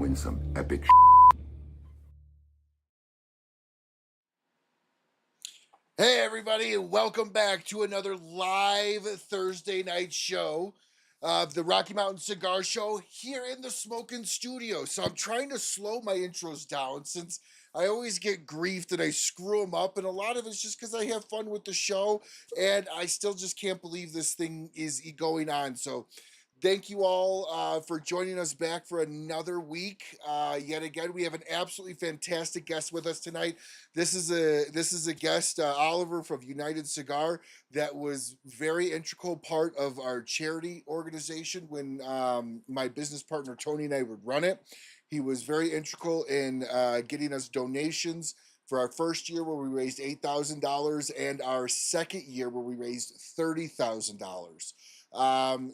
win some epic. Hey everybody, and welcome back to another live Thursday night show of the Rocky Mountain Cigar Show here in the Smokin' Studio. So I'm trying to slow my intros down since I always get grief that I screw them up, and a lot of it's just because I have fun with the show, and I still just can't believe this thing is going on. So thank you all for joining us back for another week. Yet again, we have an absolutely fantastic guest with us tonight. This is a guest, Oliver from United Cigar, that was very integral part of our charity organization when my business partner Tony and I would run it. He was very integral in getting us donations for our first year where we raised $8,000 and our second year where we raised $30,000.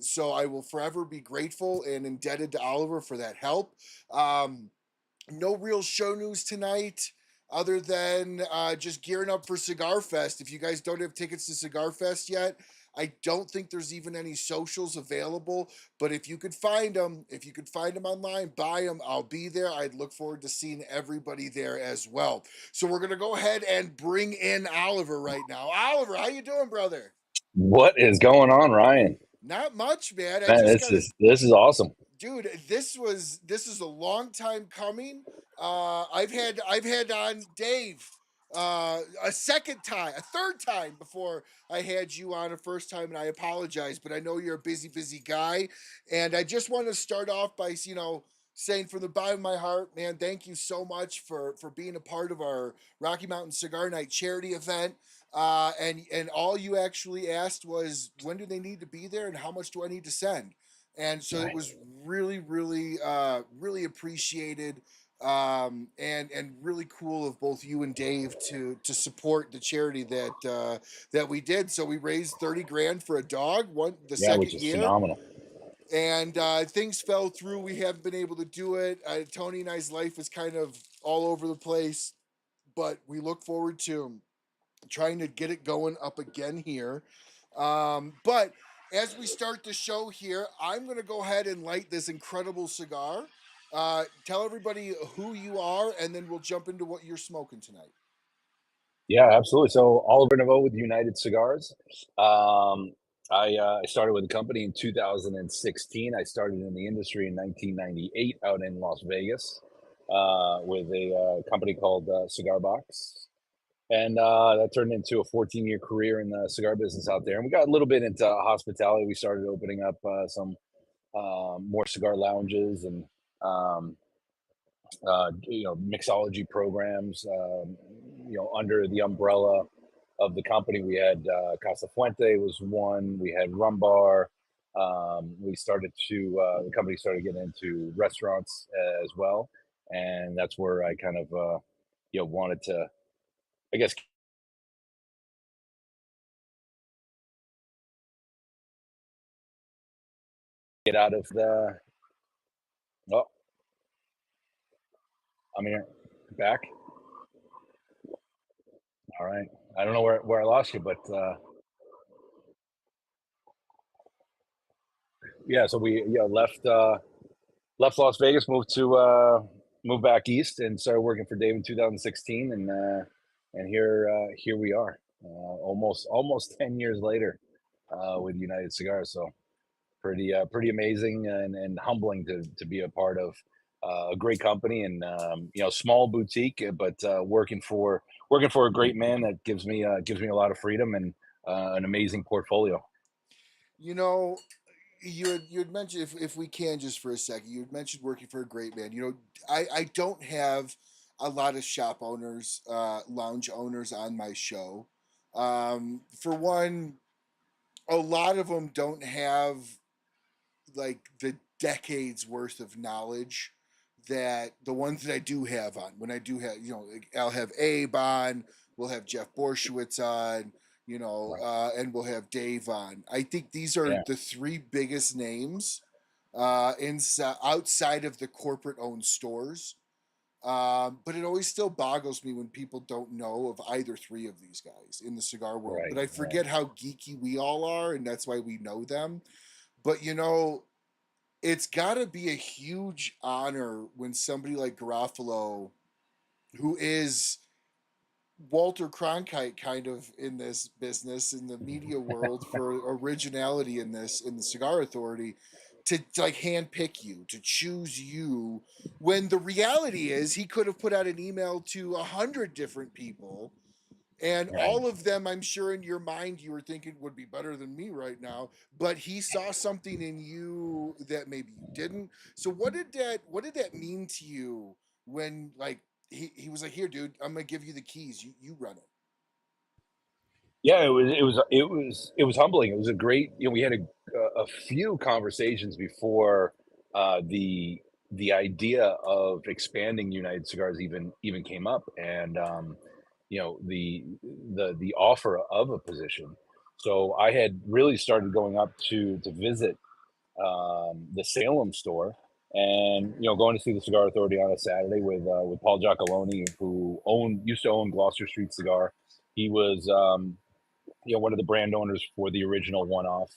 So I will forever be grateful and indebted to Oliver for that help. No real show news tonight other than just gearing up for Cigar Fest. If you guys don't have tickets to Cigar Fest yet, I don't think there's even any socials available, but if you could find them, online, buy them. I'll be there. I'd look forward to seeing everybody there as well. So we're going to go ahead and bring in Oliver right now. Oliver, how you doing, brother? What is going on, Ryan? Not much, man. Man, this is awesome, dude. This is a long time coming. I've had on Dave a third time before I had you on a first time, and I apologize, but I know you're a busy guy, and I just want to start off by saying from the bottom of my heart, man, thank you so much for being a part of our Rocky Mountain Cigar Night charity event. And all you actually asked was, when do they need to be there and how much do I need to send? And so it was really appreciated, and really cool of both you and Dave to support the charity that we did. So we raised 30 grand for a dog second which is year. Phenomenal. And things fell through. We haven't been able to do it. Tony and I's life is kind of all over the place, but we look forward to trying to get it going up again here. But as we start the show here, I'm going to go ahead and light this incredible cigar. Tell everybody who you are, and then we'll jump into what you're smoking tonight. Yeah, absolutely. So Oliver Nivaud with United Cigars. I started with the company in 2016. I started in the industry in 1998 out in Las Vegas with a company called Cigar Box. And that turned into a 14-year career in the cigar business out there. And we got a little bit into hospitality. We started opening up some more cigar lounges and mixology programs. Under the umbrella of the company, we had Casa Fuente was one. We had Rum Bar. The company started getting into restaurants as well, and that's where I kind of wanted to, I guess, get out of the. Oh, I'm here, back. All right. I don't know where I lost you, but yeah. So we left Las Vegas, moved back east, and started working for Dave in 2016, and here we are, almost 10 years later, with United Cigars. So pretty amazing and humbling to be a part of a great company and small boutique, but working for a great man that gives me a lot of freedom and an amazing portfolio. You had mentioned, if we can just for a second, you had mentioned working for a great man. I don't have a lot of shop owners, lounge owners on my show. For one, a lot of them don't have like the decades worth of knowledge that the ones that I do have on. When I do have, I'll have Abe on, we'll have Jeff Borshowitz on, and we'll have Dave on. I think these are the three biggest names outside of the corporate-owned stores. But it always still boggles me when people don't know of either three of these guys in the cigar world. But I forget how geeky we all are, and that's why we know them. But it's got to be a huge honor when somebody like Garofalo, who is Walter Cronkite kind of in this business in the media world for originality in this in the Cigar Authority, to like handpick you, to choose you, when the reality is he could have put out an email to 100 different people, and Right. all of them, I'm sure in your mind you were thinking would be better than me right now, but he saw something in you that maybe you didn't. So what did that mean to you when, like, he was like, here dude, I'm gonna give you the keys, you run it. Yeah, it was humbling. It was a great, we had a few conversations before the idea of expanding United Cigars even came up, and the offer of a position. So I had really started going up to visit the Salem store, and going to see the Cigar Authority on a Saturday with Paul Giacalone, who owned used to own Gloucester Street Cigar. He was one of the brand owners for the original one off.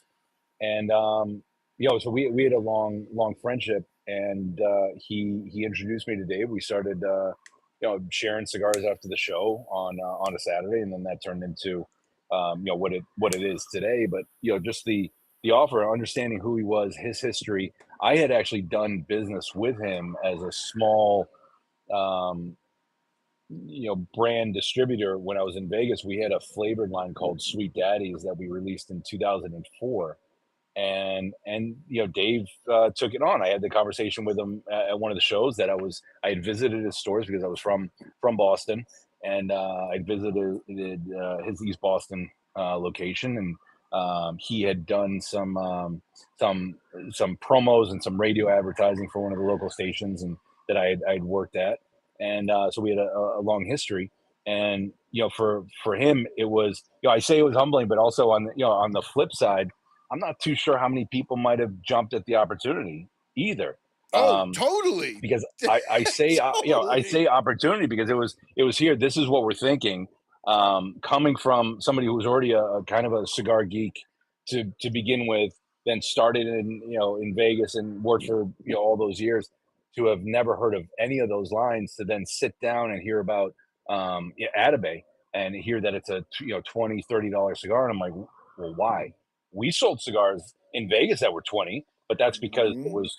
And so we had a long friendship, and he introduced me to Dave. We started sharing cigars after the show on a Saturday, and then that turned into what it is today. But just the offer, understanding who he was, his history. I had actually done business with him as a small um, brand distributor when I was in Vegas. We had a flavored line called Sweet Daddies that we released in 2004, and Dave took it on. I had the conversation with him at one of the shows that I had visited his stores because I was from Boston, and I visited his East Boston location, and he had done some some promos and some radio advertising for one of the local stations, and that I'd worked at, and so we had a long history. And for him, it was, I say it was humbling, but also on the flip side, I'm not too sure how many people might have jumped at the opportunity either. Oh, totally. Because I say I Totally. say opportunity because it was here. This is what we're thinking. Coming from somebody who was already a kind of a cigar geek to begin with, then started in Vegas and worked for all those years, to have never heard of any of those lines, to then sit down and hear about Atabey, and hear that it's a $20-$30 cigar, and I'm like, well, why? We sold cigars in Vegas that were 20, but that's because it Mhm. was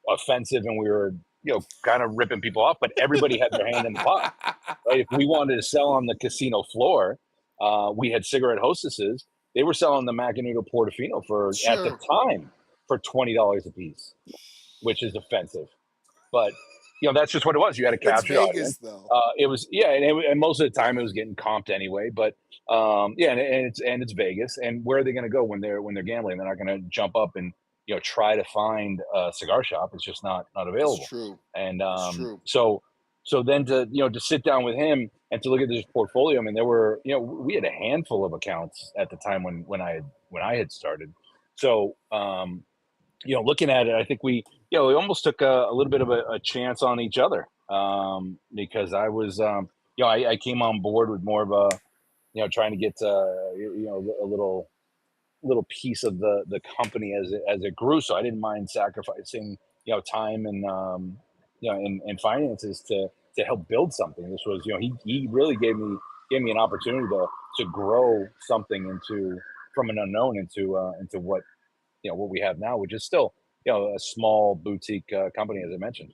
offensive and we were, kind of ripping people off, but everybody had their hand in the pot, right? If we wanted to sell on the casino floor, we had cigarette hostesses. They were selling the Macanudo Portofino at the Sure. time, for $20 a piece, which is offensive. But that's just what it was. You had to It's capture the Vegas audience. though. It was, yeah, and most of the time it was getting comped anyway. But yeah, and it's Vegas, and where are they going to go when they're gambling? They're not going to jump up and try to find a cigar shop. It's just not It's available. true. And It's true. so then to sit down with him and to look at this portfolio. I mean, there were, we had a handful of accounts at the time when I had started. So looking at it, I think we almost took a little bit of a chance on each other, because I was, I came on board with more of a, trying to get, a little piece of the company as it grew. So I didn't mind sacrificing, time and, and finances to help build something. This was, he really gave me an opportunity to grow something from an unknown into what we have now, which is still a small boutique company, as I mentioned.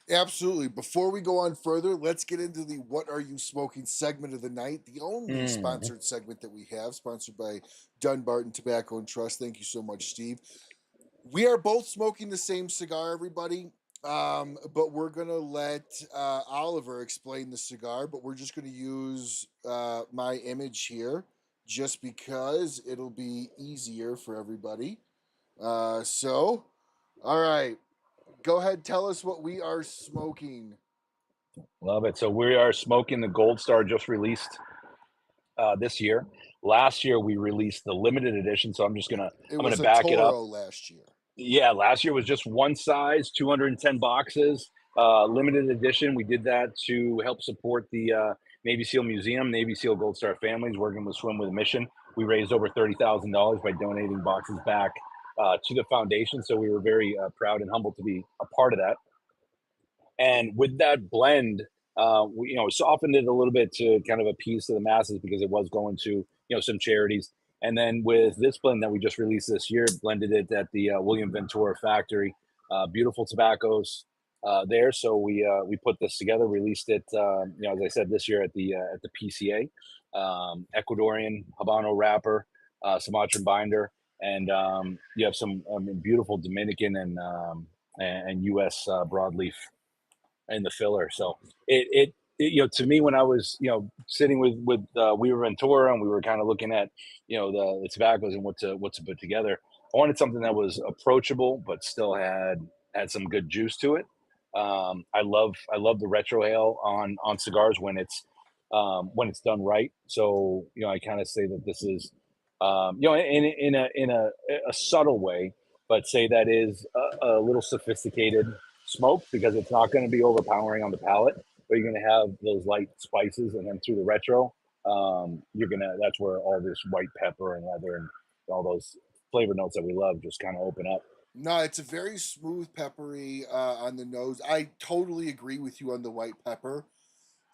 Absolutely. Before we go on further, let's get into the What Are You Smoking segment of the night, the only Mm. sponsored segment that we have, sponsored by Dunbarton Tobacco and Trust. Thank you so much, Steve. We are both smoking the same cigar, everybody. But we're gonna let Oliver explain the cigar, but we're just gonna use my image here just because it'll be easier for everybody. So, all right, go ahead, tell us what we are smoking. Love it. So we are smoking the Gold Star, just released this year. Last year we released the limited edition. So I'm just gonna It I'm gonna was a back it up. Toro last year. Yeah, last year was just one size, 210 boxes, limited edition. We did that to help support the Navy SEAL Museum, Navy SEAL Gold Star families, working with Swim with a Mission. We raised over $30,000 by donating boxes back to the foundation. So we were very proud and humbled to be a part of that. And with that blend, we softened it a little bit to kind of appease to the masses because it was going to some charities. And then with this blend that we just released this year, blended it at the William Ventura factory. Beautiful tobaccos there. So we put this together, released it. As I said, this year at the PCA, Ecuadorian Habano wrapper, Sumatran binder, and you have some beautiful Dominican and U.S. broadleaf in the filler. So to me, when I was sitting with we were in Ventura and we were kind of looking at the tobaccos and what to put together, I wanted something that was approachable but still had some good juice to it. I love the retrohale on cigars when it's done right. So I kind of say that this is in a subtle way, but say that is a little sophisticated smoke because it's not going to be overpowering on the palate, but you're going to have those light spices, and then through the retro, that's where all this white pepper and leather and all those flavor notes that we love just kind of open up. No, it's a very smooth, peppery on the nose. I totally agree with you on the white pepper.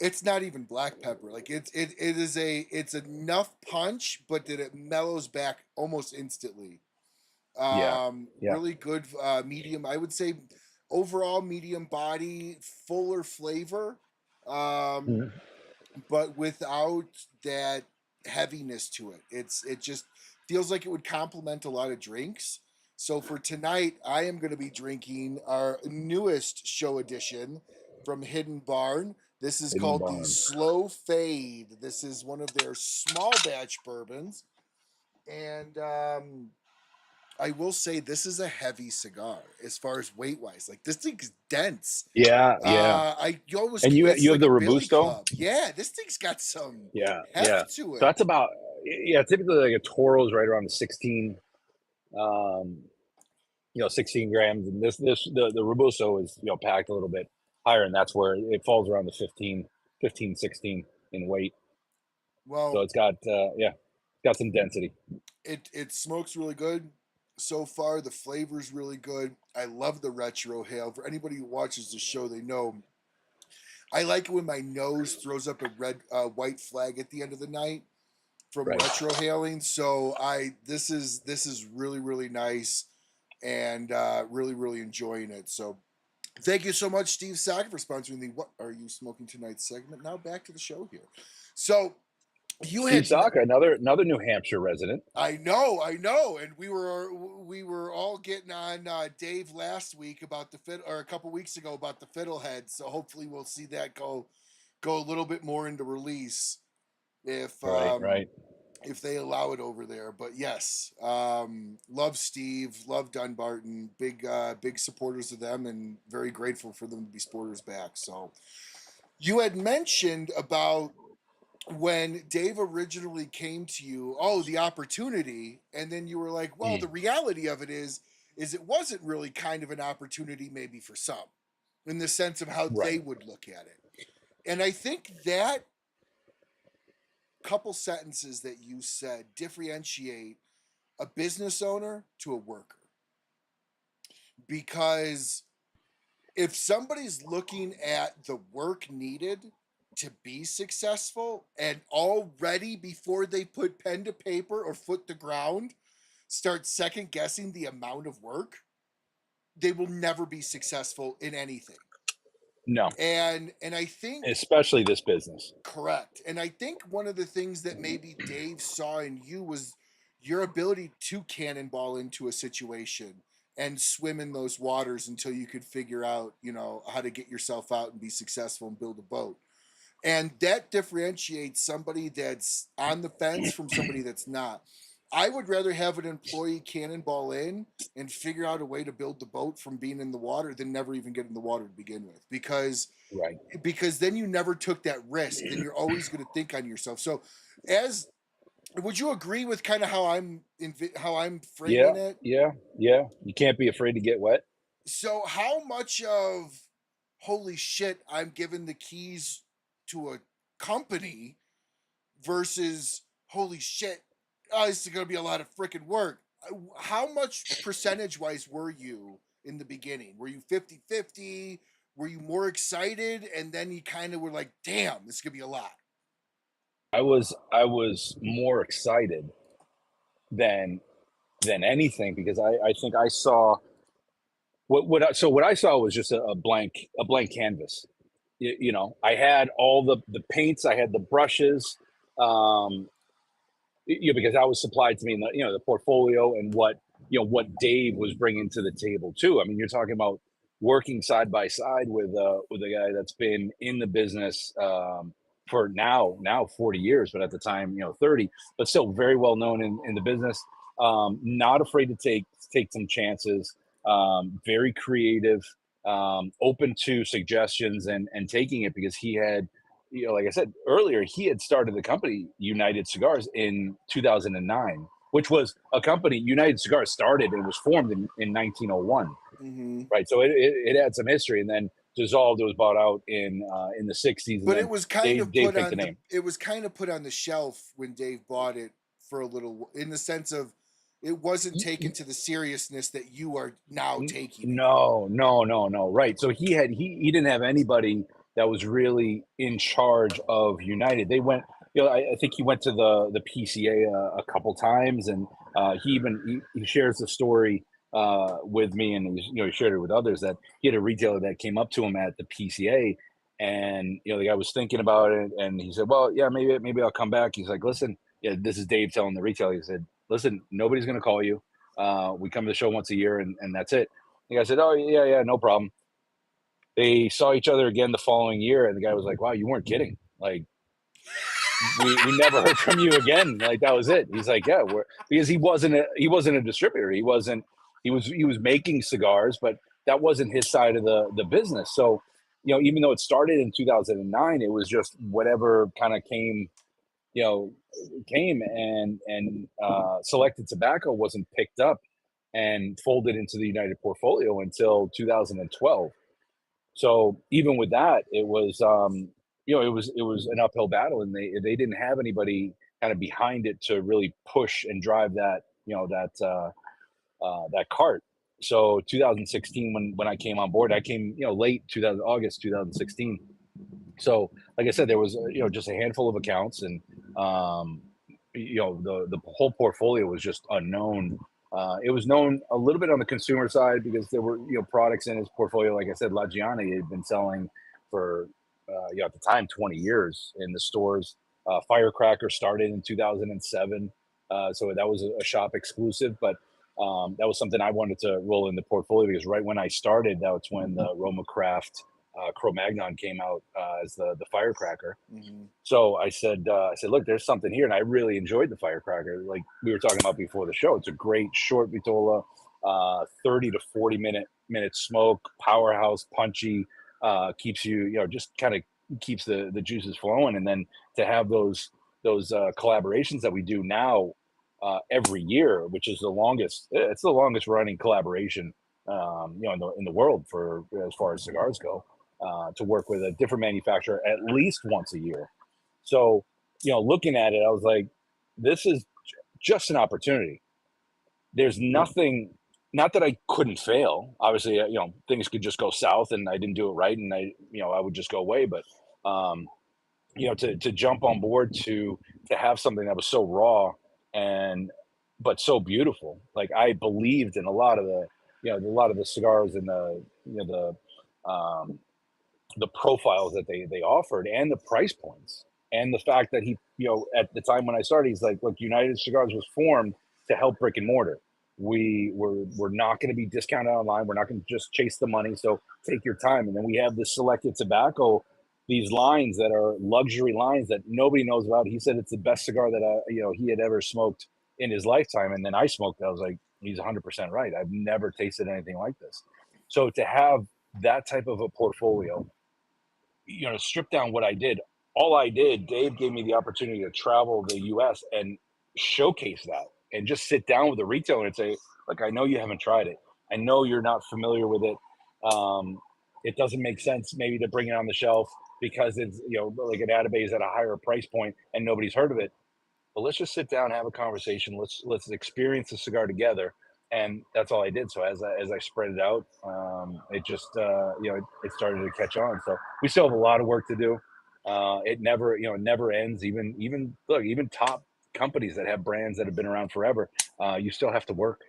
It's not even black pepper. Like it's enough punch, but that it mellows back almost instantly. Yeah, yeah. Really good medium. I would say overall medium body, fuller flavor, um, Mhm. but without that heaviness to it. It just feels like it would complement a lot of drinks. So for tonight, I am going to be drinking our newest show edition from Hidden Barn. This is Hidden called the Barn. Slow Fade. This is one of their small batch bourbons, and I will say this is a heavy cigar as far as weight wise. Like this thing's dense. Yeah, yeah. You almost And it's you have like the a billy Robusto. club. Yeah, this thing's got some Yeah, yeah. heft to So it. that's about typically like a Toro is right around the 16, um, 16 grams, and the Robusto is packed a little bit higher, and that's where it falls around the 15, 16 in weight. So Well, it's got got some density. it smokes really good so far. The flavor's really good. I love the retro hail. For anybody who watches the show, they know I like it when my nose throws up a white flag at the end of the night from Right. retro hailing. So this is really really nice and really really enjoying it. So thank you so much, Steve Sackett, for sponsoring the "What Are You Smoking Tonight" segment. Now back to the show here. So you Steve had Saka, another New Hampshire resident. I know, and we were all getting on Dave last week about the fiddle, or a couple weeks ago about the fiddlehead. So hopefully we'll see that go a little bit more into release if Right, right. if they allow it over there. But yes, love Steve, love Dunbarton, big supporters of them, and very grateful for them to be supporters back. So you had mentioned about when Dave originally came to you, oh, the opportunity, and then you were like, well, the Mm, reality of it is it wasn't really kind of an opportunity maybe for some, in the sense of how they right. would look at it. And I think that couple sentences that you said differentiate a business owner to a worker. Because if somebody's looking at the work needed to be successful and already before they put pen to paper or foot to ground start second guessing the amount of work, they will never be successful in anything. No, And I think especially this business. correct. And I think one of the things that maybe Dave saw in you was your ability to cannonball into a situation and swim in those waters until you could figure out, how to get yourself out and be successful and build a boat. And that differentiates somebody that's on the fence from somebody that's not. I would rather have an employee cannonball in and figure out a way to build the boat from being in the water than never even get in the water to begin with, Right. because then you never took that risk. Then you're always going to think on yourself. So, as would you agree with kind of how I'm Yeah, framing it? yeah, yeah. You can't be afraid to get wet. So, how much of holy shit, I'm given the keys to a company versus holy shit, oh, this is going to be a lot of freaking work. how much percentage wise were you in the beginning? Were you 50-50? Were you more excited? And then you kind of were like, damn, this could be a lot. I was more excited than anything because I think I saw what I saw was just a blank canvas. You know, I had all the paints, I had the brushes, um, because that was supplied to me in the portfolio and what Dave was bringing to the table too. I mean, you're talking about working side by side with a guy that's been in the business for now 40 years, but at the time 30, but still very well known in the business. Not afraid to take some chances. Very creative, open to suggestions and taking it because he had like I said earlier, he had started the company United Cigars in 2009, which was a company United Cigars started and was formed in 1901, Mm-hmm. right? So it had some history, and then dissolved. It was bought out in the 60s, and But then it was kind of Dave put picked the on name. it was kind of put on the shelf when Dave bought it for a little, in the sense of it wasn't taken to the seriousness that you are now taking it. No. Right. So he didn't have anybody that was really in charge of United. They went, I think he went to the PCA a couple times, and he shares the story with me, and he shared it with others that he had a retailer that came up to him at the PCA, and the guy was thinking about it, and he said, "Well, yeah, maybe I'll come back." He's like, "Listen, yeah, this is Dave telling the retailer." He said, "Listen, nobody's going to call you. We come to the show once a year, and that's it." The guy said, "Oh yeah, no problem." They saw each other again the following year, and the guy was like, "Wow, you weren't kidding! Like we never heard from you again. Like that was it." He's like, "Yeah, because he wasn't a distributor. He was making cigars, but that wasn't his side of the business. So even though it started in 2009, it was just whatever kind of you know came and Selected Tobacco wasn't picked up and folded into the United portfolio until 2012. So even with that, it was an uphill battle, and they didn't have anybody kind of behind it to really push and drive that cart. So 2016, when I came on board, I came late 2000 August 2016. So like I said, there was just a handful of accounts, and the whole portfolio was just unknown. It was known a little bit on the consumer side because there were products in his portfolio. Like I said, La Gianni had been selling for at the time 20 years in the stores. Firecracker started in 2007, so that was a shop exclusive. But that was something I wanted to roll in the portfolio because right when I started, that's when the Roma Craft Cro-Magnon came out as the firecracker. Mm-hmm. So I said, look, there's something here, and I really enjoyed the firecracker. Like we were talking about before the show, it's a great short vitola, 30 to 40 minute smoke, powerhouse, punchy, keeps just kind of keeps the juices flowing, and then to have those collaborations that we do now every year, which is it's the longest running collaboration in the world for as far as cigars go, to work with a different manufacturer at least once a year. So, looking at it, I was like, this is just an opportunity. There's nothing, not that I couldn't fail. Obviously, things could just go south and I didn't do it right, and I would just go away. But, to jump on board to have something that was so raw and but so beautiful. Like I believed in a lot of the cigars and the profiles that they offered and the price points and the fact that he at the time when I started, he's like, look, United Cigars was formed to help brick and mortar. We're not going to be discounted online. We're not going to just chase the money. So take your time. And then we have this Selected Tobacco, these lines that are luxury lines that nobody knows about. He said it's the best cigar that he had ever smoked in his lifetime. And then I smoked it. I was like, he's 100% right. I've never tasted anything like this. So to have that type of a portfolio, strip down what I did. All I did, Dave gave me the opportunity to travel the U.S. and showcase that, and just sit down with the retailer and say, "Look, I know you haven't tried it. I know you're not familiar with it. It doesn't make sense maybe to bring it on the shelf because it's like an Atabey is at a higher price point and nobody's heard of it. but let's just sit down and have a conversation. Let's experience the cigar together. And that's all I did. So as I spread it out, it just it started to catch on. So we still have a lot of work to do. It never it never ends. Even look, even top companies that have brands that have been around forever, you still have to work.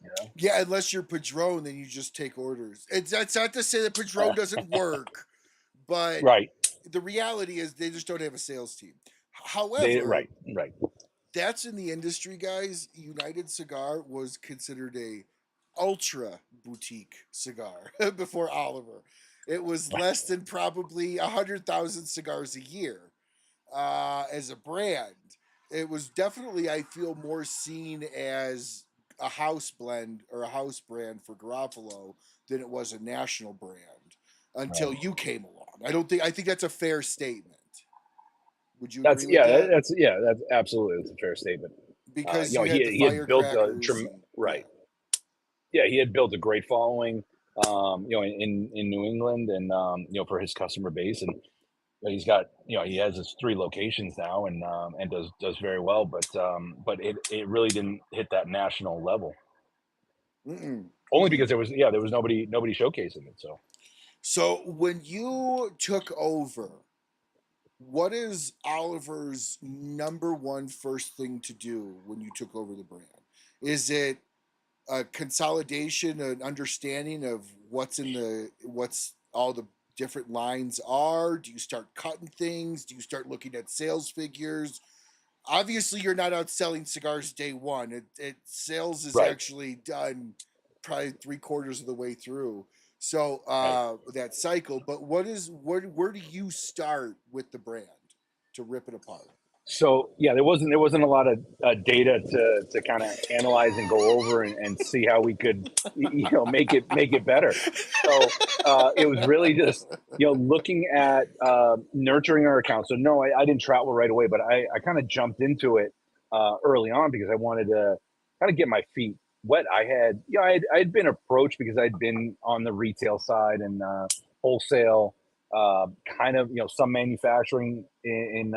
You know? Yeah, unless you're Padron, then you just take orders. That's not to say that Padron doesn't work, but Right. the reality is they just don't have a sales team. They However, right. that's in the industry, guys. United Cigar was considered a ultra boutique cigar before Oliver. It was less than probably 100,000 cigars a year as a brand. It was definitely, I feel, more seen as a house blend or a house brand for Garofalo than it was a national brand until Right. you came along. I think that's a fair statement. Would you agree with That's absolutely, it's a fair statement. because You know, you had the he had built firecrackers and yeah. right. Yeah, he had built a great following, in New England, and for his customer base, and he's got, he has his 3 locations now, and does very well, but it really didn't hit that national level, Mm-mm, only mm-mm. because there was nobody showcasing it. So So when you took over, what is Oliver's number one first thing to do when you took over the brand? Is it a consolidation, an understanding of what's all the different lines are? Do you start cutting things? Do you start looking at sales figures? Obviously, you're not out selling cigars day one. Sales is right, actually done probably 3/4 of the way through. So right. that cycle. But where do you start with the brand to rip it apart? So yeah, there wasn't a lot of data to kind of analyze and go over and see how we could make it better. So it was really just looking at nurturing our account. So no, I didn't travel right away, but I kind of jumped into it early on because I wanted to kind of get my feet wet. I'd been approached because I'd been on the retail side and wholesale, kind of some manufacturing in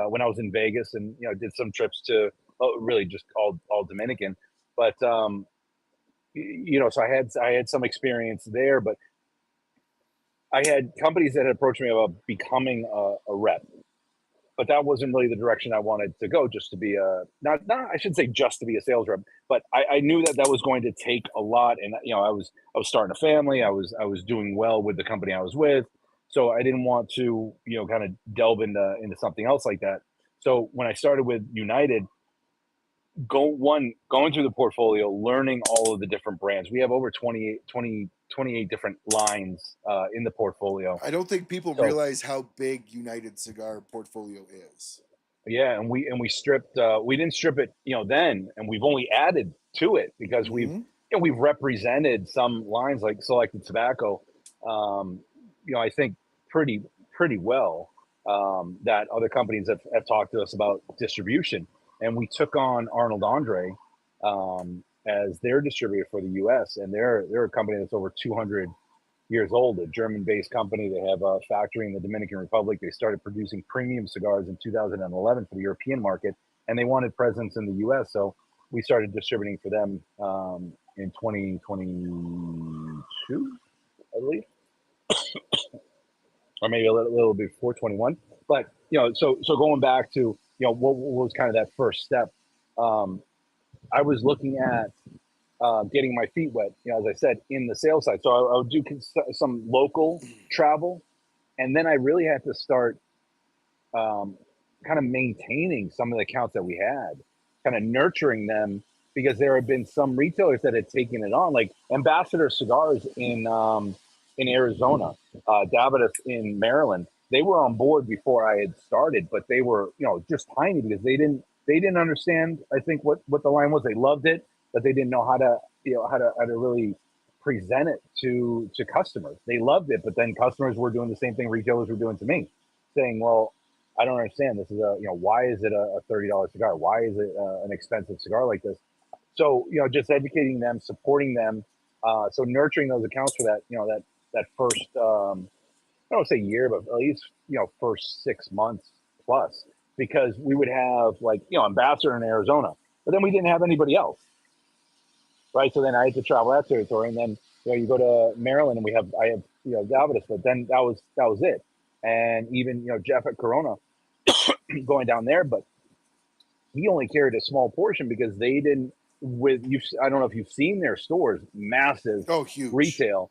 when I was in Vegas, and did some trips to really just all Dominican. But so I had some experience there, but I had companies that had approached me about becoming a rep, but that wasn't really the direction I wanted to go. Just to be a not I should say just to be a sales rep, but I knew that was going to take a lot, and I was starting a family. I was doing well with the company I was with, so I didn't want to kind of delve into something else like that. So when I started with United, going through the portfolio, learning all of the different brands. We have over 28 different lines in the portfolio. I don't think people So realize how big United Cigar portfolio is. yeah, and we stripped. We didn't strip it, then, and we've only added to it because Mm-hmm. we've represented some lines like Selected Tobacco. Um, I think pretty well, that other companies have talked to us about distribution, and we took on Arnold Andre as their distributor for the U.S. And they're a company that's over 200 years old, a German-based company. They have a factory in the Dominican Republic. They started producing premium cigars in 2011 for the European market, and they wanted presence in the U.S. So we started distributing for them in 2022, I believe, or maybe a little before 21. But so going back to what was kind of that first step. Um, I was looking at getting my feet wet, as I said, in the sales side. So I would do some local travel, and then I really had to start kind of maintaining some of the accounts that we had, kind of nurturing them, because there had been some retailers that had taken it on, like Ambassador Cigars in Arizona, Davidoff in Maryland. They were on board before I had started, but they were just tiny because they didn't understand, I think, what the line was. They loved it, but they didn't know how to how to really present it to customers. They loved it, but then customers were doing the same thing retailers were doing to me, saying, "Well, I don't understand. This is why is it a $30 cigar? Why is it an expensive cigar like this?" So just educating them, supporting them, so nurturing those accounts for that that first I don't say year, but at least first 6 months plus. because we would have like, Ambassador in Arizona, but then we didn't have anybody else. Right. So then I had to travel that territory, and then, you go to Maryland and I have, Davidas, but then that was it. And even, Jeff at Corona going down there, but he only carried a small portion because they didn't I don't know if you've seen their stores, massive huge retail,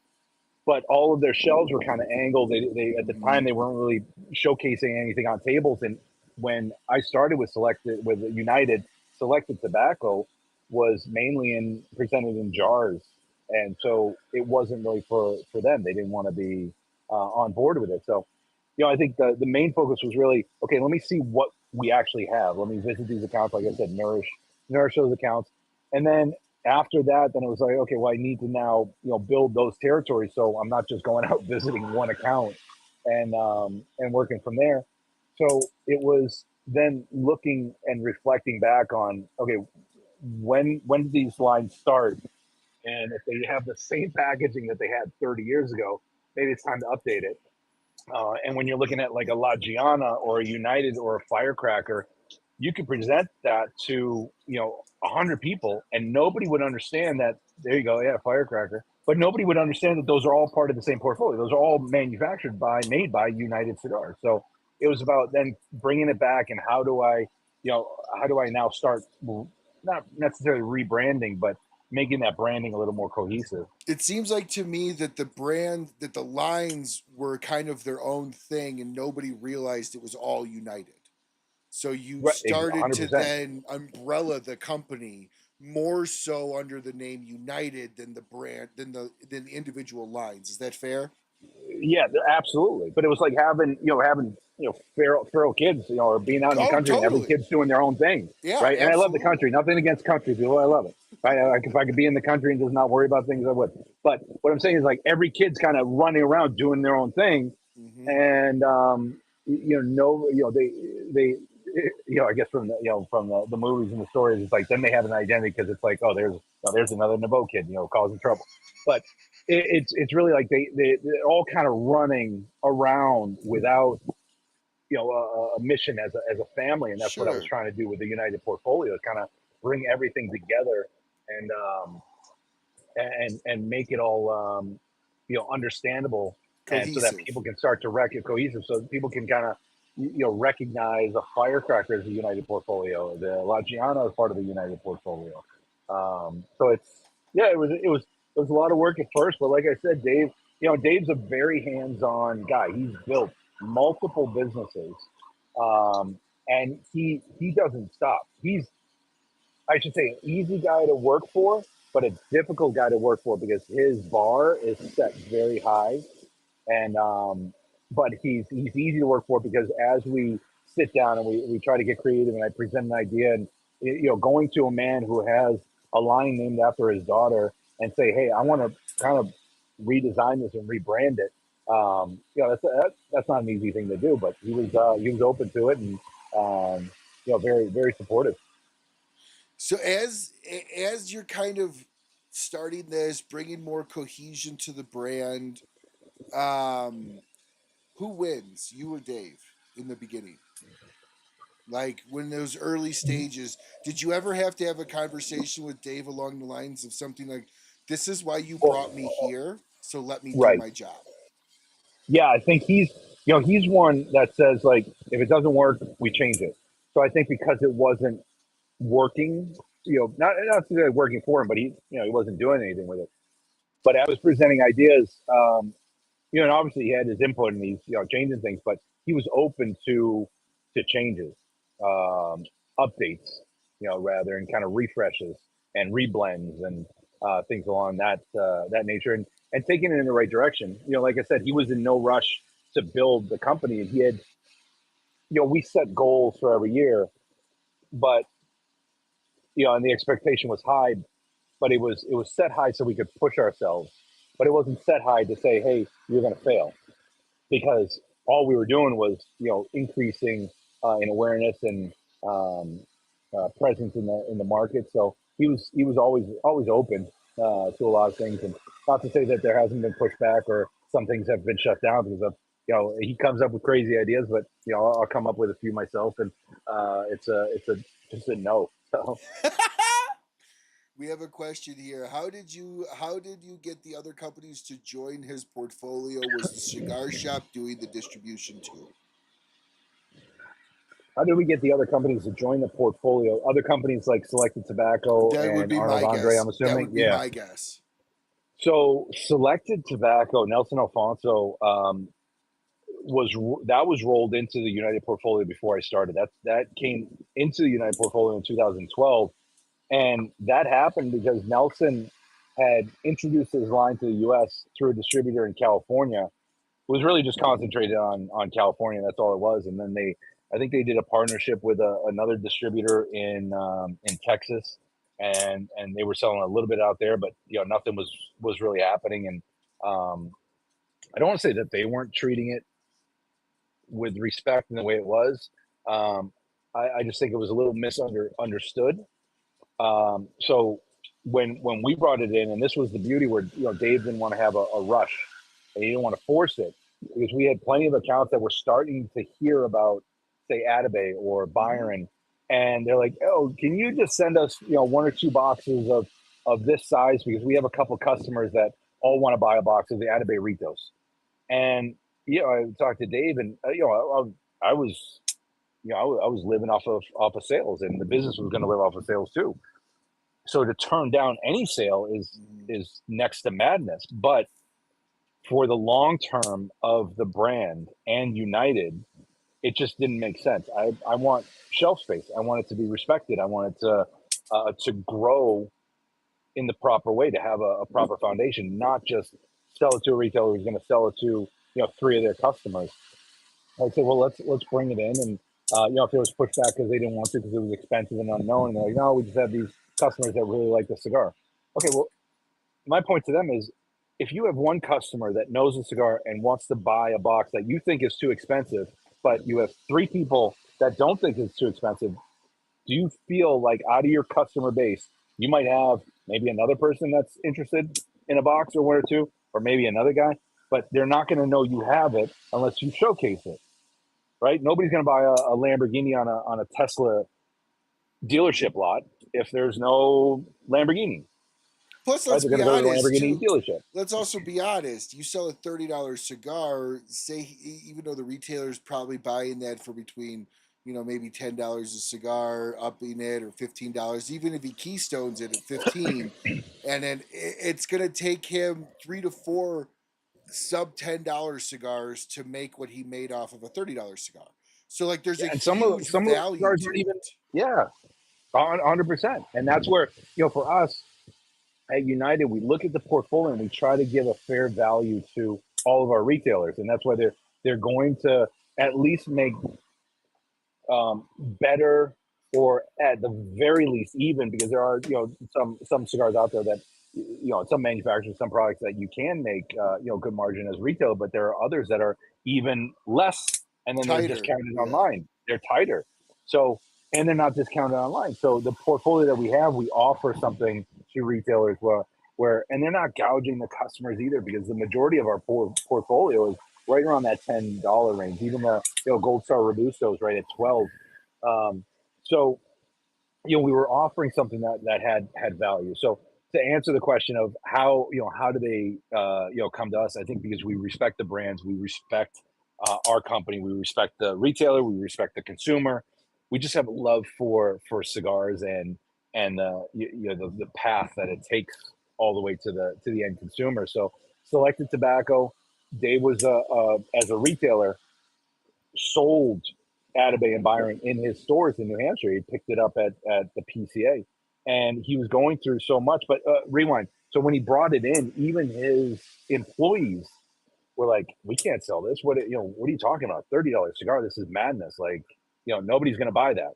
but all of their shelves were kind of angled. They at the time they weren't really showcasing anything on tables. And when I started with United, selected tobacco was mainly presented in jars, and so it wasn't really for them. They didn't want to be on board with it. So, I think the main focus was really, okay, let me see what we actually have. Let me visit these accounts, like I said, nourish those accounts, and then after that, then it was like, okay, well, I need to now, build those territories. So I'm not just going out visiting one account and working from there. So it was then looking and reflecting back on, okay, when did these lines start? And if they have the same packaging that they had 30 years ago, maybe it's time to update it. And when you're looking at like a La Giana or a United or a Firecracker, you could present that to 100 people, and nobody would understand that. There you go, yeah, Firecracker. But nobody would understand that those are all part of the same portfolio. Those are all made by United Cigars. So it was about then bringing it back, and how do I now start, not necessarily rebranding, but making that branding a little more cohesive. It seems like to me that the lines were kind of their own thing, and nobody realized it was all United. So you Right, started to 100%. then umbrella the company more so under the name United than the brand than the individual lines. Is that fair? Yeah, absolutely. But it was like having feral kids, or being out in the Oh, country, and every totally. kid's doing their own thing, Yeah, right? And I love the absolutely. country. Nothing against country people. I love it. Right? If I could be in the country and just not worry about things, I would. But what I'm saying is, like, every kid's kind of running around doing their own thing, Hmm. and they I guess from the movies and the stories, it's like then they have an identity, because it's like, oh, there's another Nivaud kid, causing trouble. But it's really like they're all kind of running around without a mission as a family, and that's what I was Sure. trying to do with the United portfolio, kind of bring everything together, and make it all understandable, and so that Cohesive. people can start to cohesive, so people can kind of recognize a Firecracker as a United portfolio, the La Giana as part of the United portfolio. So it was a lot of work at first, but like I said, Dave's a very hands-on guy. He's built multiple businesses, and he doesn't stop. He's, I should say, an easy guy to work for, but a difficult guy to work for, because his bar is set very high, and but he's easy to work for, because as we sit down and we try to get creative, and I present an idea, and going to a man who has a line named after his daughter and say, hey, I want to kind of redesign this and rebrand it. That's not an easy thing to do, but he was open to it, and very, very supportive. So as you're kind of starting this, bringing more cohesion to the brand, um, who wins, you or Dave, in the beginning? Like when those early stages, did you ever have to have a conversation with Dave along the lines of something like, "This is why you Well, brought me here, so let me do right. my job." Yeah, I think he's one that says, like, if it doesn't work, we change it. So I think because it wasn't working, not necessarily working for him, but he wasn't doing anything with it. But I was presenting ideas, and obviously he had his input in these, changing things, but he was open to changes, um, updates, rather, and kind of refreshes and reblends, and things along that nature, and taking it in the right direction. Like I said, he was in no rush to build the company, and he had, we set goals for every year, but and the expectation was high, but it was set high so we could push ourselves, but it wasn't set high to say, hey, you're going to fail, because all we were doing was increasing in awareness and presence in the market. So he was always open to a lot of things, and not to say that there hasn't been pushback or some things have been shut down because of he comes up with crazy ideas, but I'll come up with a few myself, and it's just a no. So We have a question here. How did you get the other companies to join his portfolio? Was the cigar shop doing the distribution too? how did we get the other companies to join the portfolio? Other companies like Selected Tobacco That would and be Arnold my Andre, guess. I'm assuming. That would be Yeah. my guess. So Selected Tobacco, Nelson Alfonso, was rolled into the United portfolio before I started. That came into the United portfolio in 2012, and that happened because Nelson had introduced his line to the U.S. through a distributor in California. It was really just concentrated on California. That's all it was. And then I think they did a partnership with another distributor in Texas, and they were selling a little bit out there, but nothing was really happening. And I don't want to say that they weren't treating it with respect in the way it was. I just think it was a little misunderstood. So when we brought it in, and this was the beauty where Dave didn't want to have a rush, and he didn't want to force it, because we had plenty of accounts that were starting to hear about, say, Atabey or Byron, and they're like, "Oh, can you just send us one or two boxes of this size, because we have a couple customers that all want to buy a box of the Atabey Ritos." And I talked to Dave, and I was living off of sales, and the business was going to live off of sales too. So to turn down any sale is next to madness. But for the long term of the brand and United, it just didn't make sense. I want shelf space. I want it to be respected. I want it to grow in the proper way, to have a proper foundation, not just sell it to a retailer who's going to sell it to 3 of their customers. I said, well, let's bring it in, and if there was pushback because they didn't want to because it was expensive and unknown, and they're like, no, we just have these customers that really like the cigar. Okay, well, my point to them is, if you have one customer that knows the cigar and wants to buy a box that you think is too expensive, but you have 3 people that don't think it's too expensive, do you feel like out of your customer base, you might have maybe another person that's interested in a box or 1 or 2, or maybe another guy, but they're not going to know you have it unless you showcase it, right? Nobody's going to buy a Lamborghini on a Tesla dealership lot if there's no Lamborghini. Plus, Right? let's They're be going to go to the honest Lamborghini too. dealership. Let's also be honest. You sell a $30 cigar, say, even though the retailer's probably buying that for between maybe $10 a cigar, upping it, or $15, even if he keystones it at 15, and then it's going to take him 3 to 4 sub $10 cigars to make what he made off of a $30 cigar. So like, there's a And huge some of the value cigars to aren't even, it. yeah, 100%. And that's where, for us at United, we look at the portfolio and we try to give a fair value to all of our retailers. And that's why they're going to at least make better, or at the very least even, because there are some cigars out there that some manufacturers, some products that you can make good margin as retail, but there are others that are even less, and then Tighter, they're discounted online. They're tighter, so, and they're not discounted online. So the portfolio that we have, we offer something to retailers where and they're not gouging the customers either, because the majority of our portfolio is right around that $10 range. Even the Gold Star Robusto is right at 12. So we were offering something that had value. So to answer the question of how do they come to us, I think because we respect the brands, we respect our company, we respect the retailer, we respect the consumer. We just have a love for cigars and the path that it takes all the way to the end consumer. So Selected Tobacco, Dave was as a retailer, sold Atabey and Byron in his stores in New Hampshire. He picked it up at the PCA, and he was going through so much. But rewind. So when he brought it in, even his employees were like, "We can't sell this. What are you talking about? $30 cigar? This is madness. Like, nobody's going to buy that."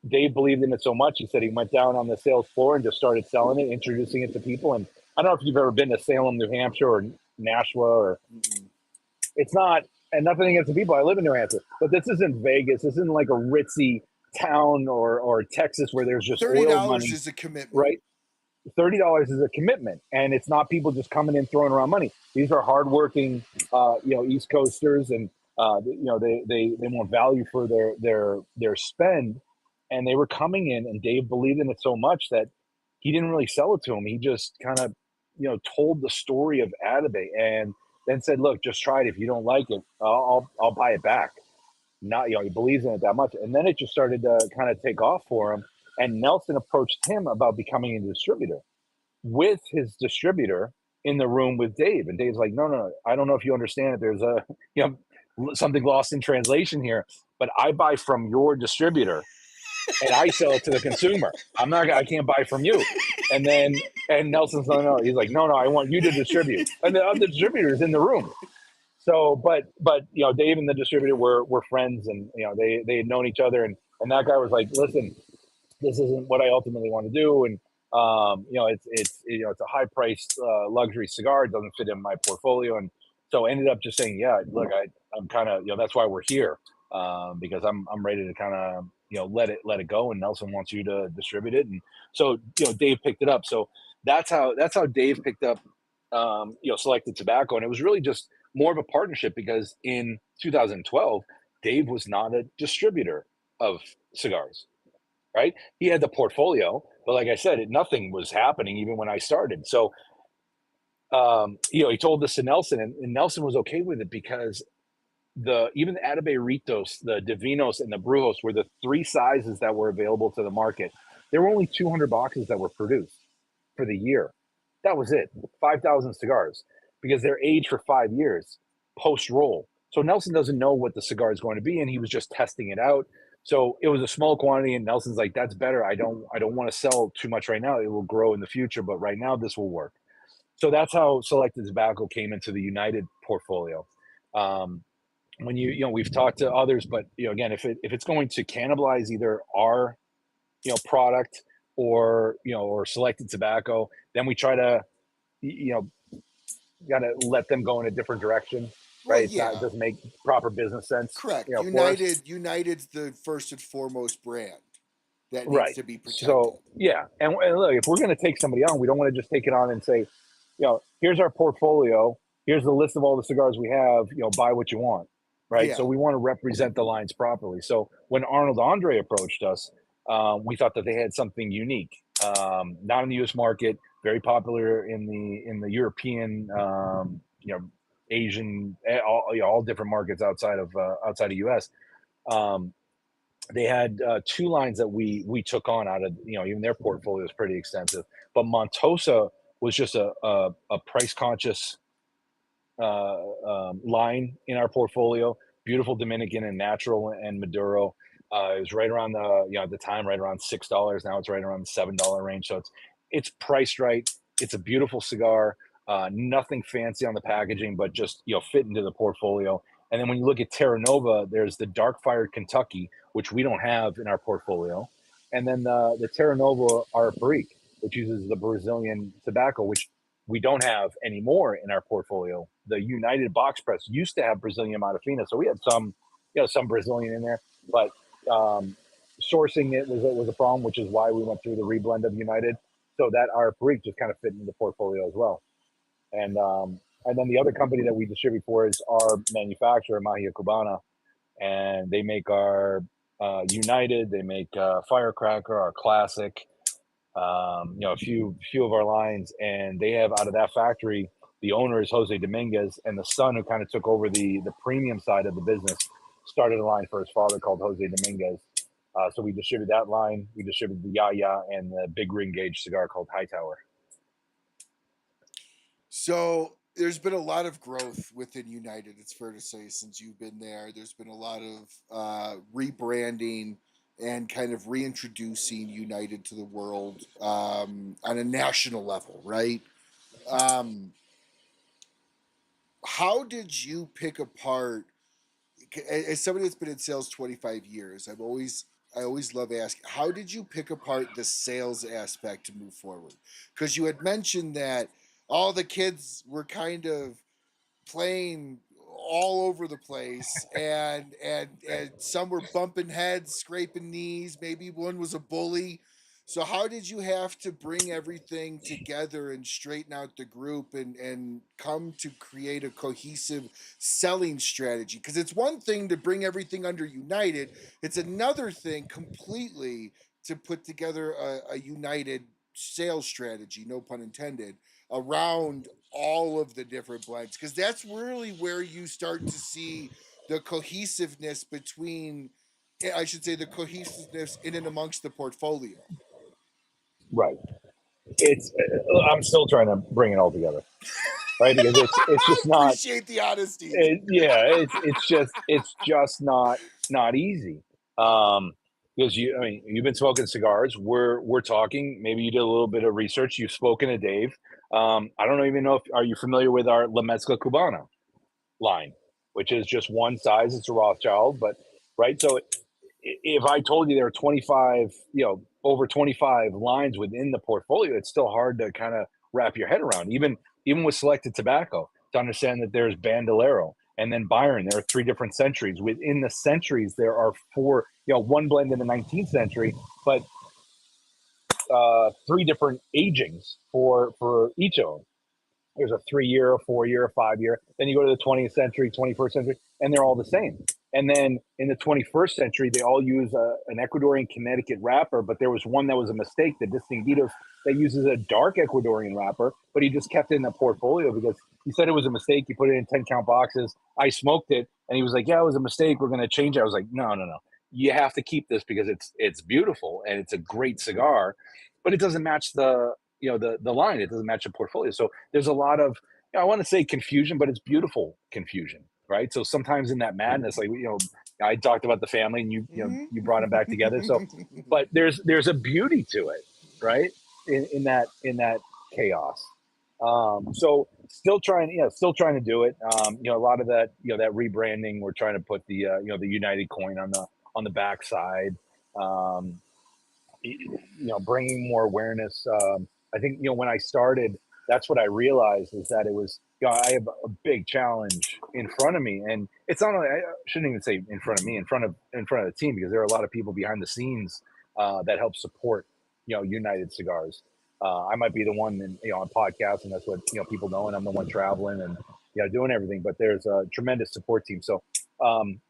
Dave believed in it so much. He said he went down on the sales floor and just started selling it, introducing it to people. And I don't know if you've ever been to Salem, New Hampshire, or Nashua, or it's not. And nothing against the people. I live in New Hampshire, but this isn't Vegas. This isn't like a ritzy town or Texas where there's just oil money. $30 is a commitment, right? $30 is a commitment, and it's not people just coming in throwing around money. These are hardworking, East Coasters, and they want value for their spend, and they were coming in, and Dave believed in it so much that he didn't really sell it to him. He just kind of told the story of Atabey, and then said, "Look, just try it. If you don't like it, I'll buy it back." Not he believes in it that much, and then it just started to kind of take off for him. And Nelson approached him about becoming a distributor with his distributor in the room with Dave. And Dave's like, no, I don't know if you understand it. There's a, something lost in translation here, but I buy from your distributor and I sell it to the consumer. I can't buy from you. And Nelson's no. He's like, no, I want you to distribute. And the other distributor is in the room. So, but Dave and the distributor were friends, and they had known each other, and that guy was like, listen, this isn't what I ultimately want to do, and it's a high priced luxury cigar. It doesn't fit in my portfolio, and so I ended up just saying, yeah, look, I'm kind of that's why we're here, because I'm ready to kind of let it go, and Nelson wants you to distribute it, and so Dave picked it up. So that's how Dave picked up Selected Tobacco, and it was really just more of a partnership, because in 2012 Dave was not a distributor of cigars, right? He had the portfolio, but like I said, nothing was happening even when I started. So he told this to Nelson, and Nelson was okay with it, because even the Atabey Ritos, the Divinos, and the Brujos were the three sizes that were available to the market. There were only 200 boxes that were produced for the year. That was it. 5,000 cigars, because they're aged for 5 years post roll. So Nelson doesn't know what the cigar is going to be, and he was just testing it out. So it was a small quantity, and Nelson's like, "That's better. I don't want to sell too much right now. It will grow in the future, but right now this will work." So that's how Selected Tobacco came into the United portfolio. When we've talked to others, but again, if it's going to cannibalize either our product or Selected Tobacco, then we try to gotta let them go in a different direction, Well, right? yeah, It doesn't make proper business sense, correct. for us. United's the first and foremost brand that needs Right. to be protected. So yeah, and look, if we're going to take somebody on, we don't want to just take it on and say, here's our portfolio, here's the list of all the cigars we have, buy what you want, right? Yeah. So we want to represent the lines properly. So when Arnold Andre approached us, we thought that they had something unique, not in the U.S. market, very popular in the European, Asian, all different markets outside of U.S. They had two lines that we took on out of even their portfolio is pretty extensive, but Montosa was just a price conscious line in our portfolio. Beautiful Dominican and natural and Maduro. It was right around at the time right around $6. Now it's right around the $7 range. So it's priced right. It's a beautiful cigar. Nothing fancy on the packaging, but just fit into the portfolio. And then when you look at Terra Nova, there's the Dark Fired Kentucky, which we don't have in our portfolio, and then the Terra Nova Araparique, which uses the Brazilian tobacco, which we don't have anymore in our portfolio. The United box press used to have Brazilian Matafina, so we had some Brazilian in there, but sourcing it was a problem, which is why we went through the reblend of United. So that Araparique just kind of fit into the portfolio as well. And then the other company that we distribute for is our manufacturer, Mahia Cubana, and they make our United, they make Firecracker, our Classic, a few of our lines, and they have out of that factory. The owner is Jose Dominguez, and the son who kind of took over the premium side of the business started a line for his father called Jose Dominguez. So we distribute that line. We distribute the Yaya and the big ring gauge cigar called Hightower. So there's been a lot of growth within United, it's fair to say, since you've been there. There's been a lot of rebranding and kind of reintroducing United to the world on a national level, right? Um, how did you pick apart, as somebody that's been in sales 25 years, I always love asking, how did you pick apart the sales aspect to move forward? Because you had mentioned that all the kids were kind of playing all over the place, and some were bumping heads, scraping knees. Maybe one was a bully. So how did you have to bring everything together and straighten out the group and come to create a cohesive selling strategy? Because it's one thing to bring everything under United, it's another thing completely to put together a united sales strategy, no pun intended, around all of the different blends. Because that's really where you start to see the cohesiveness between, I should say, the cohesiveness in and amongst the portfolio. Right. It's I'm still trying to bring it all together, right? Because it's I just not. appreciate the honesty. Yeah, it's just not easy. Um, because I mean, you've been smoking cigars. We're talking. Maybe you did a little bit of research. You've spoken to Dave. I don't even know if are you familiar with our La Mezcla Cubana line, which is just one size. It's a Rothschild, but right. So if I told you there are 25, over 25 lines within the portfolio, it's still hard to kind of wrap your head around. Even with selected tobacco, to understand that there's Bandolero and then Byron. There are three different centuries. Within the centuries, there are four. One blend in the 19th century, but three different agings for each of them. There's a 3-year, a 4-year, a 5-year. Then you go to the 20th century, 21st century, and they're all the same. And then in the 21st century, they all use an Ecuadorian Connecticut wrapper, but there was one that was a mistake, the Distinguidos, that uses a dark Ecuadorian wrapper, but he just kept it in the portfolio because he said it was a mistake. He put it in 10 count boxes. I smoked it, and he was like, yeah, it was a mistake. We're going to change it. I was like, no. You have to keep this because it's beautiful and it's a great cigar, but it doesn't match the line. It doesn't match the portfolio. So there's a lot of, I want to say confusion, but it's beautiful confusion, right? So sometimes in that madness, like I talked about the family, and you brought them back together. So, but there's a beauty to it, right? In that chaos. So still trying to do it. A lot of that rebranding. We're trying to put the United coin on the backside. Um, Bringing more awareness. I think when I started, that's what I realized is that it was I have a big challenge in front of me, and it's not only I shouldn't even say in front of me, in front of the team, because there are a lot of people behind the scenes that help support United Cigars. I might be the one on podcasts, and that's what people know, and I'm the one traveling and doing everything. But there's a tremendous support team. So um,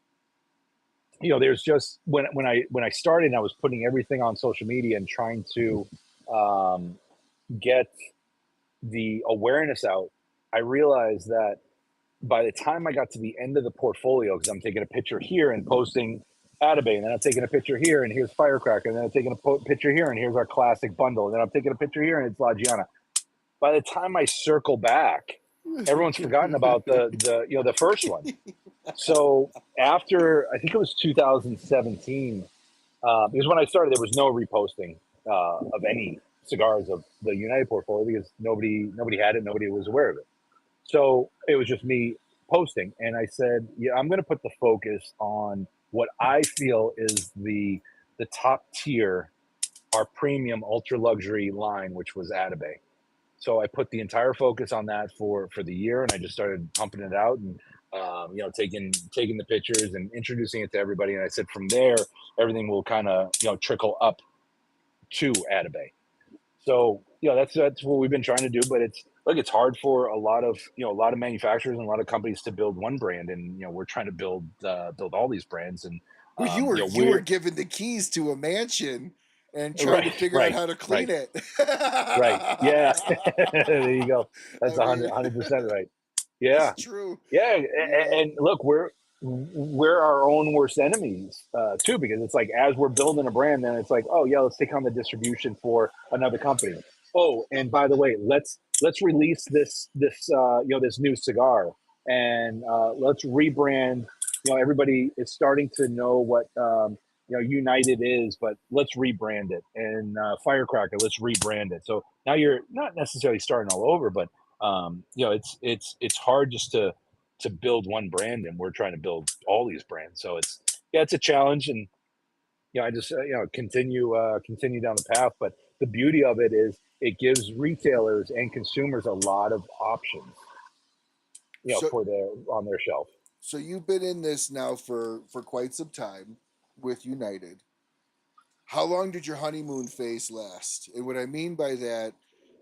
there's just when I started, I was putting everything on social media and trying to um, get the awareness out. I realized that by the time I got to the end of the portfolio, because I'm taking a picture here and posting Atabay, and then I'm taking a picture here, and here's Firecracker, and then I'm taking a picture here, and here's our classic bundle, and then I'm taking a picture here, and it's La Giana. By the time I circle back, everyone's forgotten about the first one. So after I think it was 2017, because when I started, there was no reposting of any cigars of the United portfolio because nobody had it, nobody was aware of it. So it was just me posting, and I said, "Yeah, I'm going to put the focus on what I feel is the top tier, our premium ultra luxury line, which was Atabay." So I put the entire focus on that for the year, and I just started pumping it out and taking the pictures and introducing it to everybody. And I said from there, everything will kind of trickle up to Atabay. So that's what we've been trying to do. But it's hard for a lot of manufacturers and a lot of companies to build one brand, and we're trying to build all these brands. And Well, you were we're given the keys to a mansion and trying to right, figure out right, how to clean right, it. right. Yeah, there you go. That's I mean, 100% right. it's Yeah, true. yeah. You know, And look, we're our own worst enemies too, because it's like as we're building a brand, then it's like, oh yeah, let's take on the distribution for another company. Oh, and by the way, let's release this new cigar, and let's rebrand. Everybody is starting to know what United is, but let's rebrand it. And Firecracker, let's rebrand it. So now you're not necessarily starting all over, but it's hard just to build one brand, and we're trying to build all these brands. So it's a challenge, and I just continue down the path. But the beauty of it is it gives retailers and consumers a lot of options, so for their on their shelf. so you've been in this now for quite some time with United. how long did your honeymoon phase last? And what I mean by that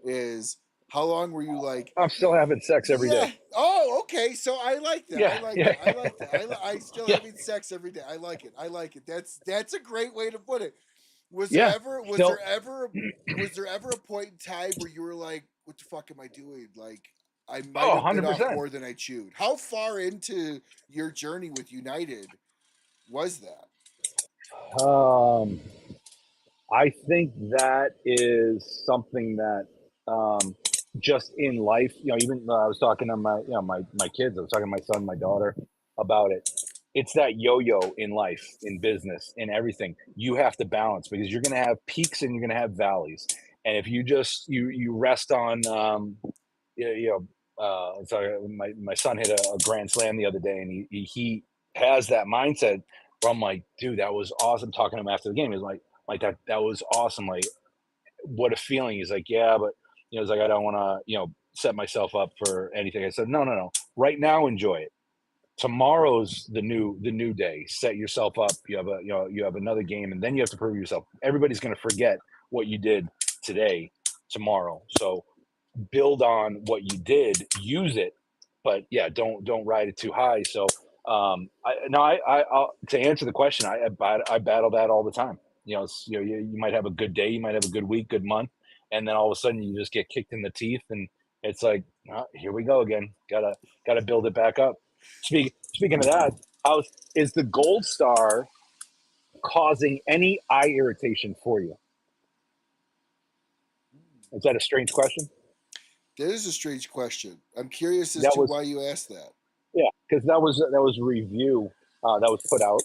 is, how long were you like, I'm still having sex every day. yeah, oh, okay, so I like that. I Yeah, like yeah, that. I like that. I still yeah, having sex every day. I like it. I like it. That's a great way to put it. Was there yeah. ever was Still, there ever was there ever a point in time where you were like, what the fuck am I doing? Like, I might oh, have bit off 100%. more than I chewed. How far into your journey with United was that? Um, I think that is something that just in life, even I was talking to my kids, I was talking to my son, my daughter about it. It's that yo-yo in life, in business, in everything. You have to balance because you're going to have peaks and you're going to have valleys. And if you just you rest on sorry, my son hit a grand slam the other day, and he has that mindset where I'm like, dude, that was awesome. Talking to him after the game, he's like that was awesome. Like, what a feeling. He's like, yeah, but it's like I don't want to set myself up for anything. I said, no. Right now, enjoy it. Tomorrow's the new day. Set yourself up. You have another game, and then you have to prove yourself. Everybody's going to forget what you did today, tomorrow. So build on what you did, use it, but yeah, don't ride it too high. So to answer the question, I battle that all the time. You might have a good day, you might have a good week, good month, and then all of a sudden you just get kicked in the teeth, and it's like, oh, here we go again. Gotta build it back up. Speaking of that, is the Gold Star causing any eye irritation for you? Is that a strange question? That is a strange question. I'm curious as That to was why you asked that. Yeah, because that was a review that was put out,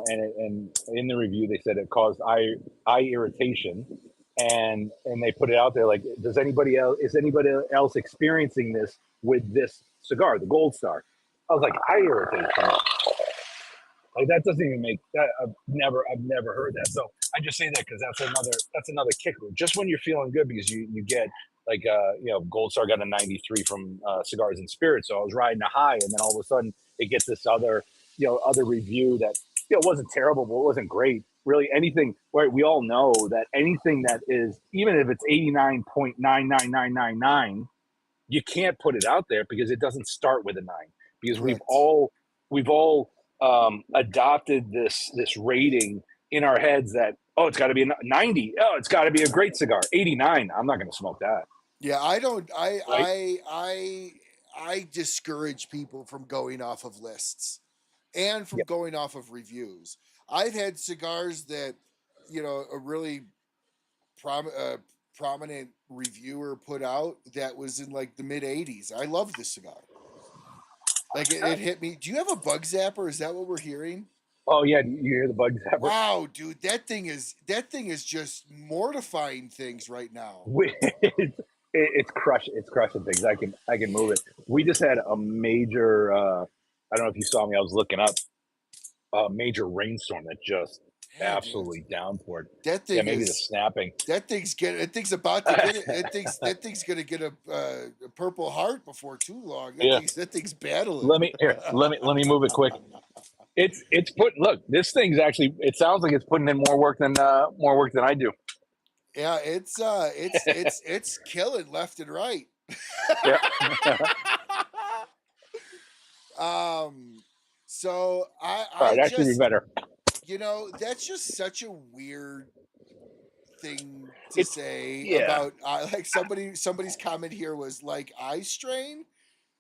and in the review they said it caused eye irritation, and they put it out there like, is anybody else experiencing this with this cigar, the Gold Star? I was like, eye irritation. Like, that doesn't even make that. I've never heard that. So I just say that because that's another kicker. Just when you're feeling good, because you get like Gold Star got a 93 from Cigars and Spirits, so I was riding a high, and then all of a sudden it gets this other review that wasn't terrible, but it wasn't great. Really, anything. Right? We all know that anything that is, even if it's 89.99999, you can't put it out there because it doesn't start with a 9. Because Correct. we've all adopted this rating in our heads that, oh, it's got to be a 90, oh, it's got to be a great cigar. 89, I'm not going to smoke that. Yeah, I don't. Right? I discourage people from going off of lists and from Yeah. going off of reviews. I've had cigars that, a really prominent reviewer put out that was in like the mid 80s. I love this cigar. Like, it hit me. Do you have a bug zapper? Is that what we're hearing? Oh yeah, you hear the bug zapper? Wow, dude, that thing is just mortifying things right now. It's crushing things. I can move it. We just had a major. I don't know if you saw me. I was looking up a major rainstorm that just Yeah, dude. absolutely downpoured. That Yeah, thing maybe the is snapping. that thing's about to get it. That thing's gonna get a Purple Heart before too long. That Yeah. thing's battling. Let me move it quick. It's put. Look, this thing's actually. It sounds like it's putting in more work than I do. Yeah, it's killing left and right. Yeah. So I All I right, actually, be just better. that's just such a weird thing to It's say Yeah. about like somebody's comment here was like eye strain.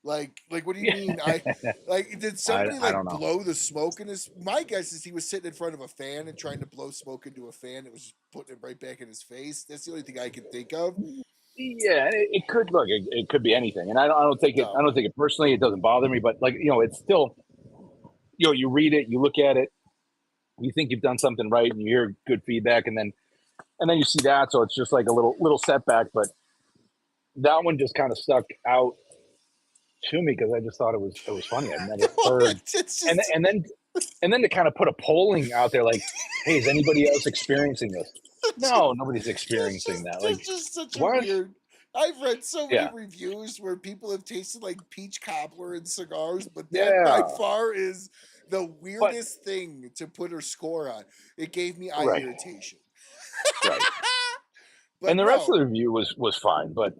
Like what do you Yeah. mean? Did I somebody I like don't know. blow the smoke in his? My guess is he was sitting in front of a fan and trying to blow smoke into a fan. It was just putting it right back in his face. That's the only thing I can think of. Yeah, it could look. It could be anything, and I don't take it. I No, don't take it personally. It doesn't bother me, but like it's still. You read it, you look at it, you think you've done something right, and you hear good feedback, and then you see that, so it's just like a little setback. But that one just kind of stuck out to me because I just thought it was funny. I've never heard, it's and then, just and then and then to kind of put a polling out there like, hey, is anybody else experiencing this? No, nobody's experiencing that. Like, it's just such a what? weird. I've read so many Yeah, reviews where people have tasted like peach cobbler in cigars, but that by yeah, far is the but weirdest thing to put a score on. It gave me eye right. irritation. Right. But And the rest of the review was fine, but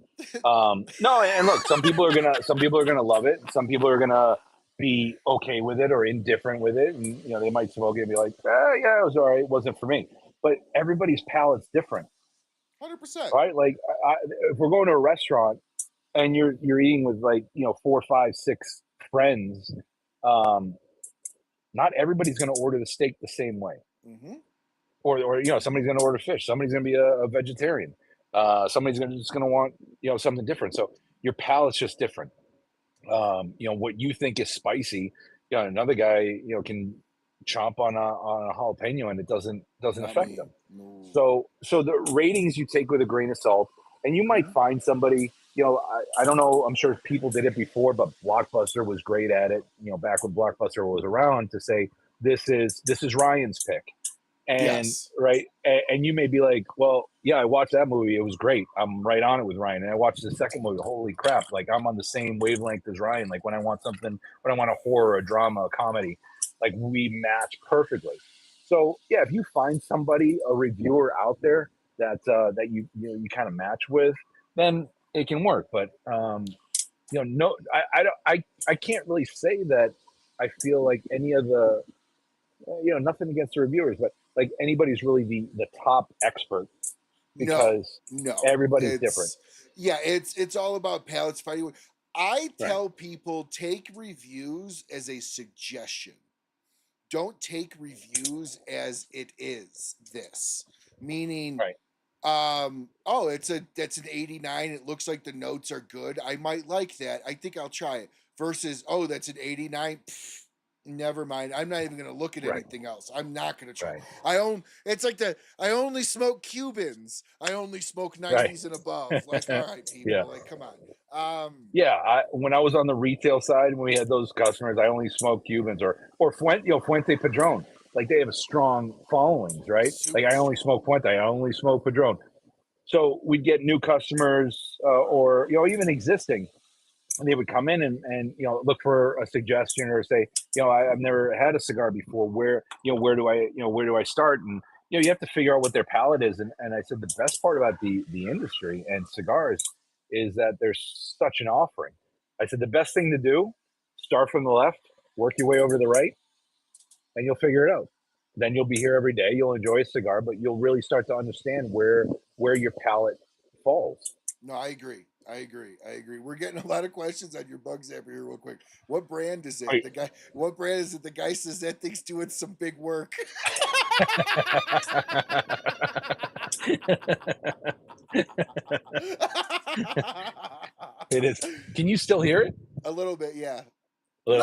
no. And look, some people are gonna love it. Some people are gonna be okay with it or indifferent with it, and they might smoke it and be like, yeah, it was all right. It wasn't for me. But everybody's palate's different, 100%. right? Like, if we're going to a restaurant and you're eating with, like, 4, 5, 6 friends, not everybody's gonna order the steak the same way. Mm-hmm. Or somebody's going to order fish. Somebody's going to be a vegetarian. Somebody's just going to want something different. So your palate's just different. What you think is spicy, another guy can chomp on a jalapeno and it doesn't affect them. No. So the ratings you take with a grain of salt, and you might find somebody. I don't know. I'm sure people did it before, but Blockbuster was great at it. Back when Blockbuster was around, to say this is Ryan's pick. And Yes. right, and you may be like, well, yeah, I watched that movie, it was great, I'm right on it with Ryan. And I watched the second movie, holy crap, like I'm on the same wavelength as Ryan. Like when I want a horror, a drama, a comedy, like we match perfectly. So yeah, if you find somebody, a reviewer out there that you kind of match with, then it can work. But no, I can't really say that I feel like any of the nothing against the reviewers, but like anybody's really the top expert, because no, everybody's different. Yeah, it's all about palates fighting. I tell Right. people, take reviews as a suggestion. Don't take reviews as it is this. Meaning, Right. that's an 89. It looks like the notes are good. I might like that. I think I'll try it. Versus, oh, that's an 89. Pfft, never mind. I'm not even going to look at anything else. I'm not going to try. Right. It's like I only smoke Cubans. I only smoke 90s and above. Like, all right, people, Yeah. like, come on. Yeah, when I was on the retail side, when we had those customers, I only smoked Cubans or Fuente Padron. Like they have a strong followings, right? Like I only smoke Fuente, I only smoke Padron. So we'd get new customers, or even existing, and they would come in and look for a suggestion or say, I've never had a cigar before. Where do I start? And you have to figure out what their palate is. And I said the best part about the industry and cigars is that there's such an offering. I said the best thing to do, start from the left, work your way over to the right, and you'll figure it out. Then you'll be here every day. You'll enjoy a cigar, but you'll really start to understand where your palate falls. No, I agree. We're getting a lot of questions on your bug zapper here, real quick. What brand is it? What brand is it? The guy says that thing's doing some big work. It is. Can you still hear it? A little bit, yeah. No.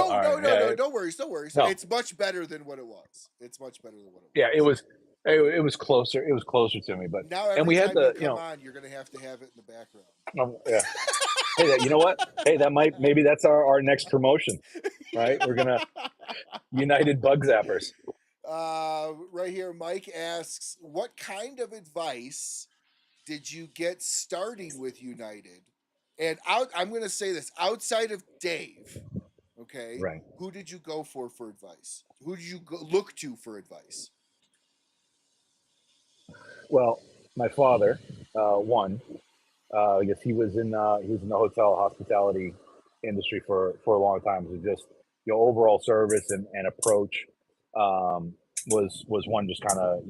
Don't worry. No. It's much better than what it was. Yeah, it was. It was closer. It was closer to me, but now and we had the come on, you're gonna have to have it in the background. Yeah. Hey, you know what? Hey, maybe that's our next promotion, right? We're gonna United Bug Zappers. Right here, Mike asks, what kind of advice did you get starting with United? And I'm going to say this, outside of Dave, okay? Right. Who did you go for advice? Who did you look to for advice? Well, my father, one, I guess he was in the hotel hospitality industry for a long time. So just overall service and approach was one, just kind of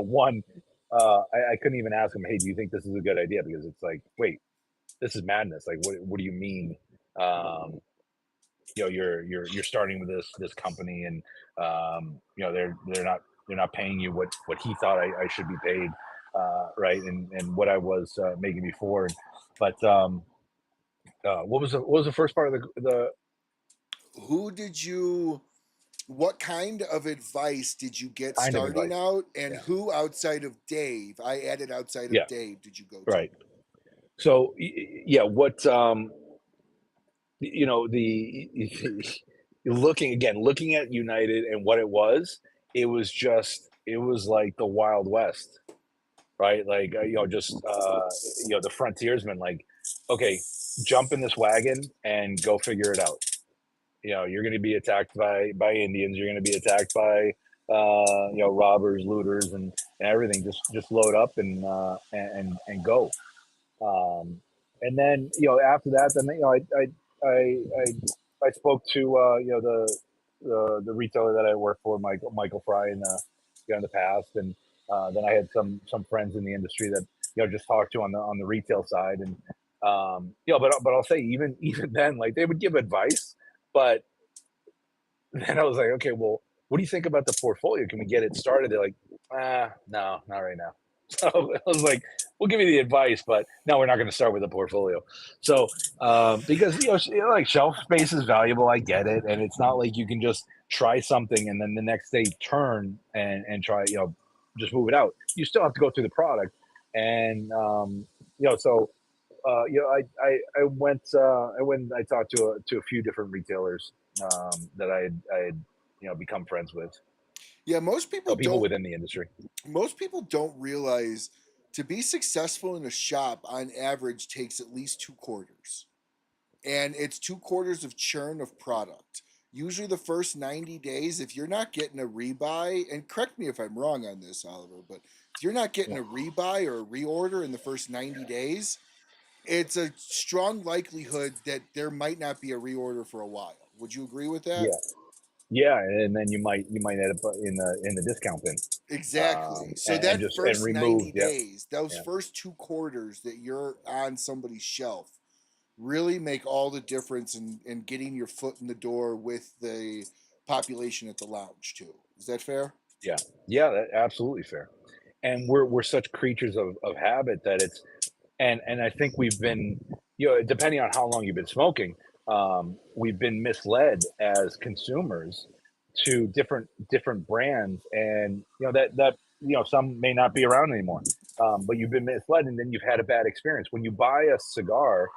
one. I couldn't even ask him, hey, do you think this is a good idea? Because it's like, wait, this is madness. Like, what do you mean? You're starting with this company, and they're not paying you what he thought I should be paid, right? And what I was making before. But what was the first part of the? What kind of advice did you get starting out, and who outside of Dave? I added outside of Dave. Did you go to? Right. So yeah, what looking at United and what it was like the Wild West, right? Like just the frontiersman, like, okay, jump in this wagon and go figure it out. You're going to be attacked by Indians. You're going to be attacked by robbers, looters, and and everything. Just load up and go. And then after that, then I spoke to the retailer that I worked for, Michael Fry, in the past, and then I had some friends in the industry that just talked to on the retail side, and but I'll say even then, like, they would give advice, but then I was like, okay, well, what do you think about the portfolio? Can we get it started? They're like, no, not right now. So I was like, we'll give you the advice, but no, we're not going to start with a portfolio. So because like, shelf space is valuable, I get it, and it's not like you can just try something and then the next day turn and try just move it out. You still have to go through the product, and so I went I talked to a few different retailers that I had become friends with. Yeah, People within the industry. most people don't realize to be successful in a shop on average takes at least 2 quarters. And it's 2 quarters of churn of product. Usually the first 90 days, if you're not getting a rebuy, and correct me if I'm wrong on this, Oliver, but if you're not getting Yeah. a rebuy or a reorder in the first 90 days, it's a strong likelihood that there might not be a reorder for a while. Would you agree with that? Yeah, yeah, and then you might end up in the discount bin, Exactly. So and that just and first 90 remove. Yeah, days, those yeah, first 2 quarters that you're on somebody's shelf really make all the difference in getting your foot in the door with the population at the lounge too. Is that fair? yeah, yeah. That absolutely fair. And we're such creatures of habit that it's and I think we've been depending on how long you've been smoking, we've been misled as consumers to different brands, and that some may not be around anymore, but you've been misled, and then you've had a bad experience when you buy a cigar.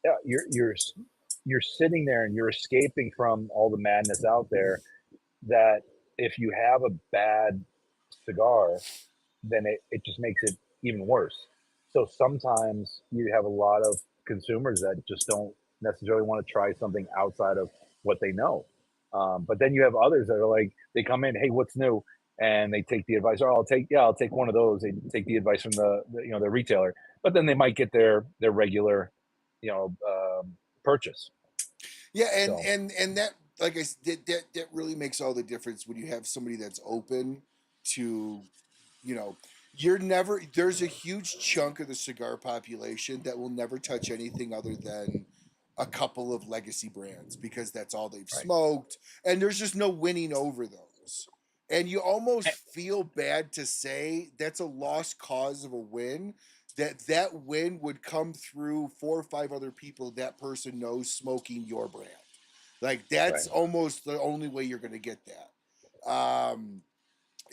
Yeah, you're sitting there and you're escaping from all the madness out there. That if you have a bad cigar, then it just makes it even worse. So sometimes you have a lot of consumers that just don't necessarily want to try something outside of what they know. But then you have others that are like, they come in, hey, what's new? And they take the advice. Oh, I'll take one of those. They take the advice from the retailer, but then they might get their regular, purchase. Yeah, So and that, like that really makes all the difference when you have somebody that's open to, you know, you're never there's a huge chunk of the cigar population that will never touch anything other than a couple of legacy brands because that's all they've right, smoked, and there's just no winning over those. And you almost Eh, feel bad to say that's a lost cause of a win, that win would come through 4 or 5 other people that person knows smoking your brand. Like that's right, almost the only way you're going to get that.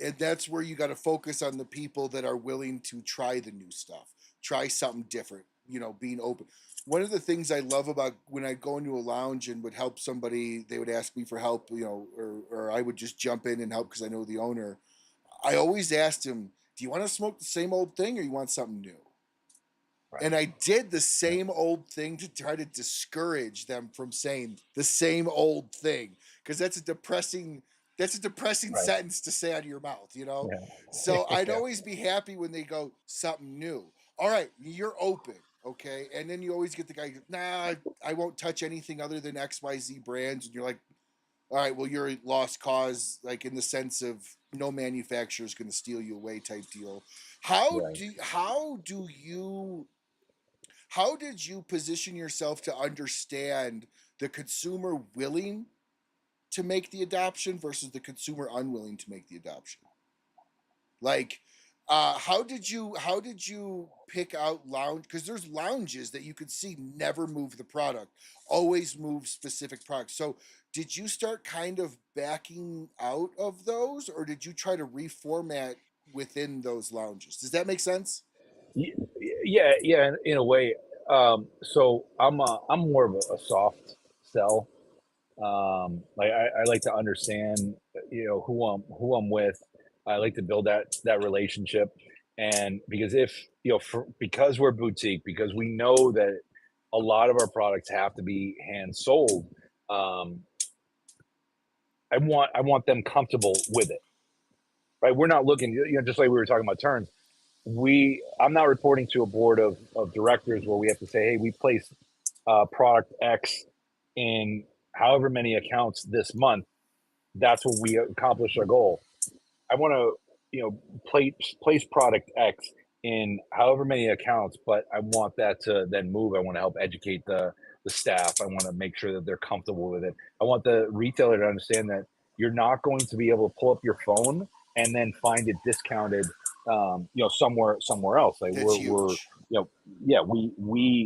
And that's where you got to focus on the people that are willing to try the new stuff, try something different, being open. One of the things I love about when I go into a lounge and would help somebody, they would ask me for help, or I would just jump in and help because I know the owner. I always asked him, do you want to smoke the same old thing or you want something new? right, And I did the yeah, same old thing to try to discourage them from saying the same old thing because that's a depressing right, sentence to say out of your mouth. yeah, So I'd yeah, always be happy when they go something new. All right, you're open, okay? And then you always get the guy, nah, I won't touch anything other than XYZ brands, and you're like, all right, well, you're a lost cause, like in the sense of no manufacturer is going to steal you away type deal. How right. do how do you how did you position yourself to understand the consumer willing to make the adoption versus the consumer unwilling to make the adoption? Like, how did you pick out lounge? Because there's lounges that you could see never move the product, always move specific products. So did you start kind of backing out of those, or did you try to reformat within those lounges? Does that make sense? Y- Yeah, yeah, in a way. So I'm more of a soft sell. Like I like to understand, who I'm with. I like to build that relationship, and because if because we're boutique, because we know that a lot of our products have to be hand sold. Um, I want them comfortable with it. right? We're not looking, just like we were talking about turns. I'm not reporting to a board of directors where we have to say, hey, we placed product X in however many accounts this month. That's when we accomplish our goal. I want to, place product X in however many accounts, but I want that to then move. I want to help educate the staff. I want to make sure that they're comfortable with it. I want the retailer to understand that you're not going to be able to pull up your phone and then find it discounted, somewhere else. Like That's we're, huge. yeah, we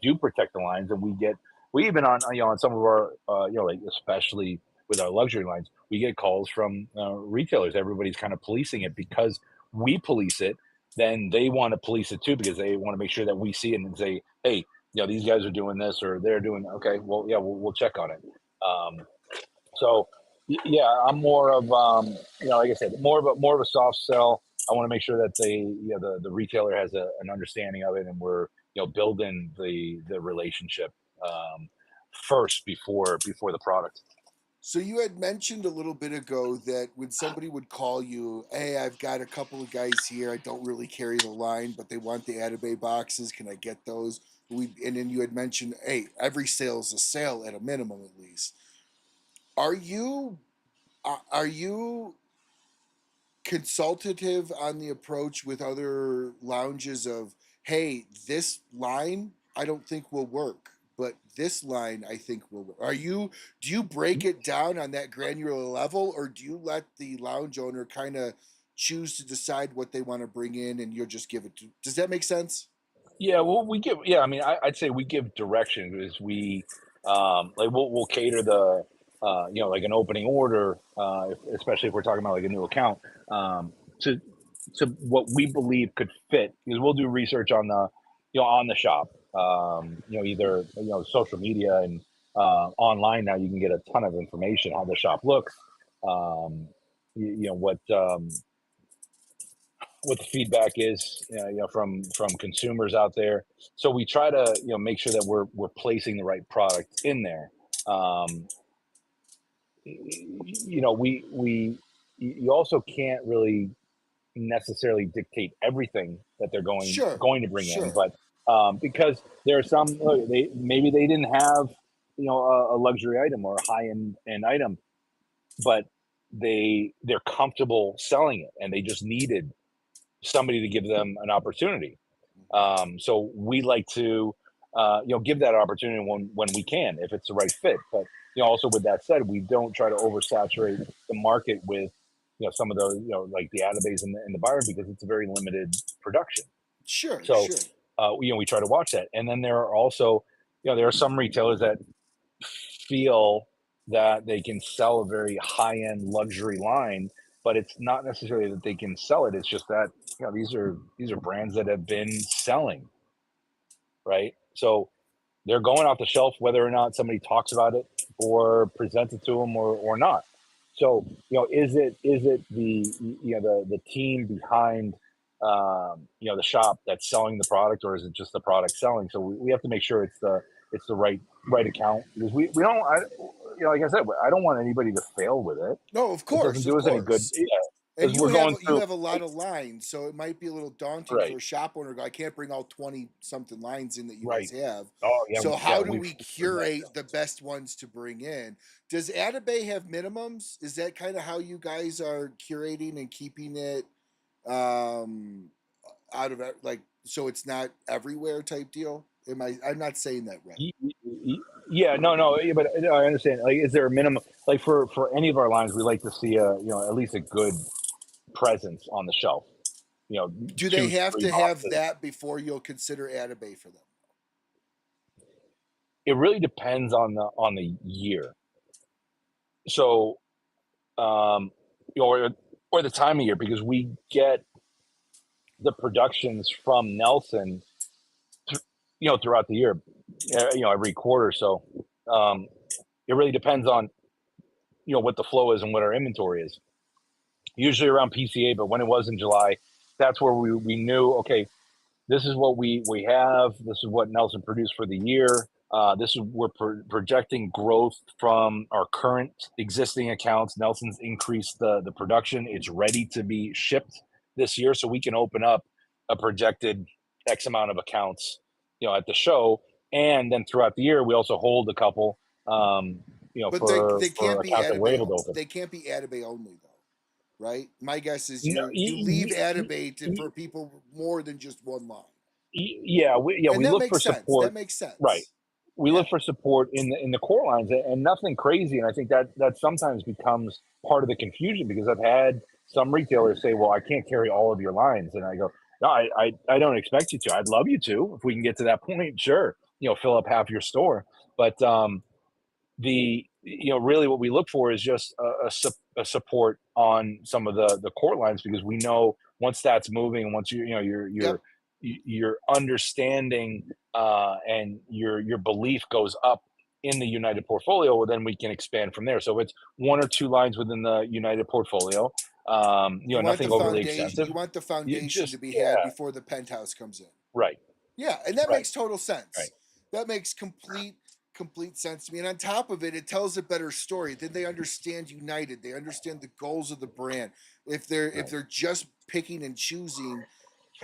do protect the lines, and we even on, on some of our, like especially with our luxury lines, we get calls from retailers. Everybody's kind of policing it because we police it. Then they want to police it too because they want to make sure that we see it and say, hey, these guys are doing this or they're doing, okay, well, yeah, we'll check on it. So yeah, I'm more of, like I said, more of a soft sell. I want to make sure that the retailer has an understanding of it, and we're, building the relationship first before the product. So you had mentioned a little bit ago that when somebody would call you, hey, I've got a couple of guys here. I don't really carry the line, but they want the Atabay boxes. Can I get those? And then you had mentioned, hey, every sale is a sale at a minimum, at least. Are you consultative on the approach with other lounges of, hey, this line I don't think will work, but this line I think will work? Do you break it down on that granular level, or do you let the lounge owner kind of choose to decide what they want to bring in and you'll just give it to? Does that make sense? Yeah, well, I mean, I'd say we give direction because like we'll cater the, like an opening order, especially if we're talking about like a new account, to, what we believe could fit because we'll do research on on the shop, either, social media and, online now you can get a ton of information, how the shop looks, what the feedback is, from consumers out there. So we try to, make sure that we're placing the right product in there. Um, we you also can't really necessarily dictate everything that they're Sure, going to bring in, sure. but because there are some, maybe they didn't have, a luxury item or a end item, but they're comfortable selling it and they just needed somebody to give them an opportunity. So we like to, give that opportunity when we can, if it's the right fit. But also with that said, we don't try to oversaturate the market with, some of the, like the Atabays and the Byron because it's a very limited production. Sure, So, sure. we try to watch that. And then there are also, there are some retailers that feel that they can sell a very high end luxury line, but it's not necessarily that they can sell it. It's just that these are brands that have been selling, right? So they're going off the shelf whether or not somebody talks about it or presents it to them or not. So is it the the team behind the shop that's selling the product, or is it just the product selling? So we have to make sure it's the right account because we don't like I said, I don't want anybody to fail with it. No, of It doesn't course, of do us any good. course. Yeah, And because we're going you through have a lot of lines, so it might be a little daunting for right, a shop owner to go, I can't bring all 20 something lines in that you guys right. have. Oh yeah, So yeah. how do We've we heard that. curate the best ones to bring in? Does Atabay have minimums? Is that kind of how you guys are curating and keeping it um out of like so it's not everywhere type deal? I'm not saying that right. Yeah, no, yeah, but I understand. Like, is there a minimum? Like for any of our lines, we like to see at least a good presence on the shelf. You know, Do they two, have three to have boxes. that before you'll consider Atabay for them? It really depends on the year. So, um, or the time of year because we get the productions from Nelson, throughout the year, every quarter. So, um, it really depends on what the flow is and what our inventory is. Usually around PCA, but when it was in July, that's where we knew, okay, this is what we have. This is what Nelson produced for the year. We're projecting growth from our current existing accounts. Nelson's increased the production. It's ready to be shipped this year, so we can open up a projected X amount of accounts, at the show, and then throughout the year we also hold a couple, But for they can't be accounts that we're Atabay. able to open. They can't be Atabay only though, right? My guess is No, you leave Atabay for people more than just one line. yeah, And we that look makes for sense. That support, makes sense. right? We Yeah. look for support in the core lines, and nothing crazy. And I think that sometimes becomes part of the confusion, because I've had some retailers say, "Well, I can't carry all of your lines," and I go, "No, I don't expect you to. I'd love you to. If we can get to that point, sure. Fill up half your store." But really what we look for is just a support on some of the core lines, because we know once that's moving, and once Yep. your understanding, and your belief goes up in the United portfolio, well, then we can expand from there. So it's one or two lines within the United portfolio, You want the nothing overly foundation. extensive. You want the foundation to Just be had yeah, before the penthouse comes in. right, Yeah, and that right, makes total right. sense. That makes complete sense to me. And on top of it, it tells a better story. Then they understand United. They understand the goals of the brand. If they're just picking and choosing,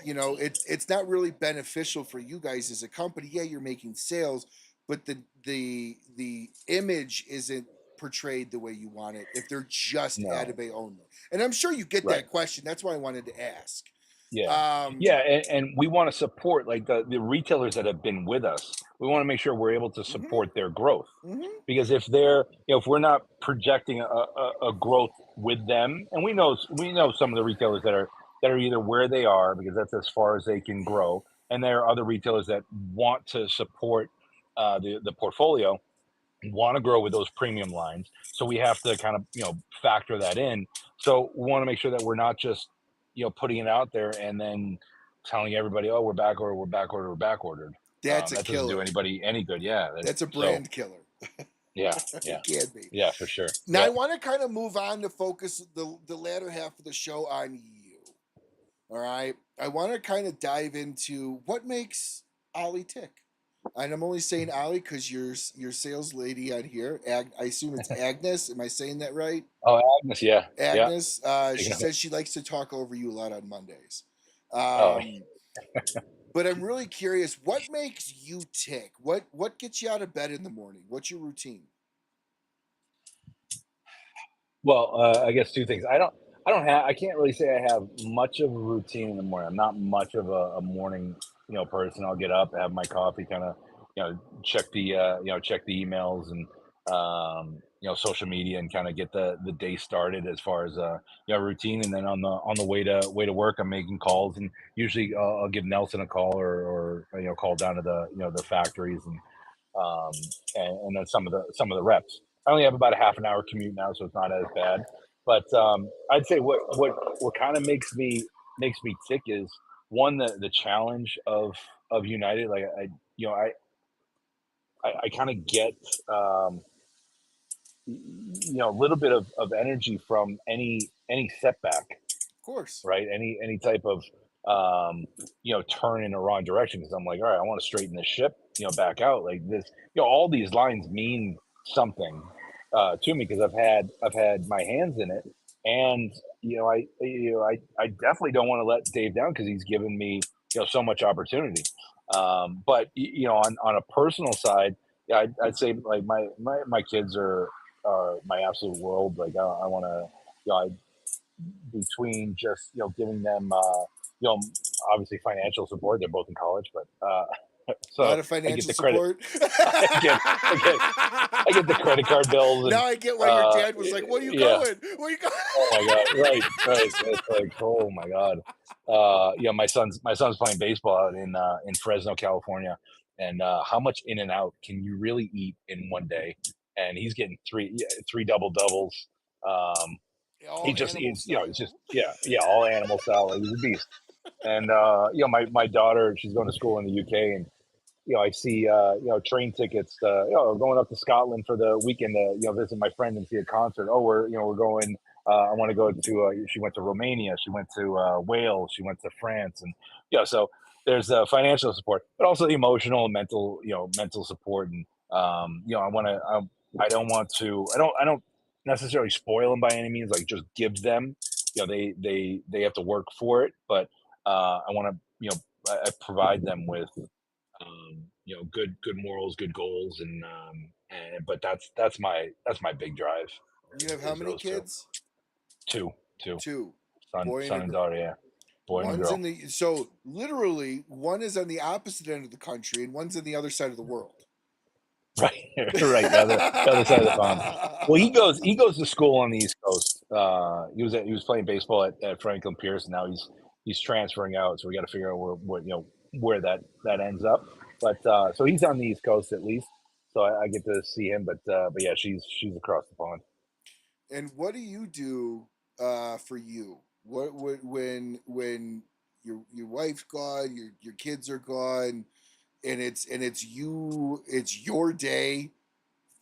it's not really beneficial for you guys as a company. Yeah, you're making sales, but the image isn't portrayed the way you want it if they're just No, Atabay only. And I'm sure you get right. that question. That's why I wanted to ask. Yeah. Um, Yeah, and we wanna support, like, the retailers that have been with us. We wanna make sure we're able to mhm, support their growth, mhm. because if we're not projecting a growth with them, and we know some of the retailers that are either where they are, because that's as far as they can grow, and there are other retailers that want to support, the portfolio, want to grow with those premium lines. So we have to kind of factor that in. So we want to make sure that we're not just putting it out there and then telling everybody, oh, we're back ordered, we're back ordered, we're back ordered. That's a That doesn't do killer. anybody any good. Yeah. That's a So brand killer. yeah, It yeah, can be. yeah, for sure. Now I Yeah. want to kind of move on to focus the latter half of the show on you. All right. I want to kind of dive into what makes Ollie tick. And I'm only saying Ollie because your sales lady on here. I assume it's Agnes. Am I saying that right? Oh, Agnes. Yeah, yeah. Agnes. She Taking a- says she likes to talk over you a lot on Mondays. Oh, Um, but I'm really curious. What makes you tick? What gets you out of bed in the morning? What's your routine? well, I guess two things. I can't really say I have much of a routine in the morning. I'm not much of a morning, person. I'll get up, have my coffee, kind of, check the emails and, social media, and kind of get the day started as far as, routine. And then on the way to work, I'm making calls, and usually I'll give Nelson a call, or call down to the factories, um, and then some of the reps. I only have about a half an hour commute now, so it's not as bad. But I'd say what kind of makes me tick is, one, the challenge of United. Like I kind of get, um, a little bit of energy from any setback, Of course. right? Any type of turn in the wrong direction, because I'm like, all right, I want to straighten this ship, back out like this. All these lines mean something to me, because I've had my hands in it, and I definitely don't want to let Dave down, because he's given me so much opportunity. But on a personal side, yeah, I'd say, like, my kids are my absolute world. Like, I want to, I between just giving them you know obviously financial support. They're both in college, but A lot so of I get financial the credit. support. I get the credit card bills, and Now I get why your dad was like, "Where you yeah. going? Where you going?" Oh my god, right. It's like, oh my god. My son's playing baseball out in Fresno, California, and how much in and out can you really eat in one day? And he's getting three double doubles. um he All just animal eats, it's just, style. yeah, all animal style. Like, he's a beast. And my daughter, she's going to school in the UK, and I see train tickets, going up to Scotland for the weekend to visit my friend and see a concert. Oh, we're going. I want to go to. She went to Romania. She went to Wales. She went to France, and so there's financial support, but also the emotional and mental support. And I don't want to, I don't necessarily spoil them by any means, like just give them, they have to work for it, but I want to, I provide them with, good morals, good goals, but that's my big drive You have how is many those two. kids? Two, two, Two, son, boy and a son and girl. daughter, yeah, boy and One's girl. in the so literally one is on the opposite end of the country and one's in the other side of the world. Right, right, the other side of the pond. Well, he goes to school on the East Coast. He was playing baseball at Franklin Pierce, and now he's transferring out. So we got to figure out where that ends up. But so he's on the East Coast at least, so I get to see him. But yeah, she's across the pond. And what do you do for you? What when your wife's gone, your kids are gone, and it's your day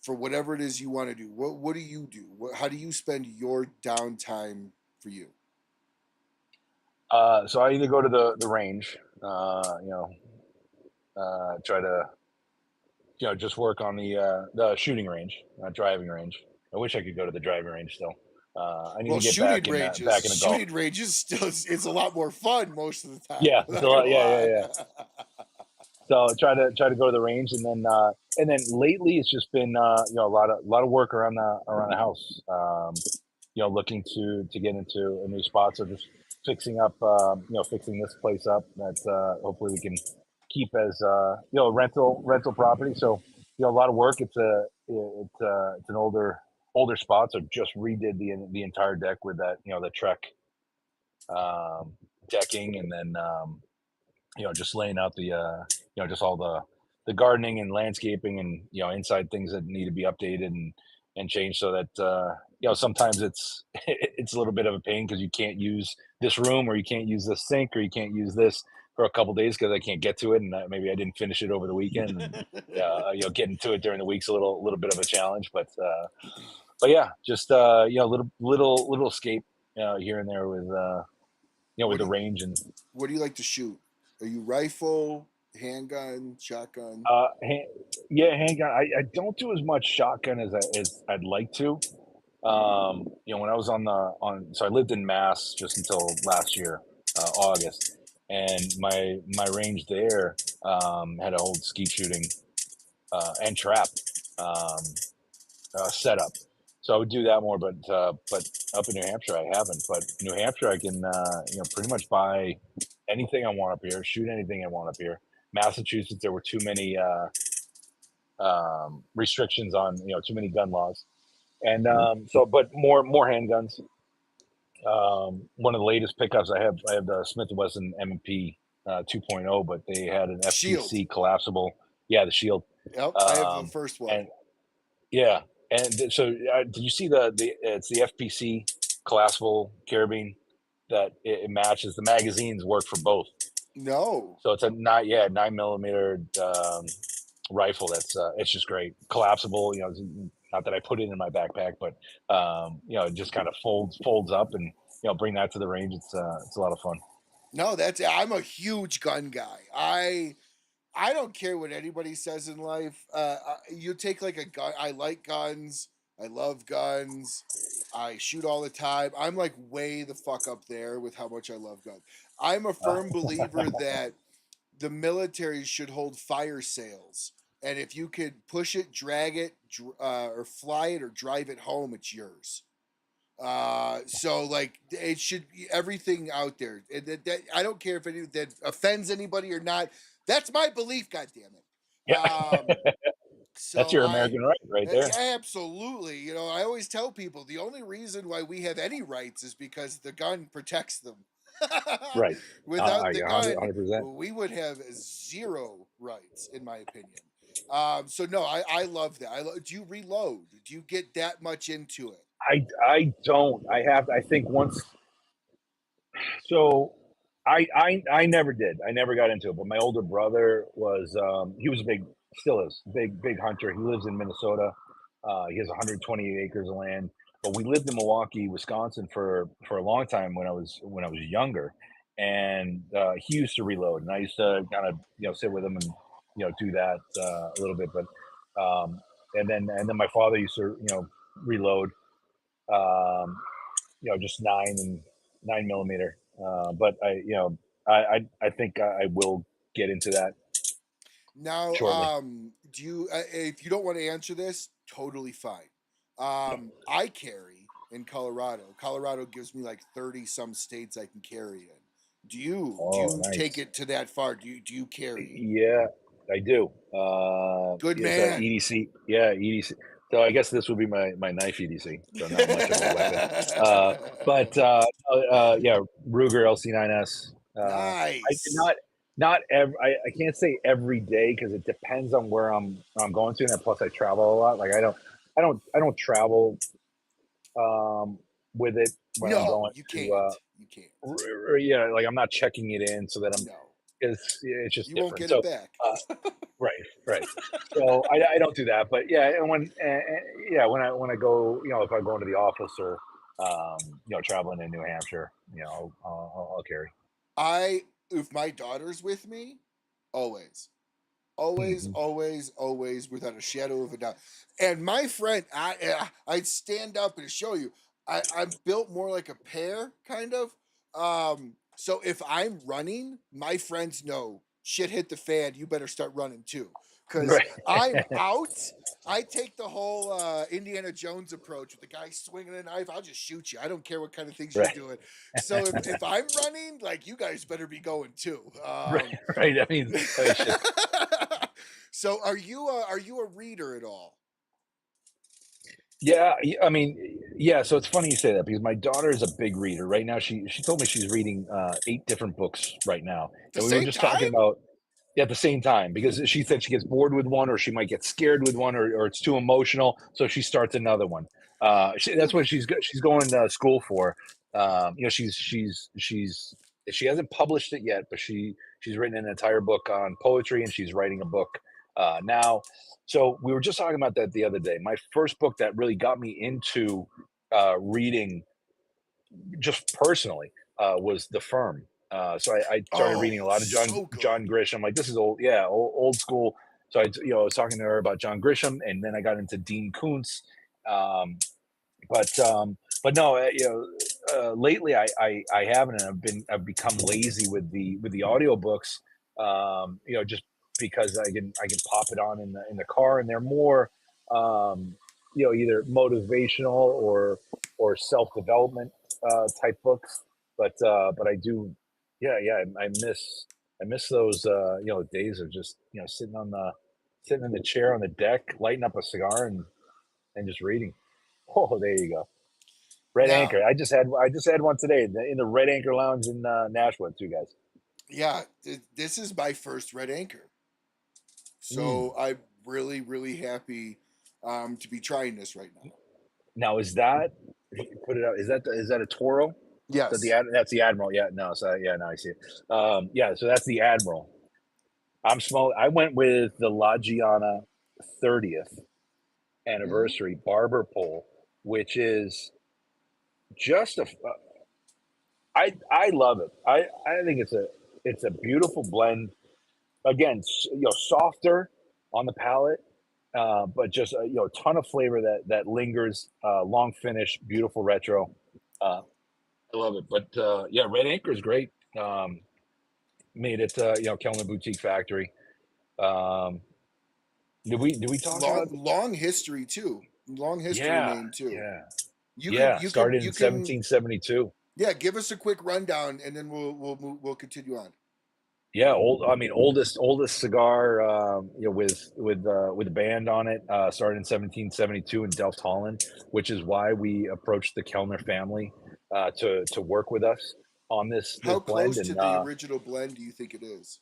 for whatever it is you want to do. What do you do? How do you spend your downtime for you? So I either go to the range, try to just work on the shooting range, not driving range. I wish I could go to the driving range still. I need Well, to get back in the golf. shooting ranges still it's a lot more fun most of the time. Yeah, I'm not so gonna yeah, yeah, lie. yeah. So try to go to the range, and then lately it's just been a lot of work around the house. Looking to get into a new spot, so just fixing this place up that hopefully we can keep as a rental property. So a lot of work. It's an older spot, so just redid the entire deck with that the Trek decking, and then just laying out just all the gardening and landscaping and inside things that need to be updated and changed, so that sometimes it's a little bit of a pain because you can't use this room, or you can't use this sink, or you can't use this for a couple days because I can't get to it, and maybe I didn't finish it over the weekend, and getting to it during the week's a little bit of a challenge, but yeah, just little escape here and there with with what the do you, range. And what do you like to shoot? Are you rifle, handgun, shotgun? Uh, ha- yeah, handgun. I don't do as much shotgun as I'd like to. When I was so I lived in Mass just until last year, August, and my range there had an old skeet shooting and trap um, setup. So I would do that more, but up in New Hampshire I haven't. But New Hampshire I can pretty much buy anything I want up here, shoot anything I want up here. Massachusetts, there were too many restrictions on too many gun laws, and but more handguns. One of the latest pickups I have the Smith and Wesson M&P 2.0, but they had an Shield. FPC collapsible. Yeah, the Shield. Yep, I have the first one. And yeah, and so did you see the it's the FPC collapsible carabine that it matches? The magazines work for both. No. So it's a 9mm rifle. It's just great, collapsible. Not that I put it in my backpack, but it just kind of folds up, and bring that to the range. It's a lot of fun. No, I'm a huge gun guy. I don't care what anybody says in life. You take like a gun. I like guns. I love guns. I shoot all the time. I'm like way the fuck up there with how much I love guns. I'm a Uh, firm believer that the military should hold fire sales, and if you could push it, drag it, or fly it, or drive it home, it's yours. So like it should be everything out there. I don't care if any that offends anybody or not. That's my belief. God damn it. yeah, that's So your I American right there. yeah, absolutely. I always tell people the only reason why we have any rights is because the gun protects them. Right. Without the gun, 100%. we would have zero rights, in my opinion. So no, I love that. Do you reload? Do you get that much into it? I don't. I think once. So I never did. I never got into it. But my older brother he was a still is big hunter. He lives in Minnesota. He has 128 acres of land. But we lived in Milwaukee, Wisconsin for a long time when I was younger. and he used to reload, and I used to kind of sit with him and do that a little bit, but and then my father used to reload, um, just 9 millimeter. But I think I will get into that Now, shortly. do you? If you don't want to answer this, totally fine. No. I carry in Colorado. Colorado gives me like 30 some states I can carry in. Do Oh, you take nice. it to that far? Do you carry? Yeah, I do. Good Is that man. EDC? Yeah, EDC. So I guess this would be my knife EDC. So not much of a weapon. Uh, but yeah, Ruger LC9S. I did Nice. not every. I can't say every day because it depends on where I'm going to, and then plus I travel a lot. Like I don't travel with it when I'm No, going you to. can't. You can't. Yeah, like I'm not checking it in so that I'm. No, It's just you won't different. get it So. back. Right, right. So I don't do that, but yeah, and yeah, when I go, if I go into the office or traveling in New Hampshire, I'll carry. If my daughter's with me, always. Always, Mhm. always, always, without a shadow of a doubt. And my friend, I'd stand up and show you. I'm built more like a pear, kind of. So if I'm running, my friends know shit hit the fan. You better start running too, because Right. I'm out. I take the whole Indiana Jones approach with the guy swinging a knife. I'll just shoot you. I don't care what kind of things you're Right. doing. So if I'm running, like you guys better be going too. Right. Right. I mean, shit. So are you a reader at all? Yeah. I mean, yeah. So it's funny you say that because my daughter is a big reader. Right now, she told me she's reading 8 different books right now, At the and we were same just talking time? about. Yeah, at the same time, because she said she gets bored with one, or she might get scared with one, or it's too emotional, so she starts another one. That's what she's going to school for. She hasn't published it yet, but she's written an entire book on poetry, and she's writing a book now. So we were just talking about that the other day. My first book that really got me into reading just personally was The Firm. So I started reading a Oh, lot of so John good. Grisham. Like this is old, yeah, old school. So I was talking to her about John Grisham, and then I got into Dean Koontz. Um, but no, lately I haven't, and I've become lazy with the audiobooks. Just because I can pop it on in the car, and they're more um, either motivational or self development type books. But I do, yeah, I miss those days of just sitting in the chair on the deck, lighting up a cigar and just reading. Oh, there you go. Red Now, Anchor. I just had one today in the Red Anchor Lounge in Nashville. Too, guys. yeah, this is my first red anchor. Mm. So I'm really, really happy to be trying this right now. Now, is that put it out? Is that a Toro? Yes. That's the Admiral. Yeah, no. So yeah, no, I see it. Yeah, so that's the Admiral. I went with the La Giana 30th Hmm. anniversary barber pole, which is just a. I love it. I think it's a beautiful blend. Again, softer on the palate, but just a ton of flavor that lingers. Long finish, beautiful retro. Uh, I love it. But yeah, Red Anchor is great. Made it Kellner Boutique Factory. Um, did we talk Long about? long history too. Long history Yeah, name too. yeah, You can yeah. you can Started you in can 1772. yeah, give us a quick rundown and then we'll continue on. Yeah, I mean, oldest cigar, with a band on it. Started in 1772 in Delft, Holland, which is why we approached the Kellner family to work with us on this How blend. close to And the original blend do you think it is?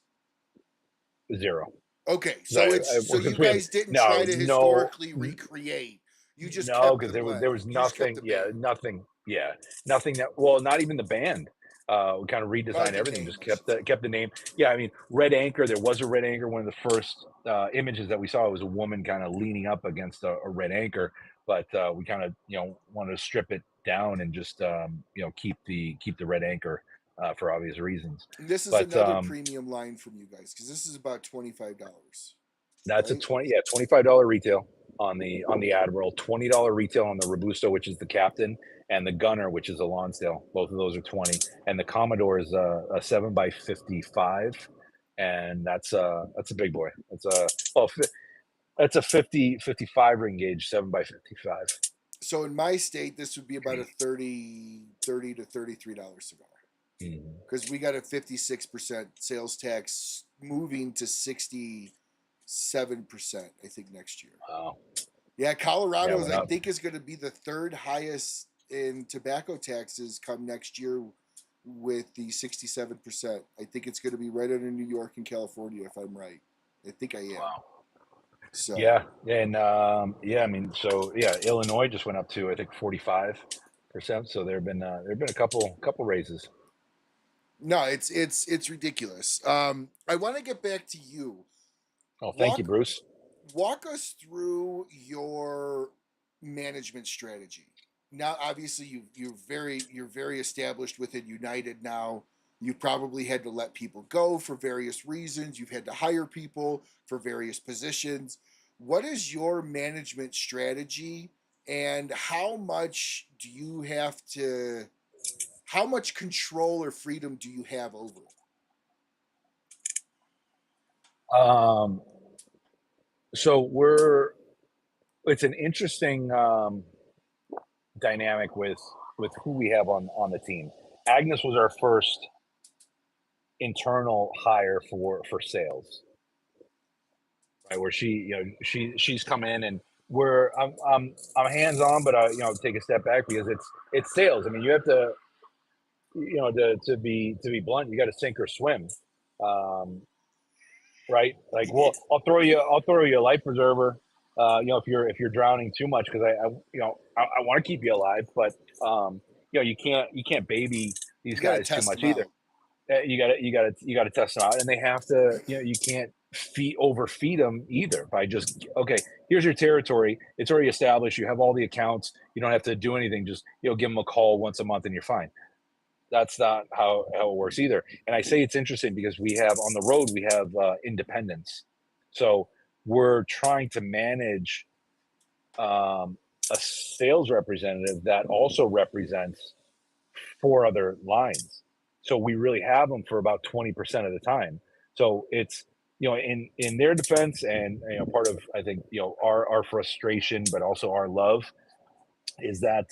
zero. Okay, 'Cause so you we have guys didn't try no, to no, historically recreate. You just no, kept because the there blend. was You just kept nothing. the Yeah, band. nothing. Yeah, nothing that. Well, not even the band. We kind of redesigned The everything. name, Just I should say. kept the name. Yeah, I mean, Red Anchor. There was a Red Anchor. One of the first images that we saw was a woman kind of leaning up against a red anchor. But we kind of wanted to strip it down and just keep the Red Anchor for obvious reasons. This is But another premium line from you guys because this is about $25. that's right? $25 retail on the Admiral, $20 retail on the Robusto, which is the Captain, and the Gunner, which is a Lonsdale. Both of those are 20, and the Commodore is a 7x55, and that's a big boy. That's a 55 ring gauge 7x55. So in my state, this would be about a $30 to $33 cigar because we got a 56% sales tax moving to 67%, I think, next year. Wow. Yeah, Colorado's, Yeah, I think, is going to be the third highest in tobacco taxes come next year with the 67%. I think it's going to be right under New York and California, if I'm right. I think I am. Wow. So Yeah, and I mean, so yeah, Illinois just went up to I think 45%. So there've been a couple raises. no, it's ridiculous. I want to get back to you. Oh, thank you, Bruce. Walk us through your management strategy. Now, obviously, you're very established within United now. You probably had to let people go for various reasons. You've had to hire people for various positions. What is your management strategy, and how much control or freedom do you have over it? So it's an interesting dynamic with who we have on the team. Agnes was our first internal hire for sales, right? Where she's come in, and I'm hands on, but I take a step back because it's sales. I mean, you have to to be blunt, you got to sink or swim. Right? Like, well, I'll throw you a life preserver. If you're drowning too much, because I want to keep you alive, but you can't baby these guys too much either. You got to test them out, and they have to. You can't overfeed them either by just, okay, here's your territory. It's already established. You have all the accounts. You don't have to do anything. Just give them a call once a month, and you're fine. That's not how it works either. And I say it's interesting because we have on the road, we have independence. So we're trying to manage a sales representative that also represents 4 other lines. So we really have them for about 20% of the time. So it's, in their defense, and part of, I think, our frustration, but also our love, is that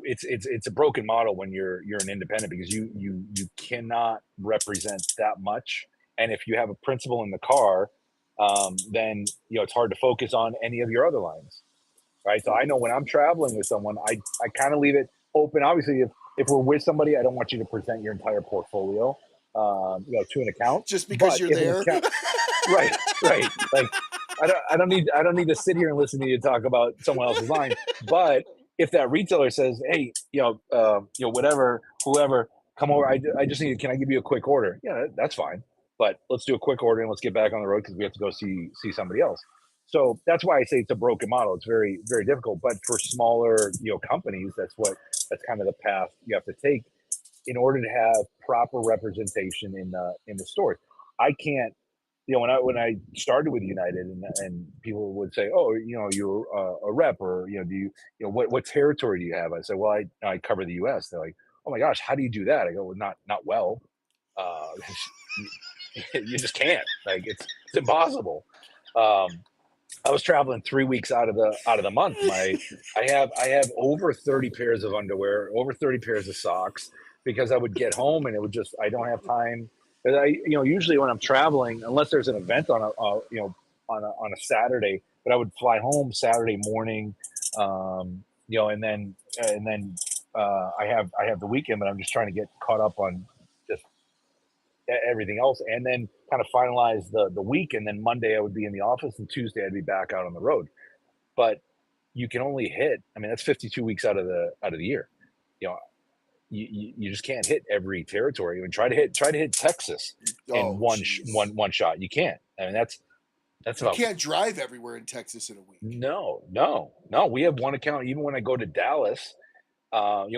it's a broken model when you're an independent, because you cannot represent that much. And if you have a principal in the car, then it's hard to focus on any of your other lines, right? So I know when I'm traveling with someone, I kind of leave it open. Obviously, if we're with somebody, I don't want you to present your entire portfolio to an account just because you're there. Right. Like, I don't need to sit here and listen to you talk about someone else's line. But if that retailer says, hey, whatever, whoever, come over, I just need, can I give you a quick order? Yeah, that's fine. But let's do a quick order and let's get back on the road because we have to go see somebody else. So that's why I say it's a broken model. It's very, very difficult. But for smaller, companies, that's kind of the path you have to take in order to have proper representation in the stores. I can't, when I started with United, and people would say, oh, you're a rep, or do you what territory do you have? I said, well, I cover the U.S. They're like, oh my gosh, how do you do that? I go, well, not well. You just can't. Like, it's impossible. I was traveling 3 weeks out of the month. I have over 30 pairs of underwear, over 30 pairs of socks, because I would get home and it would just, I don't have time. Usually when I'm traveling, unless there's an event on a Saturday, but I would fly home Saturday morning, and then I have the weekend, but I'm just trying to get caught up on just everything else, and then kind of finalize the week. And then Monday I would be in the office, and Tuesday I'd be back out on the road. But you can only hit, I mean, that's 52 weeks out of the year. You just can't hit every territory. I mean, try to hit Texas in one shot. You can't. I mean, that's you can't drive everywhere in Texas in a week. No. We have one account. Even when I go to Dallas,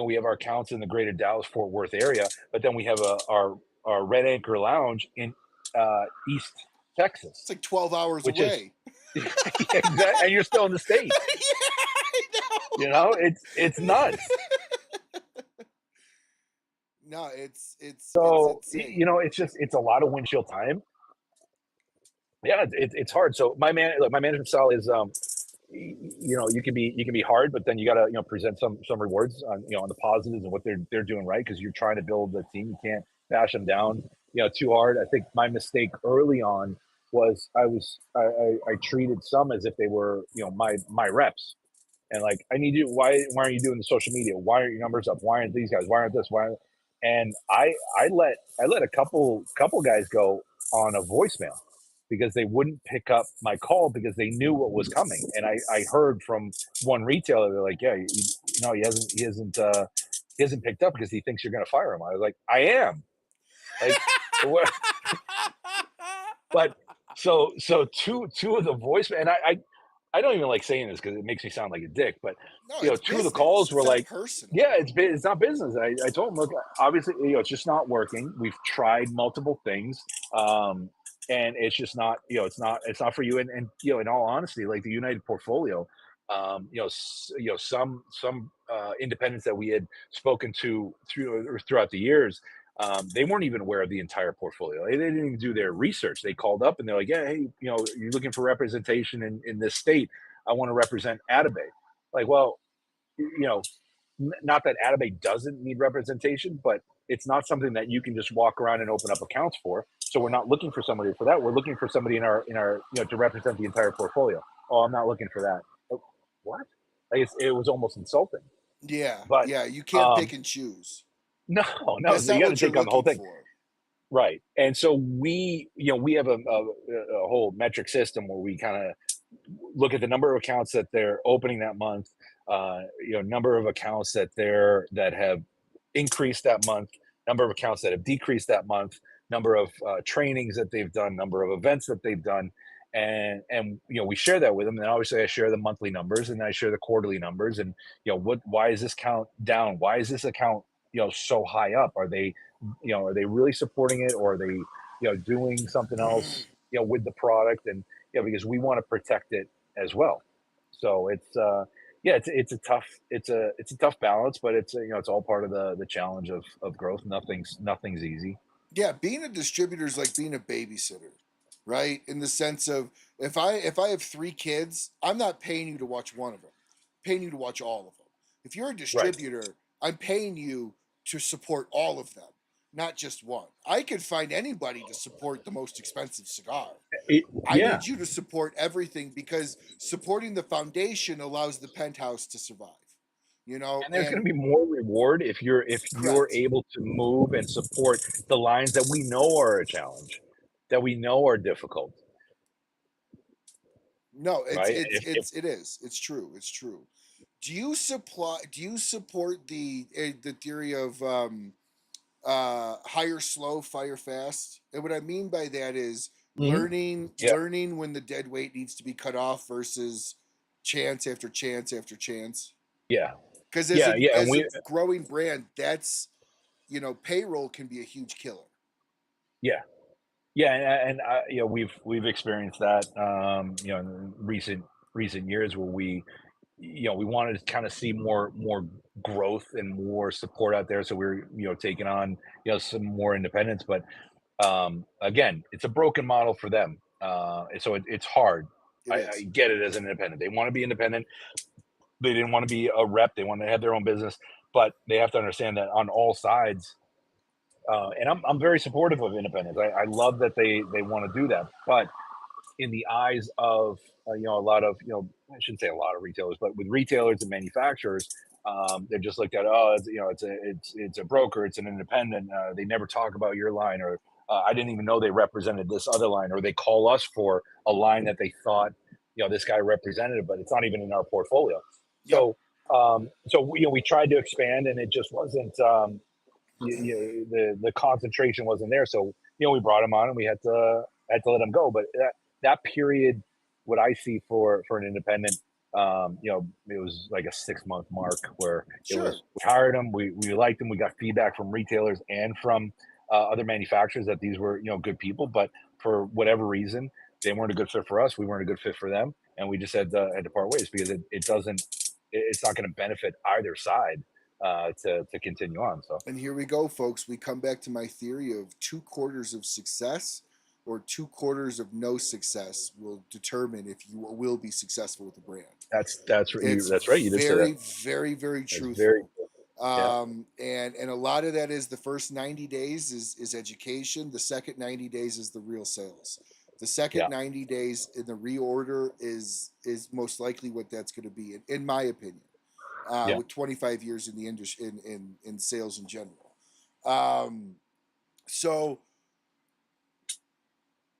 We have our accounts in the greater Dallas-Fort Worth area, but then we have our Red Anchor Lounge in East Texas, It's like 12 hours which is away. exactly, and you're still in the state. Yeah, I know. It's nuts. No, it's So insane. it's a lot of windshield time. Yeah, it's hard. So my management style is you can be hard, but then you got to present some rewards on on the positives and what they're doing right, because you're trying to build a team. You can't bash them down too hard. I think my mistake early on was I treated some as if they were my reps, and like, I need you. Why aren't you doing the social media? Why aren't your numbers up? Why aren't these guys? Why aren't this? Why aren't, and I let a couple guys go on a voicemail because they wouldn't pick up my call because they knew what was coming. And I heard from one retailer, they're like, yeah, he hasn't picked up because he thinks you're going to fire him. I was like, I am. Like, what? But so two of the voicemail, and I don't even like saying this because it makes me sound like a dick, but No, it's two of the business. calls were It's not like, personal. yeah, it's not business. I told them, look, obviously, it's just not working. We've tried multiple things, and it's just not, it's not for you. And in all honesty, like the United portfolio, some independents that we had spoken to throughout the years, they weren't even aware of the entire portfolio. They didn't even do their research. They called up and they're like, yeah, hey, you're looking for representation in this state. I want to represent Atabay. Like, well, not that Atabay doesn't need representation, but it's not something that you can just walk around and open up accounts for. So we're not looking for somebody for that. We're looking for somebody in our to represent the entire portfolio. Oh, I'm not looking for that. Oh, what? Like, it was almost insulting. Yeah, But yeah, you can't pick and choose. no, That's so you not got to what you're take on the whole looking thing. for. Right. And so we have a whole metric system where we kind of look at the number of accounts that they're opening that month, number of accounts that have increased that month, number of accounts that have decreased that month, number of trainings that they've done, number of events that they've done. And we share that with them. And obviously I share the monthly numbers and I share the quarterly numbers. And why is this count down? Why is this account so high up? Are they really supporting it, or are they doing something else with the product? And because we want to protect it as well. So it's it's a tough balance, but it's all part of the challenge of growth. Nothing's easy. Yeah, being a distributor is like being a babysitter, right? In the sense of, if I have 3 kids, I'm not paying you to watch one of them. I'm paying you to watch all of them. If you're a Right. distributor, I'm paying you to support all of them, not just one. I could find anybody to support the most expensive cigar. I Yeah. need you to support everything, because supporting the foundation allows the penthouse to survive. And there's going And to be more reward if you're correct. able to move and support the lines that we know are a challenge, that we know are difficult, No, right? If it is. It's true. It's true. Do you support the theory of hire slow, fire fast? And what I mean by that is Mhm. Yeah, learning when the dead weight needs to be cut off versus chance after chance after chance. yeah, Because yeah, yeah, and as a we growing brand, that's, payroll can be a huge killer. yeah. Yeah, and we've experienced that, in recent years where we wanted to kind of see more growth and more support out there. So we're taking on some more independence, but again, it's a broken model for them. So it's hard. It I is. get it as an independent. They want to be independent. They didn't want to be a rep. They want to have their own business, but they have to understand that on all sides, and I'm very supportive of independence. I love that they want to do that, but in the eyes of a lot of I shouldn't say a lot of retailers, but with retailers and manufacturers, they're just looked at, oh, it's a broker, it's an independent. They never talk about your line, or I didn't even know they represented this other line, or they call us for a line that they thought this guy represented, but it's not even in our portfolio. Yep. So we tried to expand, and it just wasn't. The concentration wasn't there. So we brought him on, and we had to let him go. But that period, what I see for an independent, it was like a 6-month mark where Sure. we hired them, we liked them, we got feedback from retailers and from other manufacturers that these were good people, but for whatever reason they weren't a good fit for us, we weren't a good fit for them, and we just had to part ways because it's not going to benefit either side to continue on. So And here we go, folks. We come back to my theory of 2 quarters of success or 2 quarters of no success will determine if you will be successful with the brand. that's It's right, you did say that. very, very, very That's very truthful. Yeah, And a lot of that is the first 90 days is education. The second 90 days is the real sales. The second yeah, 90 days in the reorder is most likely what that's going to be, in my opinion. yeah. With 25 years in the industry in sales in general. Um, so,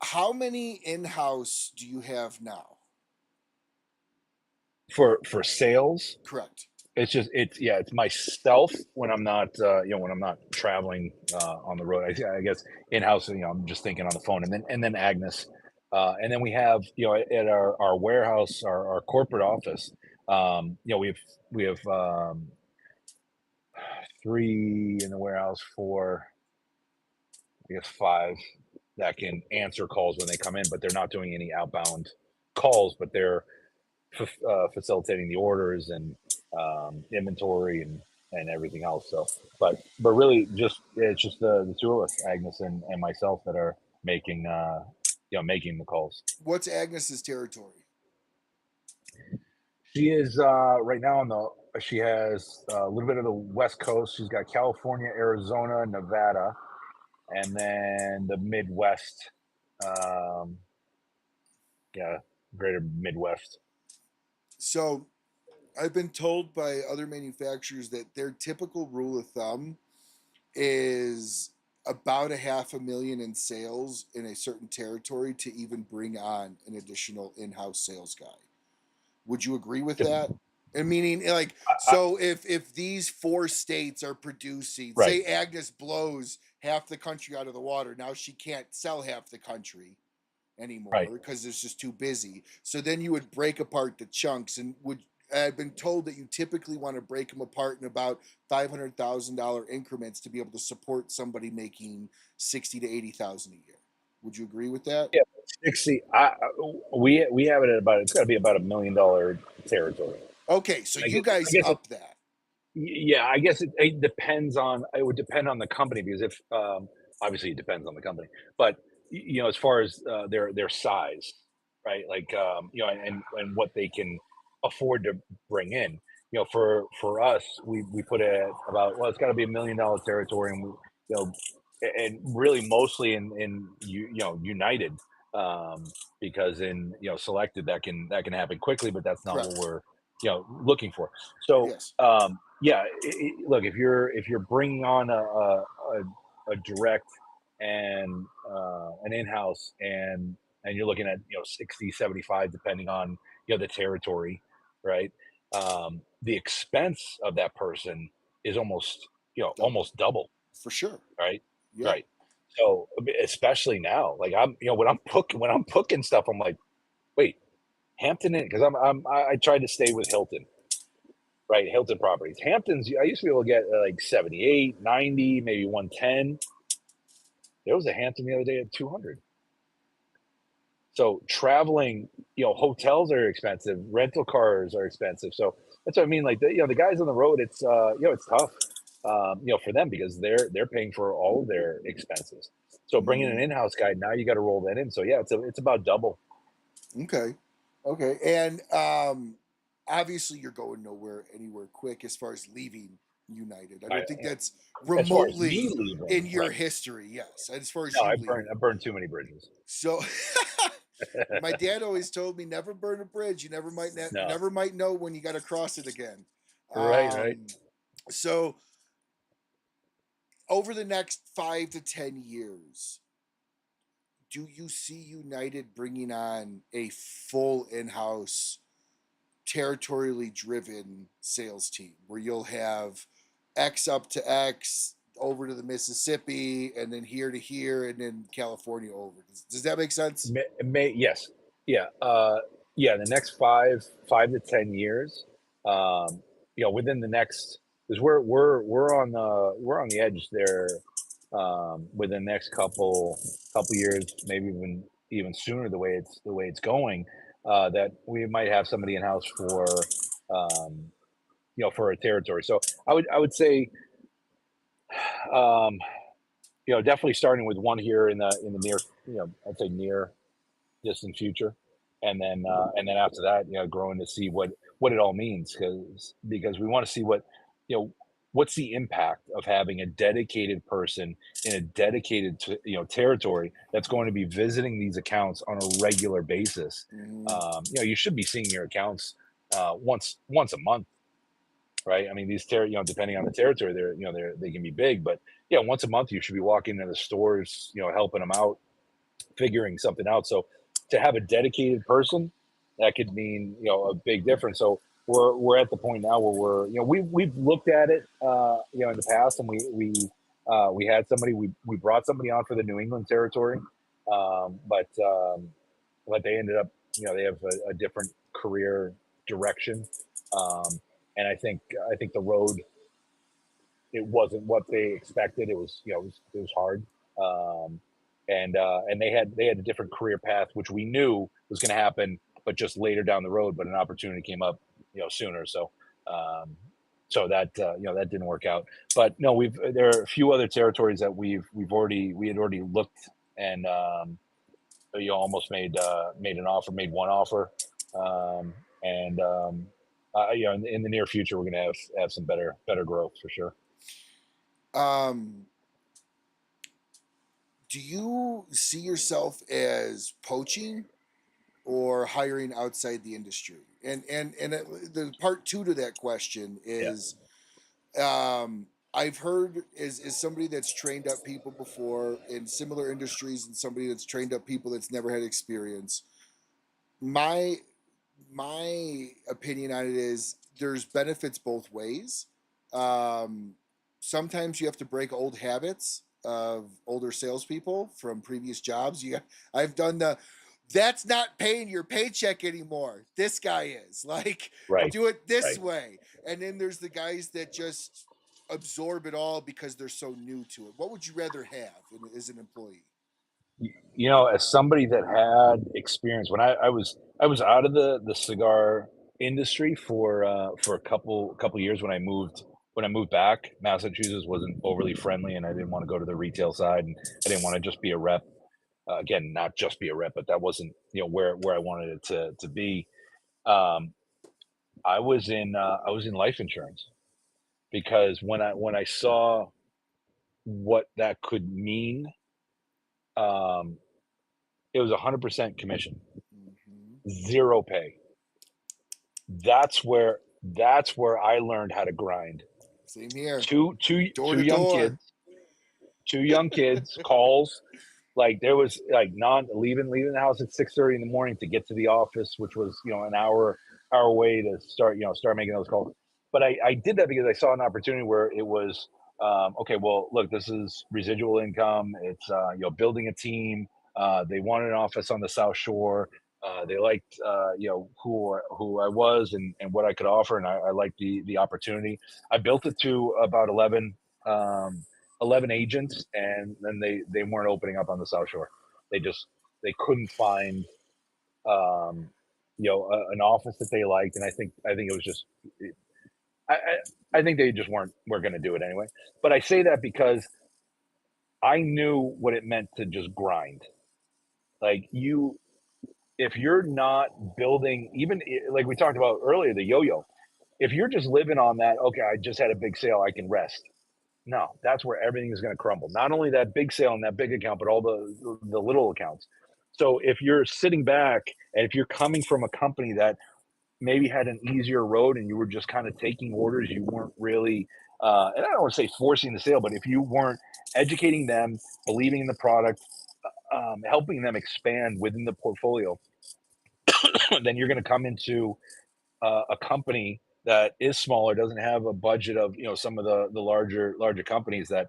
how many in-house do you have now? For sales, Correct. it's myself when I'm not when I'm not traveling on the road. I guess in house, I'm just thinking on the phone, and then Agnes, and then we have at our warehouse, our corporate office. We have 3 in the warehouse, 4, I guess 5 that can answer calls when they come in, but they're not doing any outbound calls, but they're facilitating the orders and inventory and everything else. So, but really, it's just the 2 of us, Agnes and myself, that are making making the calls. What's Agnes's territory? She is right now on the. She has a little bit of the West Coast. She's got California, Arizona, Nevada, and then the Midwest. Um, yeah, greater Midwest. So, I've been told by other manufacturers that their typical rule of thumb is about a half a million in sales in a certain territory to even bring on an additional in-house sales guy. Would you agree with Just that? And meaning, like, so if these 4 states are producing, right. say Agnes blows half the country out of the water, now she can't sell half the country anymore Right. because it's just too busy. So then you would break apart the chunks, and would I've been told that you typically want to break them apart in about $500,000 increments to be able to support somebody making 60 to 80,000 a year. Would you agree with that? Yeah, 60. We have it at about. It's got to be about $1 million territory. Okay, so I you guess. I guys guess. up that. Yeah, I guess it depends on. It would depend on the company because if obviously it depends on the company, but as far as their size, right? Like and what they can afford to bring in. For us, we put it at about, well, it's got to be $1 million territory, and and really mostly in United, um, because in selected that can happen quickly, but that's not what Correct. we're looking for. So Yes. yeah, look, if you're bringing on a direct and an in-house, and you're looking at 60, 75, depending on the territory, right? The expense of that person is almost Double. double, For sure. right? Yeah. Right. So especially now, like I'm when I'm booking stuff, I'm like, wait, Hampton Inn, because I tried to stay with Hilton, right? Hilton properties. Hamptons, I used to be able to get like 78, 90, maybe 110. There was a Hampton the other day at 200. So traveling, hotels are expensive, rental cars are expensive. So that's what I mean. Like the guys on the road, it's tough, for them because they're paying for all of their expenses. So bringing an Mm, in-house guy, now you got to roll that in. So yeah, it's about double. okay. Okay. And obviously you're going anywhere quick as far as leaving United. I I, don't think that's as far as me remotely leaving, in your right? history. Yes. As far as No, you I leaving. burned too many bridges. So my dad always told me never burn a bridge. You never might No, never might know when you got to cross it again. right, right. So over the next 5 to 10 years, do you see United bringing on a full in-house, territorially driven sales team where you'll have X up to X over to the Mississippi and then here to here and then California over? Does that make sense? Yes, yeah. yeah, the next 5 to 10 years, within the next, because we're on the edge there, within the next couple years, maybe even sooner, the way it's going, that we might have somebody in house um, for a territory. So I would say, um, definitely starting with one here in the near, I'd say near distant future, and then after that, growing to see what it all means, because we want to see what's the impact of having a dedicated person in a dedicated territory that's going to be visiting these accounts on a regular basis. You should be seeing your accounts once a month, right? I mean, depending on the territory, they can be big, but yeah, once a month you should be walking into the stores, helping them out, figuring something out. So to have a dedicated person, that could mean a big difference. So we're at the point now where we've looked at it in the past, and we had somebody, we brought somebody on for the New England territory, but they ended up, they have a different career direction, and I think the road, it wasn't what they expected. It was it was hard, and they had a different career path, which we knew was going to happen, but just later down the road. But an opportunity came up, sooner. So that that didn't work out. But no, there are a few other territories that we had already looked, and almost made made one offer, and in the near future, we're going to have some better growth for sure. Do you see yourself as poaching or hiring outside the industry? The part two to that question is, I've heard, as somebody that's trained up people before in similar industries, and somebody that's trained up people that's never had experience. My opinion on it is there's benefits both ways. Um, Sometimes you have to break old habits of older salespeople from previous jobs. I've done that's not paying your paycheck anymore. This guy is like, Right. do it this Right. way. And then there's the guys that just absorb it all because they're so new to it. What would you rather have as an employee? As somebody that had experience, when I was out of the cigar industry for a couple years, when I moved back. Massachusetts wasn't overly friendly, and I didn't want to go to the retail side, and I didn't want to just be a rep. Again, not just be a rep, but that wasn't where I wanted it to be. Um, I was in life insurance, because when I saw what that could mean, um, it was 100% commission, Mm-hmm. zero pay. That's where I learned how to grind. Same here. Two two Door two to young door. kids, two young kids, calls. Like, there was like non leaving the house at 6:30 in the morning to get to the office, which was an hour away to start making those calls. But I did that because I saw an opportunity where it was, okay. Well, look, this is residual income. It's building a team. They wanted an office on the South Shore. They liked who I was, and what I could offer, and I liked the opportunity. I built it to about um, 11 agents, and then they weren't opening up on the South Shore. They couldn't find an office that they liked, and I think it was just, I I think they just weren't going to do it anyway. But I say that because I knew what it meant to just grind. Like, if you're not building, even like we talked about earlier, the yo-yo. If you're just living on that, okay, I just had a big sale, I can rest. No, that's where everything is going to crumble. Not only that big sale and that big account, but all the little accounts. So if you're sitting back, and if you're coming from a company that maybe had an easier road, and you were just kind of taking orders, you weren't really, and I don't want to say forcing the sale, but if you weren't educating them, believing in the product, helping them expand within the portfolio, then you're going to come into a company that is smaller, doesn't have a budget of some of the larger companies, that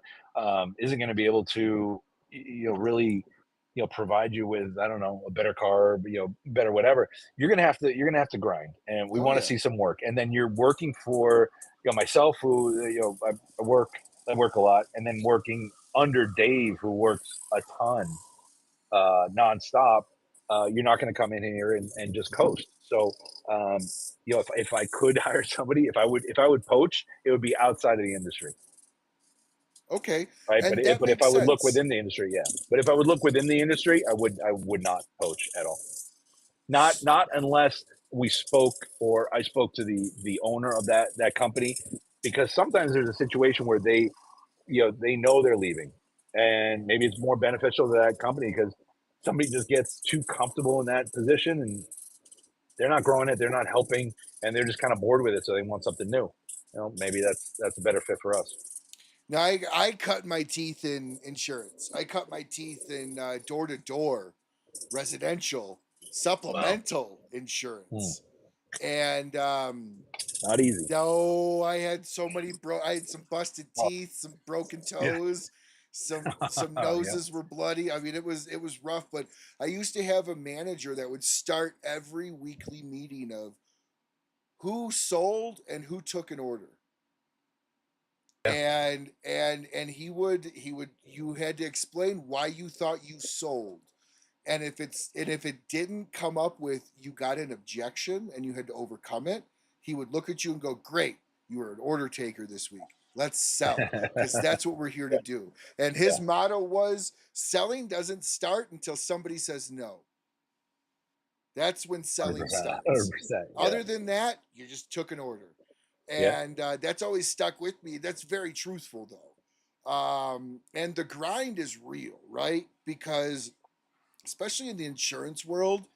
isn't going to be able to really. provide you with, I don't know, a better car, better whatever, you're gonna have to grind, and we Oh want to yeah. see some work. And then you're working for, myself, who, I work a lot, and then working under Dave, who works a ton, nonstop. You're not going to come in here and just coast. So, um, if I could hire somebody, if I would poach, it would be outside of the industry, Okay. right? But And if, that but if makes I would look sense. within the industry, yeah. But if I would look within the industry, I would not poach at all. Not unless we spoke, or I spoke to the owner of that company, because sometimes there's a situation where they know they're leaving, and maybe it's more beneficial to that company because somebody just gets too comfortable in that position, and they're not growing it, they're not helping, and they're just kind of bored with it, so they want something new. Maybe that's a better fit for us. Now I cut my teeth in insurance. I cut my teeth in door to door residential Wow. supplemental Hmm. insurance. And Not easy. no, I had I had some busted Oh, teeth, some broken yeah. toes, some Yeah. noses were bloody. I mean, it was rough, but I used to have a manager that would start every weekly meeting of who sold and who took an order. Yeah. And he would you had to explain why you thought you sold. And if it didn't come up with you got an objection and you had to overcome it, he would look at you and go, "Great, you were an order taker this week. Let's sell because that's what we're here to do." And his Yeah. motto was, "Selling doesn't start until somebody says no. That's when selling 100%. Hundred starts. percent. Yeah. Other than that, you just took an order." Yeah. And that's always stuck with me. That's very truthful, though. And the grind is real, right? Because especially in the insurance world,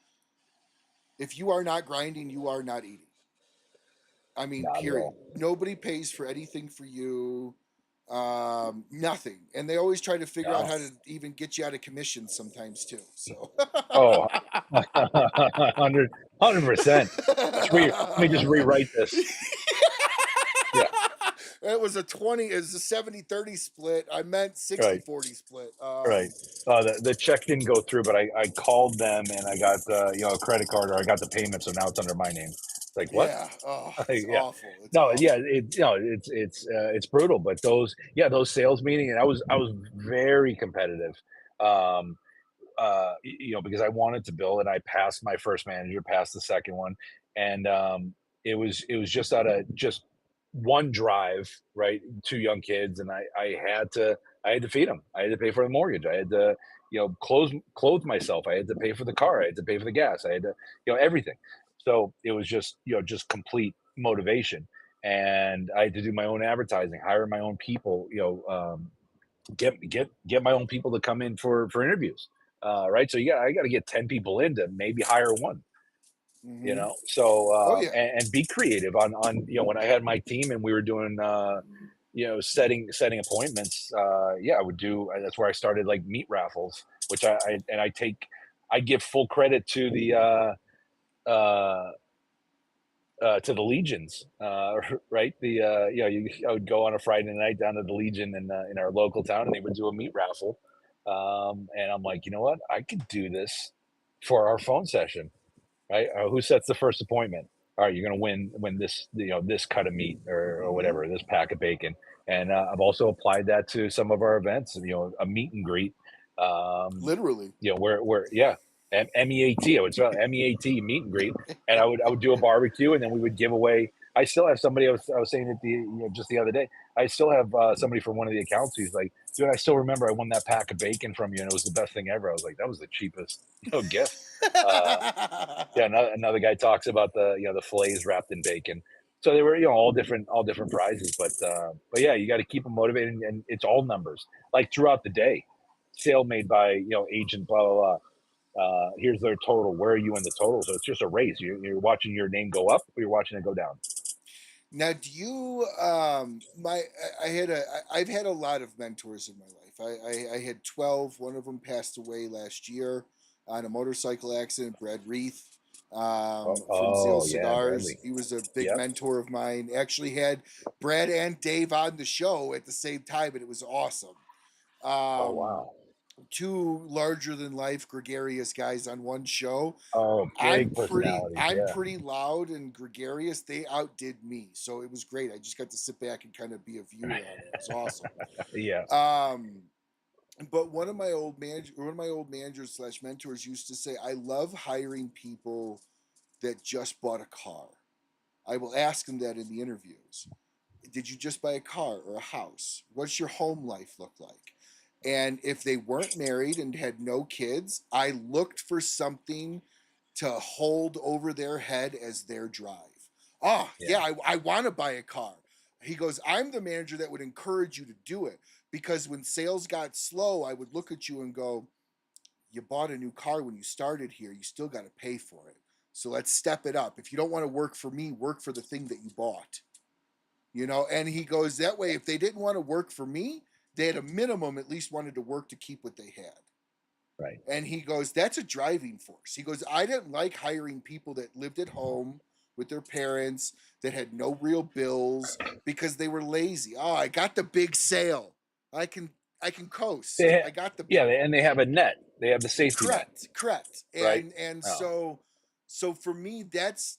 if you are not grinding, you are not eating. I mean, Not at period. all. Nobody pays for anything for you. Nothing. And they always try to figure out No. how to even get you out of commission sometimes too. So Oh, 100%. Let me just rewrite this. Yeah. It was a 70-30 split. I meant 60 Right. 40 split. Right. The check didn't go through, but I called them, and I got, a credit card, or I got the payment, so now it's under my name. It's like, what? Yeah. Oh, it's Yeah. awful. It's No, yeah, awful. it's brutal, but those sales meeting, and I was very competitive. Um, because I wanted to build, and I passed my first manager, passed the second one, and it was just out of just one drive, right? Two young kids, and I had to feed them. I had to pay for the mortgage. I had to, clothe myself. I had to pay for the car. I had to pay for the gas. I had to, everything. So it was just complete motivation, and I had to do my own advertising, hire my own people, get my own people to come in for interviews. Right. So I got to get 10 people in to maybe hire one. Hmm. So Oh yeah. and be creative on when I had my team and we were doing setting appointments. I would do. That's where I started, like, meat raffles, which I give full credit to uh, to the Legions, right? I would go on a Friday night down to the Legion in our local town, and they would do a meat raffle. And I'm like, you know what? I could do this for our phone session, right? Who sets the first appointment? All right, you're going to win this, this cut of meat, or Hmm. whatever, this pack of bacon. And I've also applied that to some of our events, a meet and greet. Um, Literally. where yeah, MEAT. I would spell MEAT, meet and greet, and I would do a barbecue, and then we would give away. I still have somebody. I was saying it just the other day. I still have somebody from one of the accounts who's like, dude, I still remember I won that pack of bacon from you, and it was the best thing ever. I was like, that was the cheapest gift. Uh, yeah, another guy talks about the fillets wrapped in bacon. So they were, all different prizes, but yeah, you got to keep them motivated, and it's all numbers, like, throughout the day. Sale made by, agent, blah blah blah. Here's their total. Where are you in the total? So it's just a race. You're watching your name go up, or you're watching it go down. Now, do you my I've had a lot of mentors in my life. I had 12. One of them passed away last year on a motorcycle accident. Brad Reith, from Zeal Oh yeah, Cigars. Bradley. He was a big Yep. mentor of mine. Actually had Brad and Dave on the show at the same time, and it was awesome. Oh Um, wow. two larger than life gregarious guys on one show. Oh, big personalities. I'm Yeah. pretty loud and gregarious. They outdid me, so it was great. I just got to sit back and kind of be a viewer on it. It was awesome. Yeah. But one of my old managers slash mentors used to say, I love hiring people that just bought a car. I will ask them that in the interviews. Did you just buy a car or a house? What's your home life look like? And if they weren't married and had no kids, I looked for something to hold over their head as their drive. Oh, Yeah. yeah, I want to buy a car. He goes, I'm the manager that would encourage you to do it, because when sales got slow, I would look at you and go, you bought a new car when you started here. You still got to pay for it. So let's step it up. If you don't want to work for me, work for the thing that you bought. And he goes, that way, if they didn't want to work for me, they had a minimum at least wanted to work to keep what they had. Right. And he goes, that's a driving force. He goes, I didn't like hiring people that lived at home with their parents, that had no real bills because they were lazy. Oh, I got the big sale. I can coast. They I got the yeah, and they have a net. They have the safety net, correct. right? And Oh, so for me, that's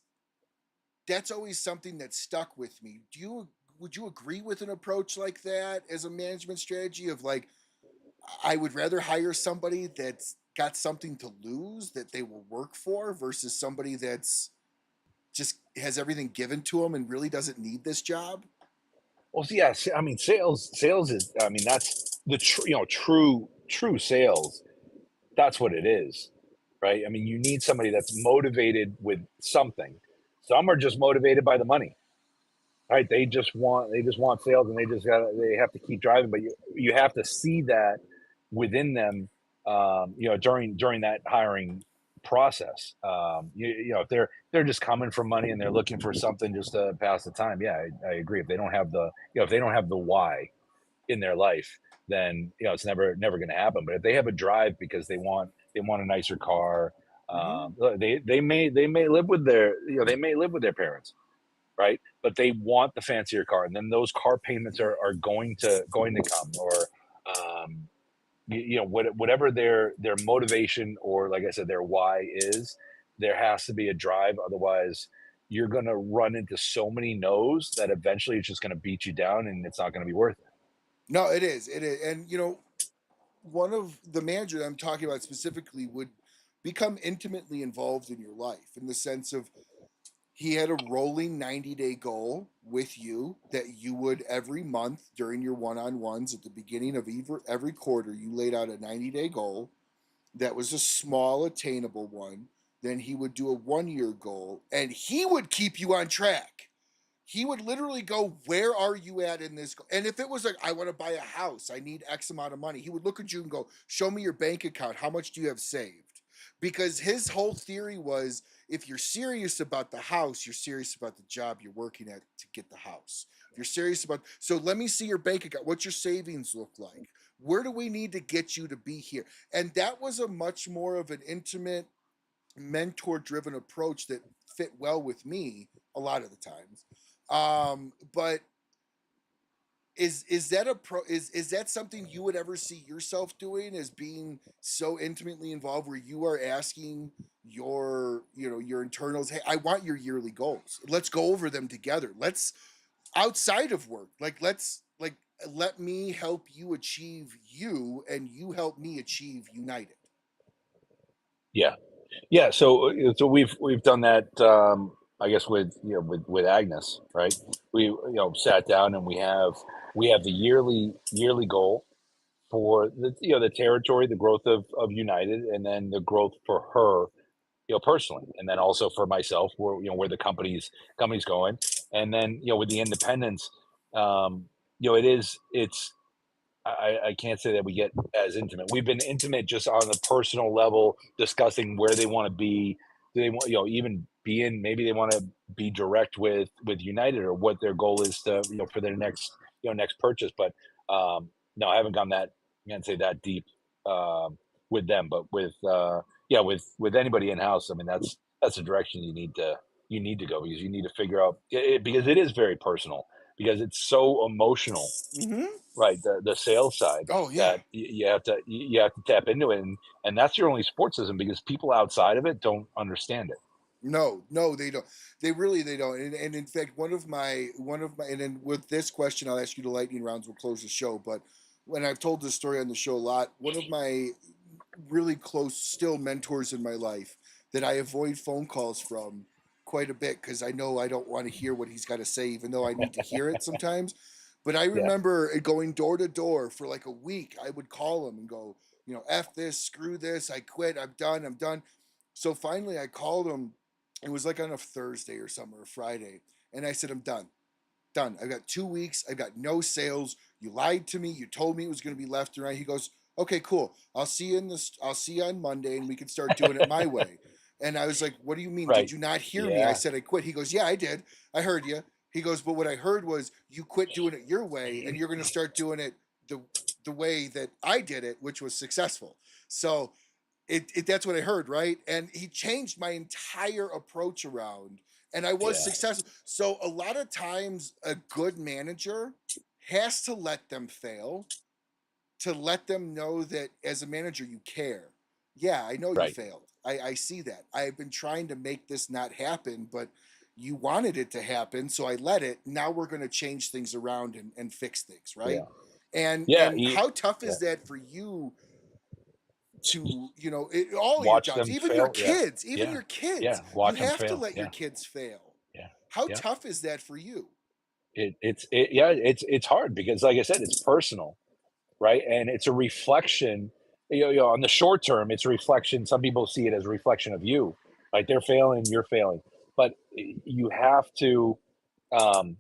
always something that stuck with me. Would you agree with an approach like that as a management strategy of like, I would rather hire somebody that's got something to lose that they will work for versus somebody that's just has everything given to them and really doesn't need this job? well, yeah. I mean, sales is. I mean, that's the true sales. That's what it is, right? I mean, you need somebody that's motivated with something. Some are just motivated by the money, right? They just want sales, and they have to keep driving. But you have to see that within them, during that hiring process. If they're just coming for money and they're looking for something just to pass the time, yeah, I agree. If they don't have the why in their life, then it's never going to happen. But if they have a drive because they want a nicer car, Mm-hmm. they may live with their parents, right? But they want the fancier car, and then those car payments are going to come, or whatever their motivation, or like I said, their why is. There has to be a drive, otherwise you're going to run into so many no's that eventually it's just going to beat you down, and it's not going to be worth it. No, it is. It is. And one of the manager that I'm talking about specifically would become intimately involved in your life in the sense of he had a rolling 90-day goal with you that you would every month during your one-on-ones at the beginning of every quarter, you laid out a 90-day goal that was a small attainable one. Then he would do a 1-year goal and he would keep you on track. He would literally go, where are you at in this? And if it was like, I want to buy a house, I need X amount of money, he would look at you and go, show me your bank account. How much do you have saved? Because his whole theory was, if you're serious about the house, you're serious about the job you're working at to get the house. If you're serious about, so let me see your bank account. What's your savings look like? Where do we need to get you to be here? And that was a much more of an intimate, mentor driven approach that fit well with me a lot of the times. But is that a pro is that something you would ever see yourself doing, as being so intimately involved where you are asking your internals, hey, I want your yearly goals, let's go over them together, let's outside of work, like let's like let me help you achieve you and you help me achieve united. Yeah, yeah. So we've done that. I guess with Agnes, right? We sat down, and we have the yearly goal for the territory, the growth of United, and then the growth for her, personally, and then also for myself, where the company's going, and then with the independence, it's I can't say that we get as intimate. We've been intimate just on the personal level, discussing where they want to be. Do they want, even being, maybe they want to be direct with United, or what their goal is to, for their next purchase. But no, I haven't gone that, I can't say that deep with them. But with anybody in house, I mean, that's the direction you need to go, because you need to figure out it, because it is very personal. because it's so emotional, Mm-hmm. right? The sales side, Oh yeah. that you have to tap into it, and that's your only support system, because people outside of it don't understand it. No, no, they don't. They don't. And in fact, one of my, and then with this question, I'll ask you the lightning rounds. We'll close the show. But when I've told this story on the show a lot, one of my really close still mentors in my life that I avoid phone calls from quite a bit because I know I don't want to hear what he's got to say, even though I need to hear it sometimes. But I Yeah, remember going door to door for like a week. I would call him and go, F this, screw this, I quit, I'm done, I'm done. So finally I called him. It was like on a Thursday or something, or a Friday. And I said, I'm done. Done. I've got 2 weeks. I've got no sales. You lied to me. You told me it was going to be left and right. He goes, okay, cool. I'll see you on Monday and we can start doing it my way. And I was like, what do you mean? Did right. you not hear me? I Yeah, said, I quit. He goes, yeah, I did. I heard you. He goes, but what I heard was you quit doing it your way and you're going to start doing it the, the way that I did it, which was successful. So that's what I heard, right? And he changed my entire approach around, and I was yeah, successful. So a lot of times, a good manager has to let them fail to let them know that as a manager you care. Yeah, I know you right. failed. I see that. I've been trying to make this not happen, but you wanted it to happen, so I let it. Now we're going to change things around and fix things, right? Yeah, And yeah, how tough yeah. is that for you to all your Watch jobs, them fail. Yeah, even yeah, your kids, yeah. you Watch them have to fail. let your Yeah, kids fail. yeah, How yeah. tough is that for you? Yeah, it's hard because, like I said, it's personal, right? And it's a reflection. On the short term, it's a reflection. Some people see it as a reflection of you, like they're failing, you're failing. But um,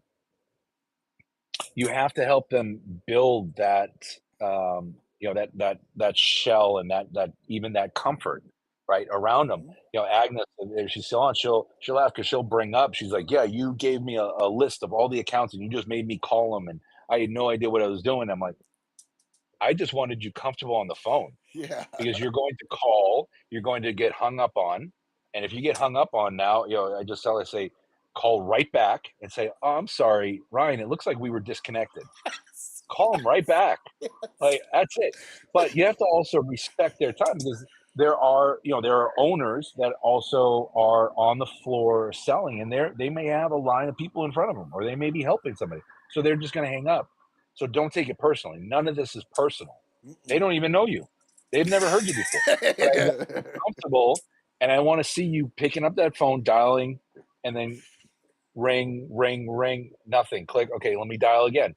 you have to help them build that, that shell, and that even that comfort, right, around them. Mhm. Agnes, if she's still on, she'll ask, because she'll bring up, she's like, yeah, you gave me a list of all the accounts and you just made me call them, and I had no idea what I was doing. I'm like, I just wanted you comfortable on the phone, Yeah. because you're going to call, you're going to get hung up on. And if you get hung up on now, I just tell her, say, call right back and say, oh, I'm sorry, Ryan, it looks like we were disconnected. Call them right back. Yes. Like, that's it. But you have to also respect their time, because there are owners that also are on the floor selling, and they may have a line of people in front of them, or they may be helping somebody. So they're just going to hang up. So don't take it personally. None of this is personal. They Mm-mm. don't even know you. They've never heard you before. But I want you comfortable, and I want to see you picking up that phone, dialing, and then ring, ring, ring, nothing. Click. Okay, let me dial again,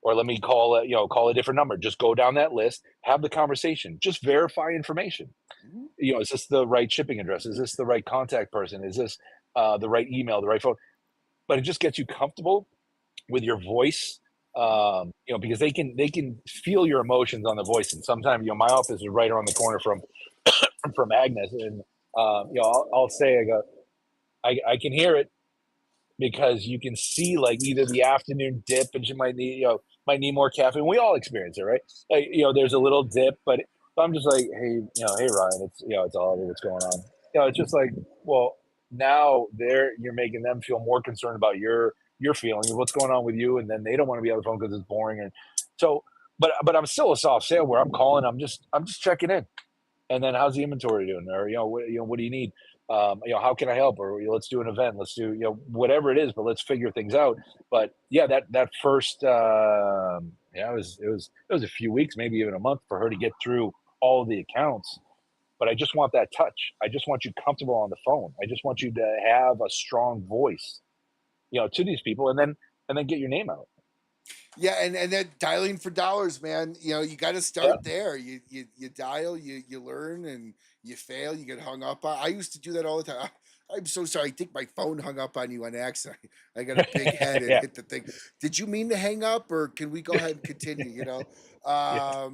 or let me call a different number. Just go down that list, have the conversation, just verify information. Mhm. Is this the right shipping address? Is this the right contact person? Is this the right email, the right phone? But it just gets you comfortable with your voice, because they can feel your emotions on the voice. And sometimes, my office is right around the corner from Agnes, and I'll say, I go, I can hear it, because you can see, like, either the afternoon dip, and she might need more caffeine. We all experience it, right? Like, there's a little dip, but I'm just like, hey, hey, Ryan, it's all what's going on. It's just like, well, now you're making them feel more concerned about your feelings, what's going on with you, and then they don't want to be on the phone because it's boring. And so, but I'm still a soft sale, where I'm calling, I'm just checking in, and then, how's the inventory doing, or what do you need, how can I help, or let's do an event, let's do whatever it is, but let's figure things out. But yeah, that first, it was a few weeks, maybe even a month, for her to get through all of the accounts. But I just want that touch. I just want you comfortable on the phone. I just want you to have a strong voice, to these people, and then get your name out. Yeah, and that dialing for dollars, man. You got to Yeah, start there. You dial, you learn, and you fail. You get hung up on. I used to do that all the time. I'm so sorry. I think my phone hung up on you on accident. I got a big head and yeah, hit the thing. Did you mean to hang up, or can we go ahead and continue? yeah,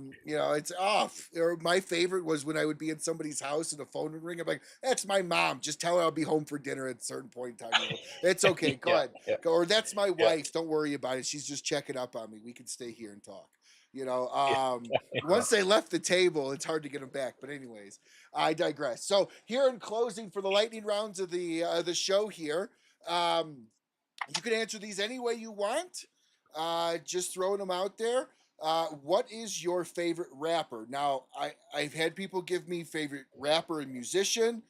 It's off. Or my favorite was when I would be in somebody's house and the phone would ring. I'm like, that's my mom. Just tell her I'll be home for dinner at a certain point in time. It's okay. Go yeah, ahead. yeah, Or that's my yeah, wife. Don't worry about it. She's just checking up on me. We can stay here and talk. yeah, yeah. Once they left the table, it's hard to get them back. But anyways, I digress. So here in closing for the lightning rounds of the show here, you can answer these any way you want. Just throwing them out there. What is your favorite rapper? Now, I've had people give me favorite rapper and musician,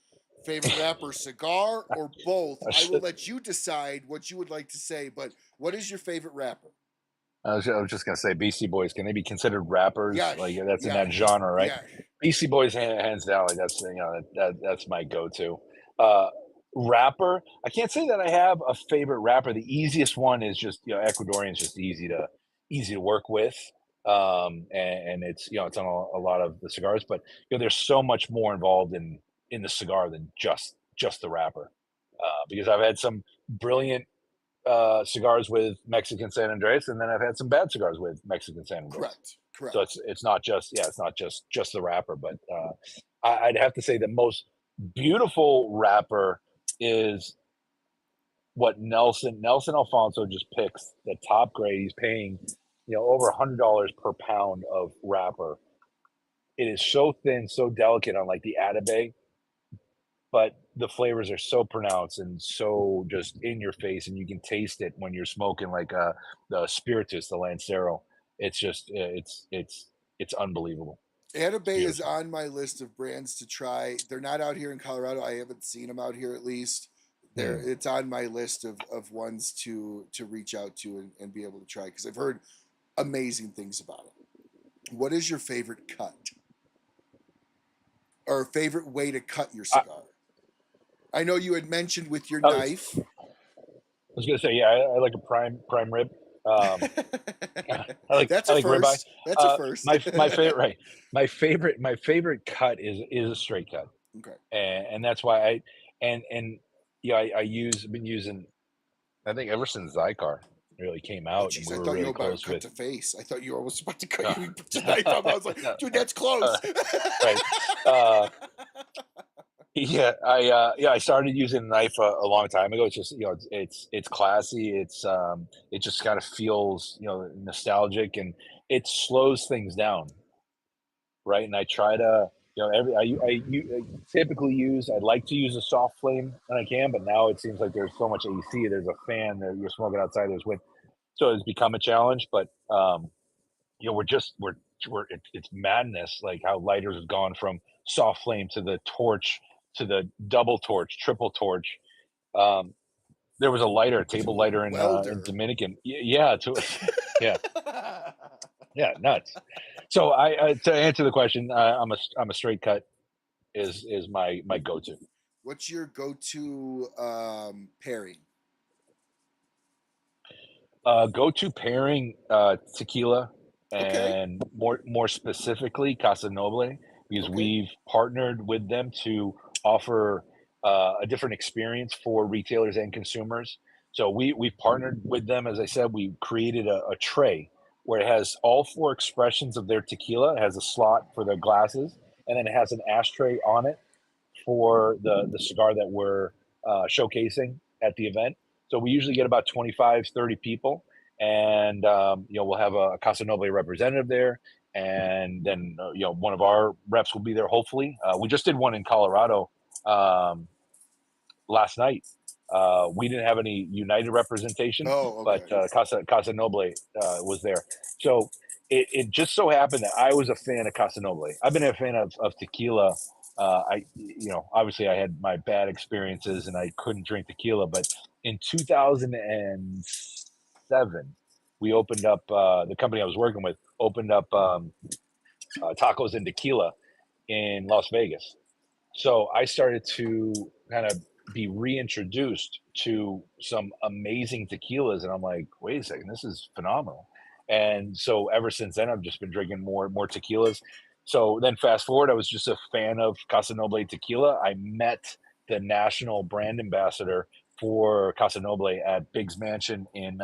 favorite rapper cigar, or both. I will let you decide what you would like to say. But what is your favorite rapper? I was just gonna say Beastie Boys. Can they be considered rappers? Yes, Like that's in that yes, genre, right? yes. Beastie Boys, hands down. Like that's that's my go-to. Rapper. I can't say that I have a favorite rapper. The easiest one is just Ecuadorian is just easy to work with. And it's it's on a lot of the cigars, but there's so much more involved in the cigar than just the wrapper. Because I've had some brilliant cigars with Mexican San Andres, and then I've had some bad cigars with Mexican San Andres. Correct, correct. So it's not just the wrapper, but I'd have to say the most beautiful wrapper is what Nelson Alfonso just picks the top grade. He's paying over $100 per pound of wrapper. It is so thin, so delicate on like the Atabey, but the flavors are so pronounced and so just in your face, and you can taste it when you're smoking like the Spiritus, the Lancero. It's just it's unbelievable. Atabey is Beautiful. on my list of brands to try. They're not out here in Colorado. I haven't seen them out here at least. It's on my list of ones to reach out to and be able to try because I've heard amazing things about it. What is your favorite cut? Or favorite way to cut your cigar? I know you had mentioned with your knife. I was gonna say, yeah, I like a prime rib. I like That's I a like first. ribeye. That's a first. My favorite, right? My favorite cut is a straight cut. Okay. And that's why I've been using, I think ever since Zycar really came out, and Geez, we I were thought you really were about close to cut with. to face. I thought you were almost about to cut you put your knife up. I was like, dude, that's close. Right. Yeah, I started using a knife a long time ago. It's just it's classy. It just kind of feels nostalgic, and it slows things down, right? And I try to I typically I'd like to use a soft flame when I can, but now it seems like there's so much AC. There's a fan that you're smoking outside. There's wind, so it's become a challenge. But it's madness, like how lighters have gone from soft flame to the torch to the double torch, triple torch. Um, there was a table lighter in Dominican. Yeah, yeah, yeah, nuts. So I to answer the question, I'm a straight cut is my go-to. What's your go-to pairing? Go-to pairing, tequila, Okay. and more specifically Casa Noble, because Okay. we've partnered with them to offer a different experience for retailers and consumers. So we've partnered with them. As I said, we created a tray where it has all four expressions of their tequila. It has a slot for the glasses, and then it has an ashtray on it for the cigar that we're showcasing at the event. So we usually get about 25, 30 people, and we'll have a Casa Noble representative there, and then one of our reps will be there. Hopefully, we just did one in Colorado last night. We didn't have any United representation, Oh, okay. but Casa Noble was there. So it just so happened that I was a fan of Casa Noble. I've been a fan of tequila. Obviously I had my bad experiences and I couldn't drink tequila, but in 2007, we opened up, the company I was working with opened up tacos and tequila in Las Vegas. So I started to kind of be reintroduced to some amazing tequilas, and I'm like, wait a second, this is phenomenal. And so ever since then, I've just been drinking more tequilas. So then fast forward, I was just a fan of Casa Noble tequila. I met the national brand ambassador for Casa Noble at Big's Mansion in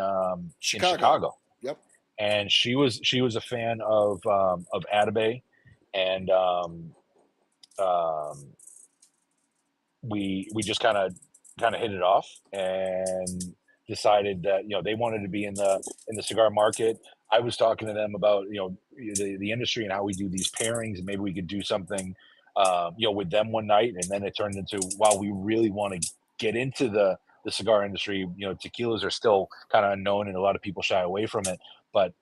Chicago. Yep. And she was a fan of Atabey, and we just kind of hit it off and decided that they wanted to be in the cigar market. I was talking to them about the industry and how we do these pairings, and maybe we could do something with them one night. And then it turned into, wow, we really want to get into the the cigar industry, tequilas are still kind of unknown and a lot of people shy away from it, but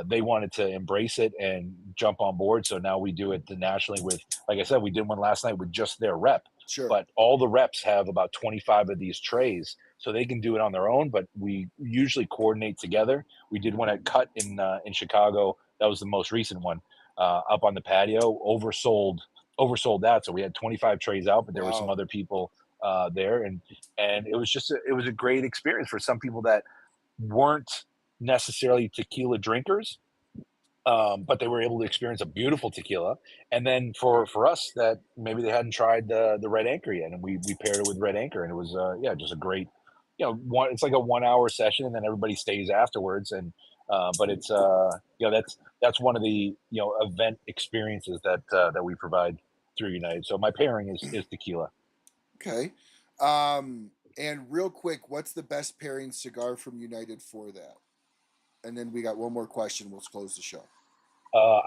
they wanted to embrace it and jump on board. So now we do it nationally with, like I said, we did one last night with just their rep. Sure. But all the reps have about 25 of these trays, so they can do it on their own. But we usually coordinate together. We did one at Cut in Chicago. That was the most recent one, up on the patio. Oversold that. So we had 25 trays out, but there were some other people there, and it was just it was a great experience for some people that weren't necessarily tequila drinkers, but they were able to experience a beautiful tequila. And then for us that maybe they hadn't tried the Red Anchor yet, and we paired it with Red Anchor, and it was just a great, it's like a 1 hour session, and then everybody stays afterwards. And but it's that's one of the event experiences that we provide through United. So my pairing is tequila. Okay. And real quick, what's the best pairing cigar from United for that? And then we got one more question. We'll close the show.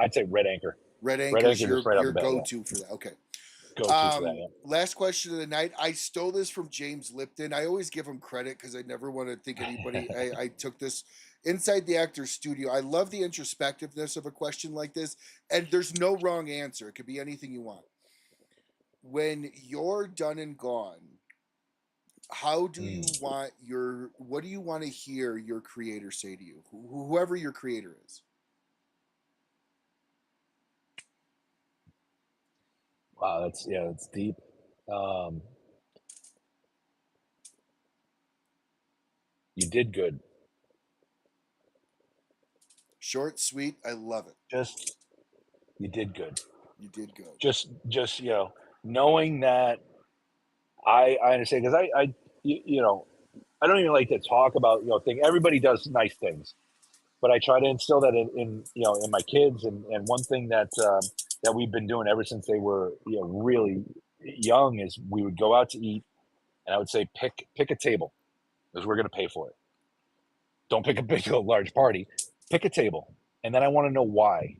I'd say Red Anchor. Red Anchor is your right go-to for that. Okay. Go-to for that, yeah. Last question of the night. I stole this from James Lipton. I always give him credit because I never want to think anybody. I took this inside the actor's studio. I love the introspectiveness of a question like this, and there's no wrong answer. It could be anything you want. When you're done and gone, how do you want what do you want to hear your creator say to you, whoever your creator is? Wow, that's deep. You did good. Short, sweet. I love it. You did good. You did good. Just knowing that I understand, because I don't even like to talk about things. Everybody does nice things, but I try to instill that in my kids. And one thing that we've been doing ever since they were really young is we would go out to eat, and I would say pick a table, because we're going to pay for it. Don't pick a large party. Pick a table, and then I want to know why.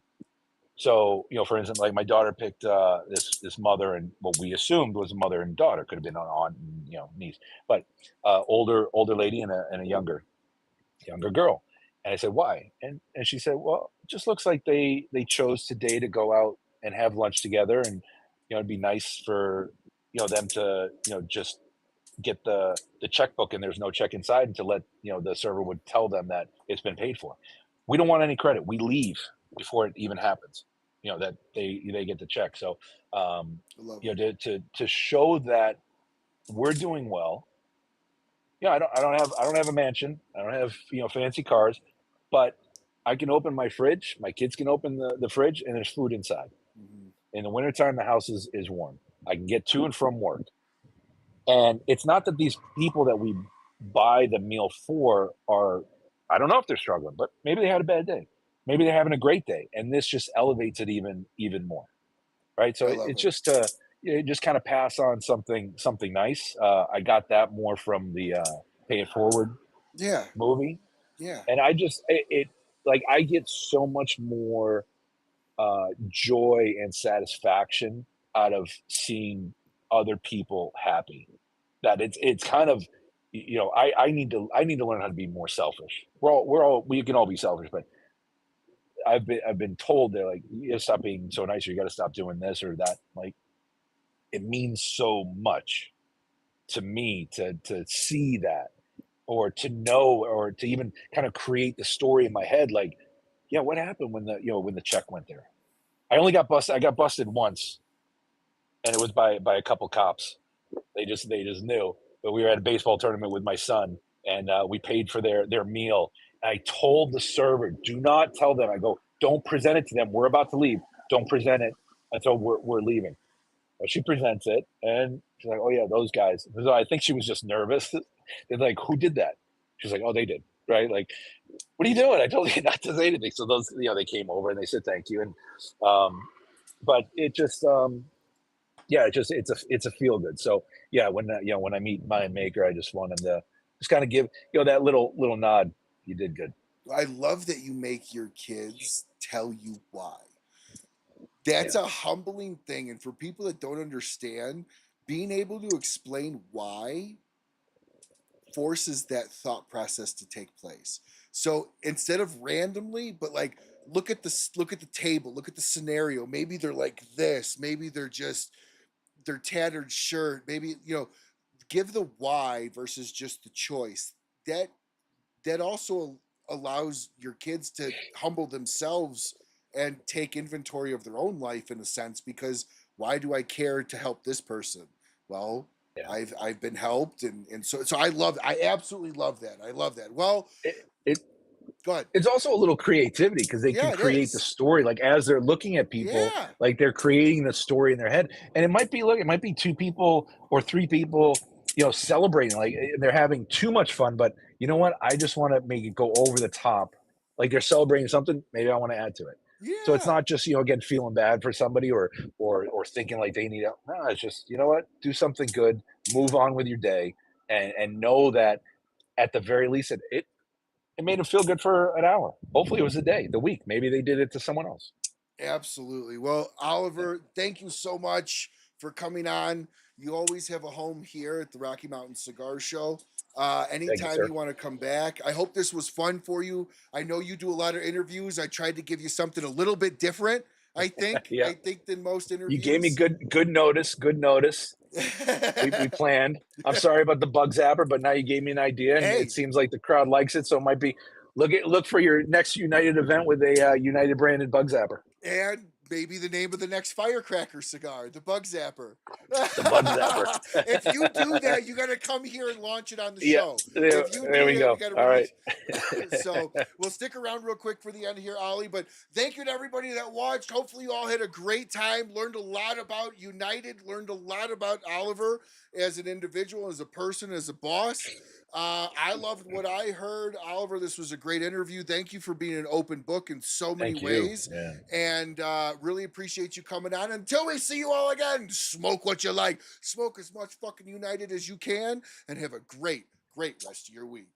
So, for instance, like my daughter picked this mother and what we assumed was a mother and daughter, could have been an aunt and niece, but older lady and a younger girl. And I said, why? And she said, well, it just looks like they chose today to go out and have lunch together, and it'd be nice for them to just get the checkbook, and there's no check inside, and to let the server would tell them that it's been paid for. We don't want any credit. We leave before it even happens, that they get the check. So to show that we're doing well. I don't have a mansion, I don't have fancy cars, but I can open my fridge, my kids can open the fridge, and there's food inside. In the wintertime, the house is warm. I can get to and from work. And it's not that these people that we buy the meal for are, I don't know if they're struggling, but maybe they had a bad day. Maybe they're having a great day. And this just elevates it even more. Right. So it's just just kind of pass on something nice. I got that more from the Pay It Forward movie. Yeah. And I just, I get so much more joy and satisfaction out of seeing other people happy, that it's kind of, I need to learn how to be more selfish. We can all be selfish, but I've been told, they're like, you gotta stop being so nice, or you gotta stop doing this or that. Like, it means so much to me to see that, or to know, or to even kind of create the story in my head. Like, yeah, what happened when the check went there? I got busted once, and it was by a couple cops. They just knew. But we were at a baseball tournament with my son, and we paid for their meal. And I told the server, do not tell them. I go, don't present it to them. We're about to leave. Don't present it until we're leaving. Well, she presents it, and she's like, oh yeah, those guys. So I think she was just nervous. They're like, who did that? She's like, oh, they did. Right? Like, what are you doing? I told you not to say anything. So those, they came over and they said thank you. And but it just it's a feel good. So yeah, when I meet my maker, I just want him to just kind of give that little nod. You did good. I love that you make your kids tell you why. That's a humbling thing, and for people that don't understand, being able to explain why forces that thought process to take place. So instead of randomly, but like look at the table, look at the scenario. Maybe they're like this, maybe they're just their tattered shirt, maybe give the why versus just the choice. That that also allows your kids to humble themselves and take inventory of their own life in a sense, because why do I care to help this person? Well, Yeah. I've been helped, and so I absolutely love that. I love that. Well, It go ahead. it's also a little creativity because they can Yeah, it create the is. story, like, as they're looking at people, Yeah. like, they're creating the story in their head, and it might be 2 people or 3 people, celebrating, like, they're having too much fun, but you know what? I just wanna make it go over the top. Like, they're celebrating something, maybe I wanna add to it. So it's Yeah. not just, again, feeling bad for somebody or thinking like they need help. No, it's just, you know what? Do something good, move on with your day, and know that at the very least, it made them feel good for an hour. Hopefully, it was a day, the week. Maybe they did it to someone else. Absolutely. Well, Yeah. Oliver, thank you so much for coming on. You always have a home here at the Rocky Mountain Cigar Show. Thank you, Anytime sir. you want to come back, I hope this was fun for you. I know you do a lot of interviews. I tried to give you something a little bit different. I think. Yeah. I think than most You gave me interviews. good notice. Good notice. We planned. I'm sorry about the bug zapper, but now you gave me an idea, and it Hey, seems like the crowd likes it. So it might be look for your next United event with a United branded bug zapper. and maybe the name of the next firecracker cigar, the Bug Zapper. The bug zapper. If you do that, you got to come here and launch it on the Yeah. show. There, If you there do we that, we go. got to All right. release. So we'll stick around real quick for the end here, Ollie. But thank you to everybody that watched. Hopefully, you all had a great time, learned a lot about United, learned a lot about Oliver as an individual, as a person, as a boss. I loved what I heard. Oliver, this was a great interview. Thank you for being an open book in so many Thank you. ways. Yeah. And really appreciate you coming on. Until we see you all again, smoke what you like. Smoke as much fucking United as you can. And have a great, great rest of your week.